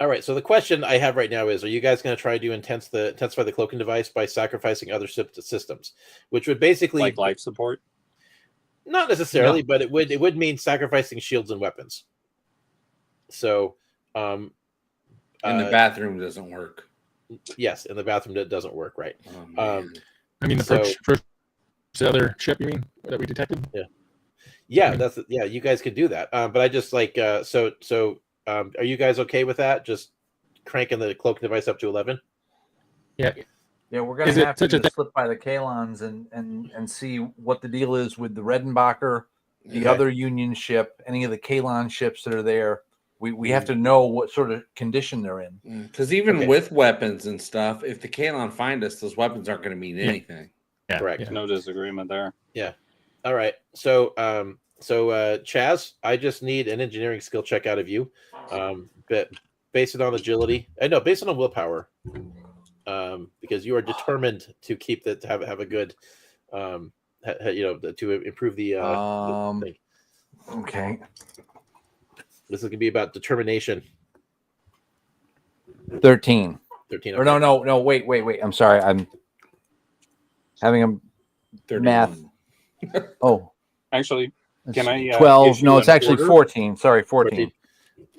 All right. So the question I have right now is: are you guys going to try to intensify the cloaking device by sacrificing other systems, which would basically like life support? Not necessarily, but it would mean sacrificing shields and weapons. So, and the bathroom doesn't work. Yes, in the bathroom that doesn't work, right? I mean, the other ship, you mean, that we detected? Yeah, you guys could do that. But I just like are you guys okay with that? Just cranking the cloaking device up to 11? Yeah, we're gonna have to slip by the Kalons and see what the deal is with the Redenbacher, the other Union ship, any of the Kalon ships that are there. We have to know what sort of condition they're in. Because even with weapons and stuff, if the Kalon find us, those weapons aren't going to mean anything. Yeah. Correct. Yeah. No disagreement there. Yeah. All right. So Chaz, I just need an engineering skill check out of you. But based it on agility. No, based on willpower. Because you are determined to keep that, to have a good to improve the thing. Okay. This is going to be about determination. 13. 13. Or no. Wait. I'm sorry. I'm having a math. Oh, actually, can I? 12. No, it's actually 14. Sorry, 14.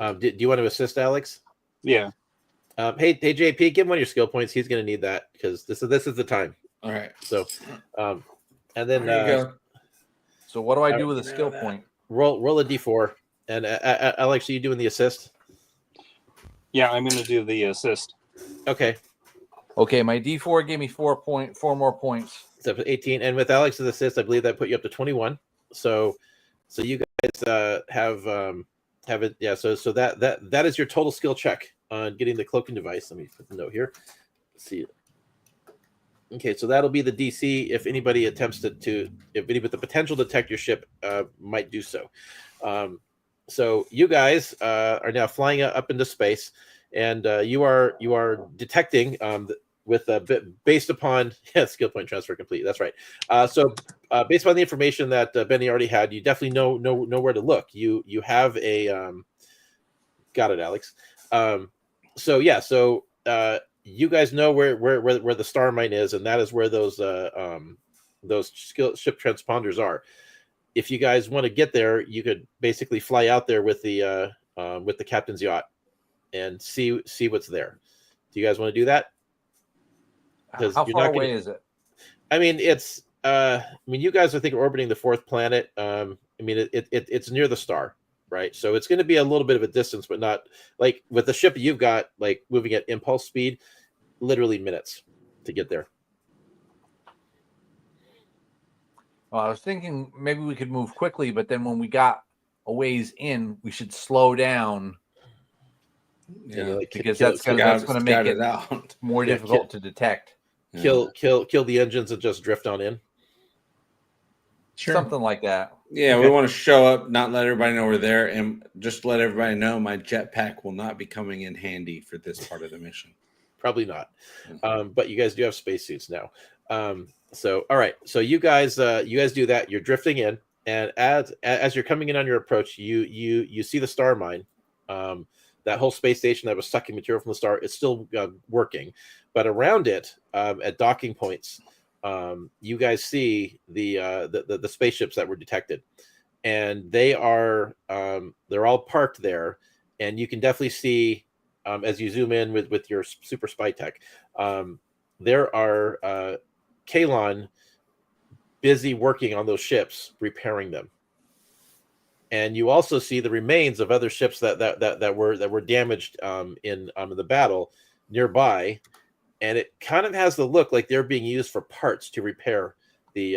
Do you want to assist, Alex? Yeah. Hey, JP, give him one of your skill points. He's going to need that because this is the time. All right. So, and then there you go. So what do I do with a skill point? Roll a d4. And Alex, are you doing the assist? Yeah, I'm going to do the assist. Okay. Okay, my D4 gave me 4 more points. So 18, and with Alex's assist, I believe that put you up to 21. So you guys have it. Yeah. So that is your total skill check on getting the cloaking device. Let me put the note here. Let's see. Okay, so that'll be the DC if anybody attempts if anybody with the potential to detect your ship might do so. So you guys are now flying up into space, and you are detecting with based upon skill point transfer complete. That's right. So based on the information that Benny already had, you definitely know where to look. You have a got it, Alex. So you guys know where the star mine is, and that is where those ship transponders are. If you guys want to get there, you could basically fly out there with the captain's yacht and see what's there. Do you guys want to do that? How far away is it? I mean, it's you guys I think are orbiting the fourth planet. It's near the star, right? So it's going to be a little bit of a distance, but not like with the ship you've got, like moving at impulse speed, literally minutes to get there. Well, I was thinking maybe we could move quickly, but then when we got a ways in, we should slow down. Yeah, because that's going to make it more difficult to detect. Kill the engines and just drift on in. Sure. Something like that. Yeah, we want to show up, not let everybody know we're there, and just let everybody know my jetpack will not be coming in handy for this part of the mission. Probably not. But you guys do have spacesuits now. So all right. So you guys do that. You're drifting in, and as you're coming in on your approach, you see the star mine. That whole space station that was sucking material from the star is still working, but around it, at docking points, you guys see the spaceships that were detected, and they're all parked there, and you can definitely see as you zoom in with your super spy tech, there are Kalon busy working on those ships, repairing them. And you also see the remains of other ships that were damaged in the battle nearby, and it kind of has the look like they're being used for parts to repair the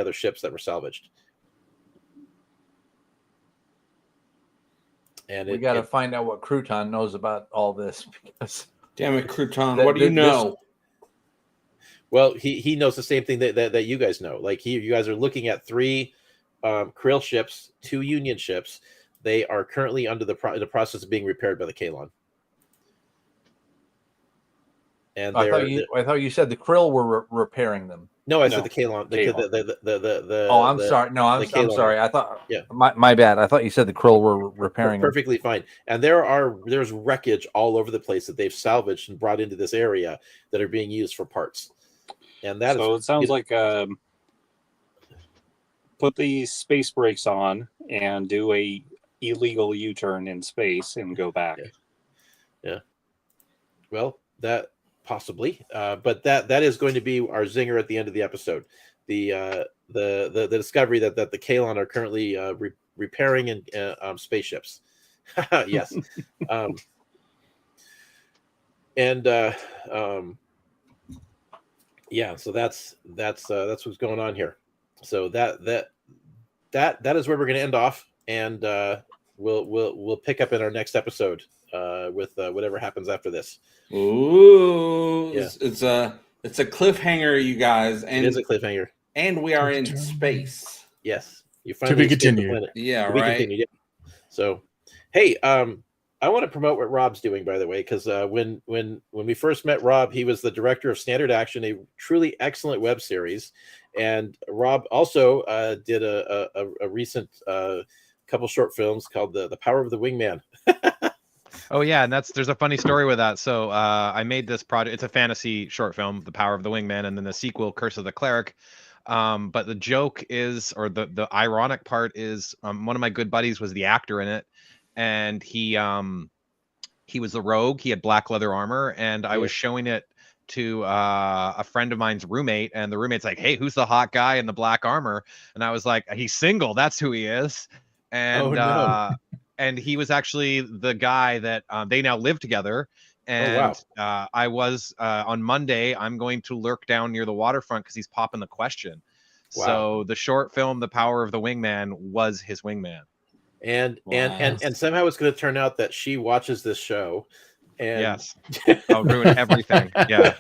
other ships that were salvaged. And we got to find out what Crouton knows about all this. Because damn it, Crouton, what do you know? Well, he knows the same thing that you guys know. Like you guys are looking at 3 Krill ships, 2 Union ships. They are currently under the process of being repaired by the Kalon. And I thought you said the Krill were repairing them. No, I said No. the Kalon. Oh, I'm sorry. No, I'm sorry. I thought. Yeah. My bad. I thought you said the Krill were repairing them. Perfectly fine. And there's wreckage all over the place that they've salvaged and brought into this area that are being used for parts. And that it sounds like put the space brakes on and do a illegal U-turn in space and go back. Yeah. Well, that possibly, but that is going to be our zinger at the end of the episode. The discovery that the Kalon are currently repairing in spaceships. Yes. Yeah. So that's what's going on here. So that is where we're going to end off, and we'll pick up in our next episode with whatever happens after this. Ooh, Yeah. It's a cliffhanger, you guys, and It is a cliffhanger, and we are in space. Yes, you To finally be escaped the continued. planet. Yeah, To be right. continued, yeah. So, hey, I want to promote what Rob's doing, by the way, because when we first met Rob, he was the director of Standard Action, a truly excellent web series, and Rob also did a recent couple short films called the Power of the Wingman. Oh yeah, and there's a funny story with that. So I made this project. It's a fantasy short film, The Power of the Wingman, and then the sequel, Curse of the Cleric. But the joke is, or the ironic part is, one of my good buddies was the actor in it, and he was the rogue. He had black leather armor, and I was showing it to a friend of mine's roommate, and the roommate's like, "Hey, who's the hot guy in the black armor?" And I was like, "He's single. That's who he is." And and he was actually the guy that they now live together. And I was on Monday, I'm going to lurk down near the waterfront because he's popping the question. Wow. So the short film, The Power of the Wingman, was his wingman. And somehow it's going to turn out that she watches this show. And yes, I'll ruin everything. Yeah.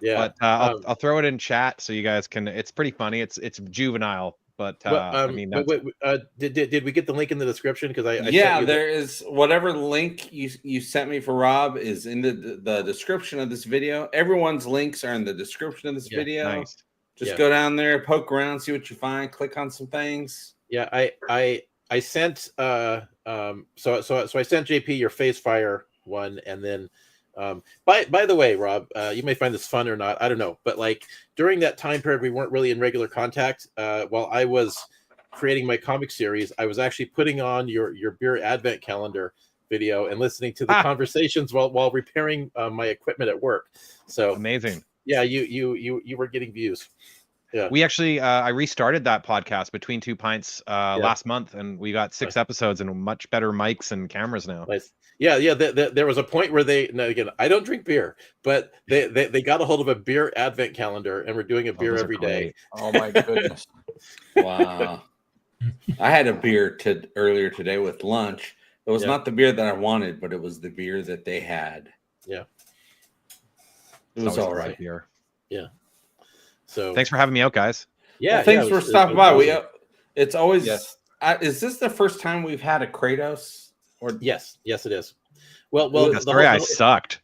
Yeah. But I'll throw it in chat so you guys can. It's pretty funny. It's juvenile. But I mean, did we get the link in the description? Because I there is whatever link you sent me for Rob is in the description of this video. Everyone's links are in the description of this video. Nice. Just go down there, poke around, see what you find, click on some things. Yeah, I sent so I sent JP your Phase Fire one, and then by the way, Rob, you may find this fun or not, I don't know, but like during that time period we weren't really in regular contact. While I was creating my comic series, I was actually putting on your beer advent calendar video and listening to the conversations while repairing my equipment at work. So amazing. Yeah, you were getting views. Yeah. We actually I restarted that podcast, Between Two Pints, last month, and we got 6 episodes and much better mics and cameras now. Nice. Yeah. There was a point where again, I don't drink beer, but they got a hold of a beer advent calendar and we're doing a beer every day. Oh my goodness! Wow. I had a beer earlier today with lunch. It was not the beer that I wanted, but it was the beer that they had. Yeah. It was all right. Beer. Yeah. So thanks for having me out, guys. Yeah. Well, thanks for stopping by. Awesome. It's always is this the first time we've had a Kratos? Or yes, it is. Well, I sucked.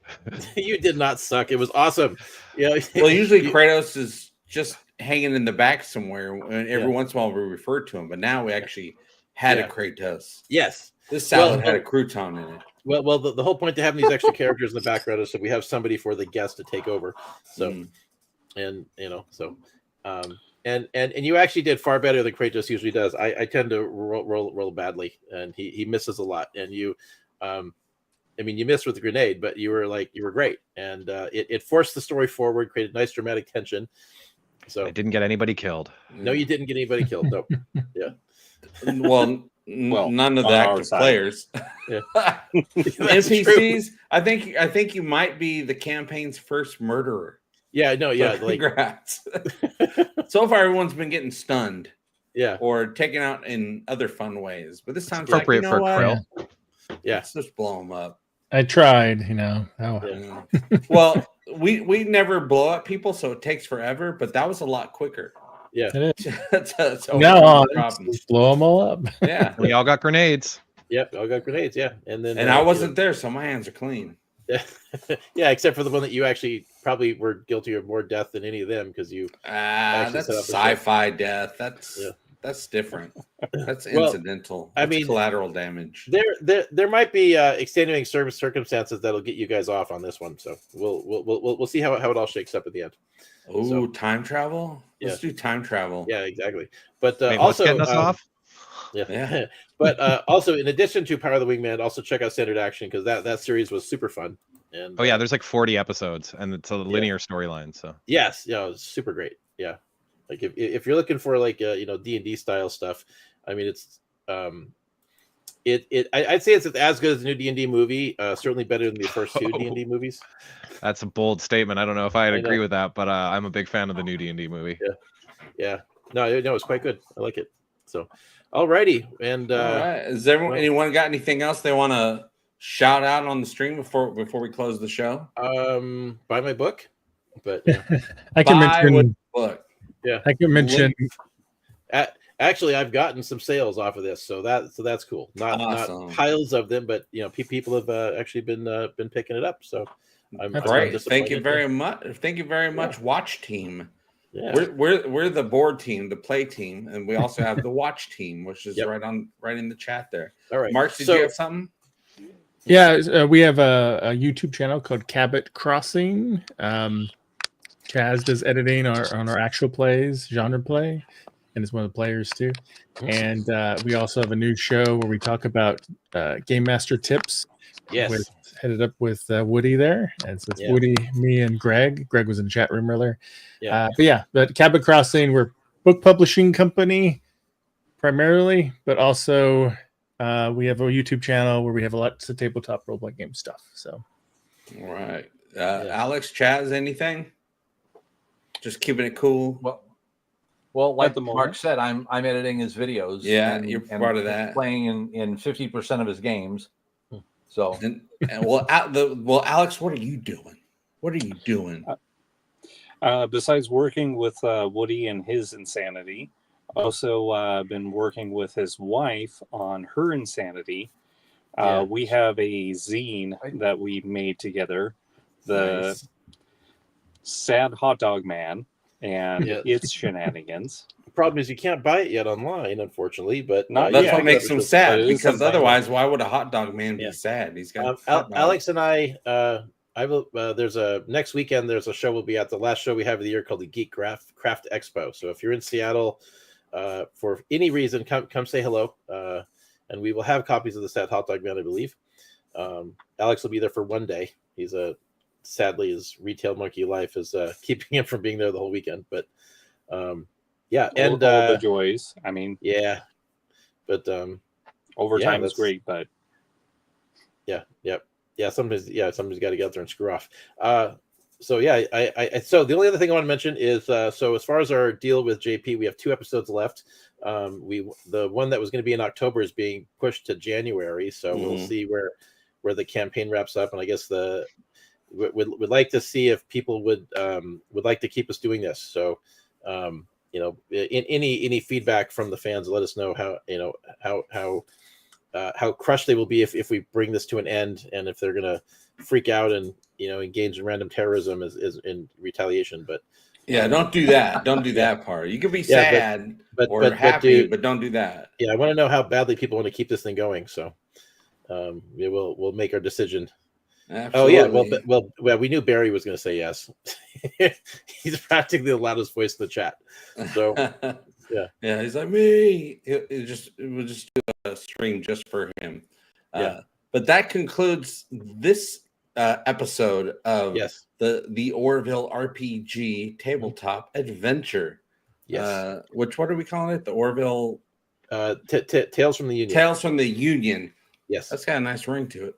You did not suck. It was awesome. Yeah. Well, usually Kratos is just hanging in the back somewhere, and every once in a while we refer to him. But now we actually had a Kratos. Yes. This salad had a crouton in it. Well, the whole point to having these extra characters in the background is so we have somebody for the guest to take over. So, and you actually did far better than Kratos usually does. I tend to roll badly, and he misses a lot. And you, I mean, you missed with the grenade, but you were great, and it forced the story forward, created nice dramatic tension. So I didn't get anybody killed. No, you didn't get anybody killed. No. Yeah. Well, none of the active players. Yeah. NPCs. I think you might be the campaign's first murderer. Yeah, no, yeah. So congrats. So far, everyone's been getting stunned. Yeah. Or taken out in other fun ways. But this time's appropriate for Krill. Yeah. Let's just blow them up. I tried, Well, we never blow up people, so it takes forever, but that was a lot quicker. Yeah. It is. It's No, just blow them all up. Yeah. We all got grenades. Yep, all got grenades, yeah. And then I wasn't there, so my hands are clean. Yeah, except for the one that you actually probably were guilty of more death than any of them because you. That's sci-fi death. That's different. That's incidental. That's collateral damage. There might be extenuating circumstances that'll get you guys off on this one. So we'll see how it all shakes up at the end. Oh, time travel. Let's do time travel. Yeah, exactly. But Wait, also what's getting us off? Yeah. But also, in addition to Power of the Wingman, also check out Standard Action because that series was super fun. And oh yeah, there's like 40 episodes, and it's a linear storyline. So yes, yeah, it's super great. Yeah, like if you're looking for like D&D style stuff, I mean it's I'd say it's as good as the new D&D movie. Certainly better than the first two D&D movies. That's a bold statement. I don't know if I'd agree with that, but I'm a big fan of the new D&D movie. Yeah. No, it's quite good. I like it. So, alrighty. And all right. Is anyone got anything else they want to shout out on the stream before we close the show? Buy my book. But I can mention book. Yeah, I can mention. Actually, I've gotten some sales off of this, so that's cool. Not piles of them, but people have actually been picking it up. So I'm great. Thank you very much. Thank you very much, Watch Team. Yeah, we're the board team, the play team, and we also have the watch team, which is right in the chat there. All right, Mark, did you have something? Yeah, we have a YouTube channel called Cabot Crossing. CHAZ does editing on our actual plays, genre play, and it's one of the players too. And we also have a new show where we talk about Game Master tips. Yes. Headed up with Woody there. And so it's Woody, me, and Greg. Greg was in the chat room earlier. Yeah. But Cabot Crossing, we're book publishing company primarily, but also we have a YouTube channel where we have lots of tabletop role-playing game stuff. So, all right. Alex, Chaz, anything? Just keeping it cool. Well, like Mark said, I'm editing his videos. Yeah, you're part of that. Playing in 50% of his games. So, Alex, what are you doing? What are you doing? Besides working with Woody and his insanity, also been working with his wife on her insanity. We have a zine that we made together, the Sad Hot Dog Man and its shenanigans. The problem is you can't buy it yet online, unfortunately. But that's what makes him sad, because otherwise, why would a hot dog man be sad? He's got Alex and I will. There's a next weekend. There's a show we'll be at, the last show we have of the year, called the Geek Craft Expo. So if you're in Seattle, for any reason, come say hello, and we will have copies of the Sad Hot Dog Man, I believe. Alex will be there for one day. He's sadly, his retail monkey life is keeping him from being there the whole weekend. But and all the joys. I mean, but overtime is great, but sometimes somebody's got to get out there and screw off. So the only other thing I want to mention is so as far as our deal with JP, we have 2 episodes left. The one that was going to be in October is being pushed to January, so we'll see where the campaign wraps up, and I guess would like to see if people would like to keep us doing this. So in any feedback from the fans, let us know how crushed they will be if we bring this to an end, and if they're gonna freak out and engage in random terrorism as in retaliation. But don't do that. Don't do that part. You can be sad or happy, but don't do that. I want to know how badly people want to keep this thing going. So we'll make our decision. Absolutely. Well, we knew Barry was going to say yes. He's practically the loudest voice in the chat. So he's like me. We'll just do a stream just for him. But that concludes this episode of the Orville RPG tabletop adventure. What are we calling it? The Orville Tales from the Union. Tales from the Union. Yes, that's got a nice ring to it.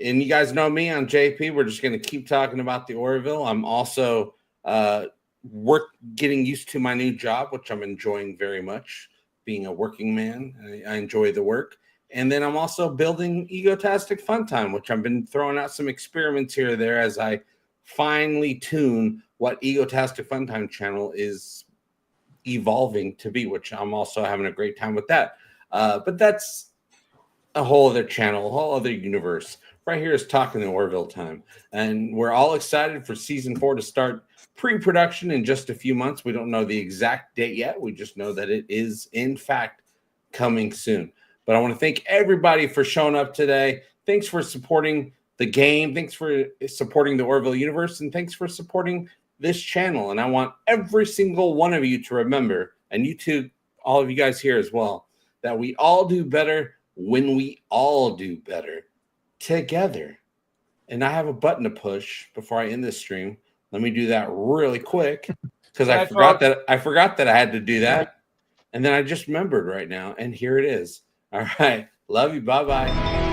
And you guys know me, I'm JP. We're just going to keep talking about the Orville. I'm also getting used to my new job, which I'm enjoying very much, being a working man. I enjoy the work. And then I'm also building EGOTASTIC FUNTIME, which I've been throwing out some experiments here or there as I finely tune what EGOTASTIC FUNTIME channel is evolving to be, which I'm also having a great time with that. But that's a whole other channel, a whole other universe. right here is Talking the Orville time. And we're all excited for season 4 to start pre-production in just a few months. We don't know the exact date yet. We just know that it is, in fact, coming soon. But I want to thank everybody for showing up today. Thanks for supporting the game. Thanks for supporting the Orville universe. And thanks for supporting this channel. And I want every single one of you to remember, and you too, all of you guys here as well, that we all do better when we all do better together. And I have a button to push before I end this stream. Let me do that really quick because I forgot that I had to do that. And then I just remembered right now, and here it is. All right. Love you. Bye-bye.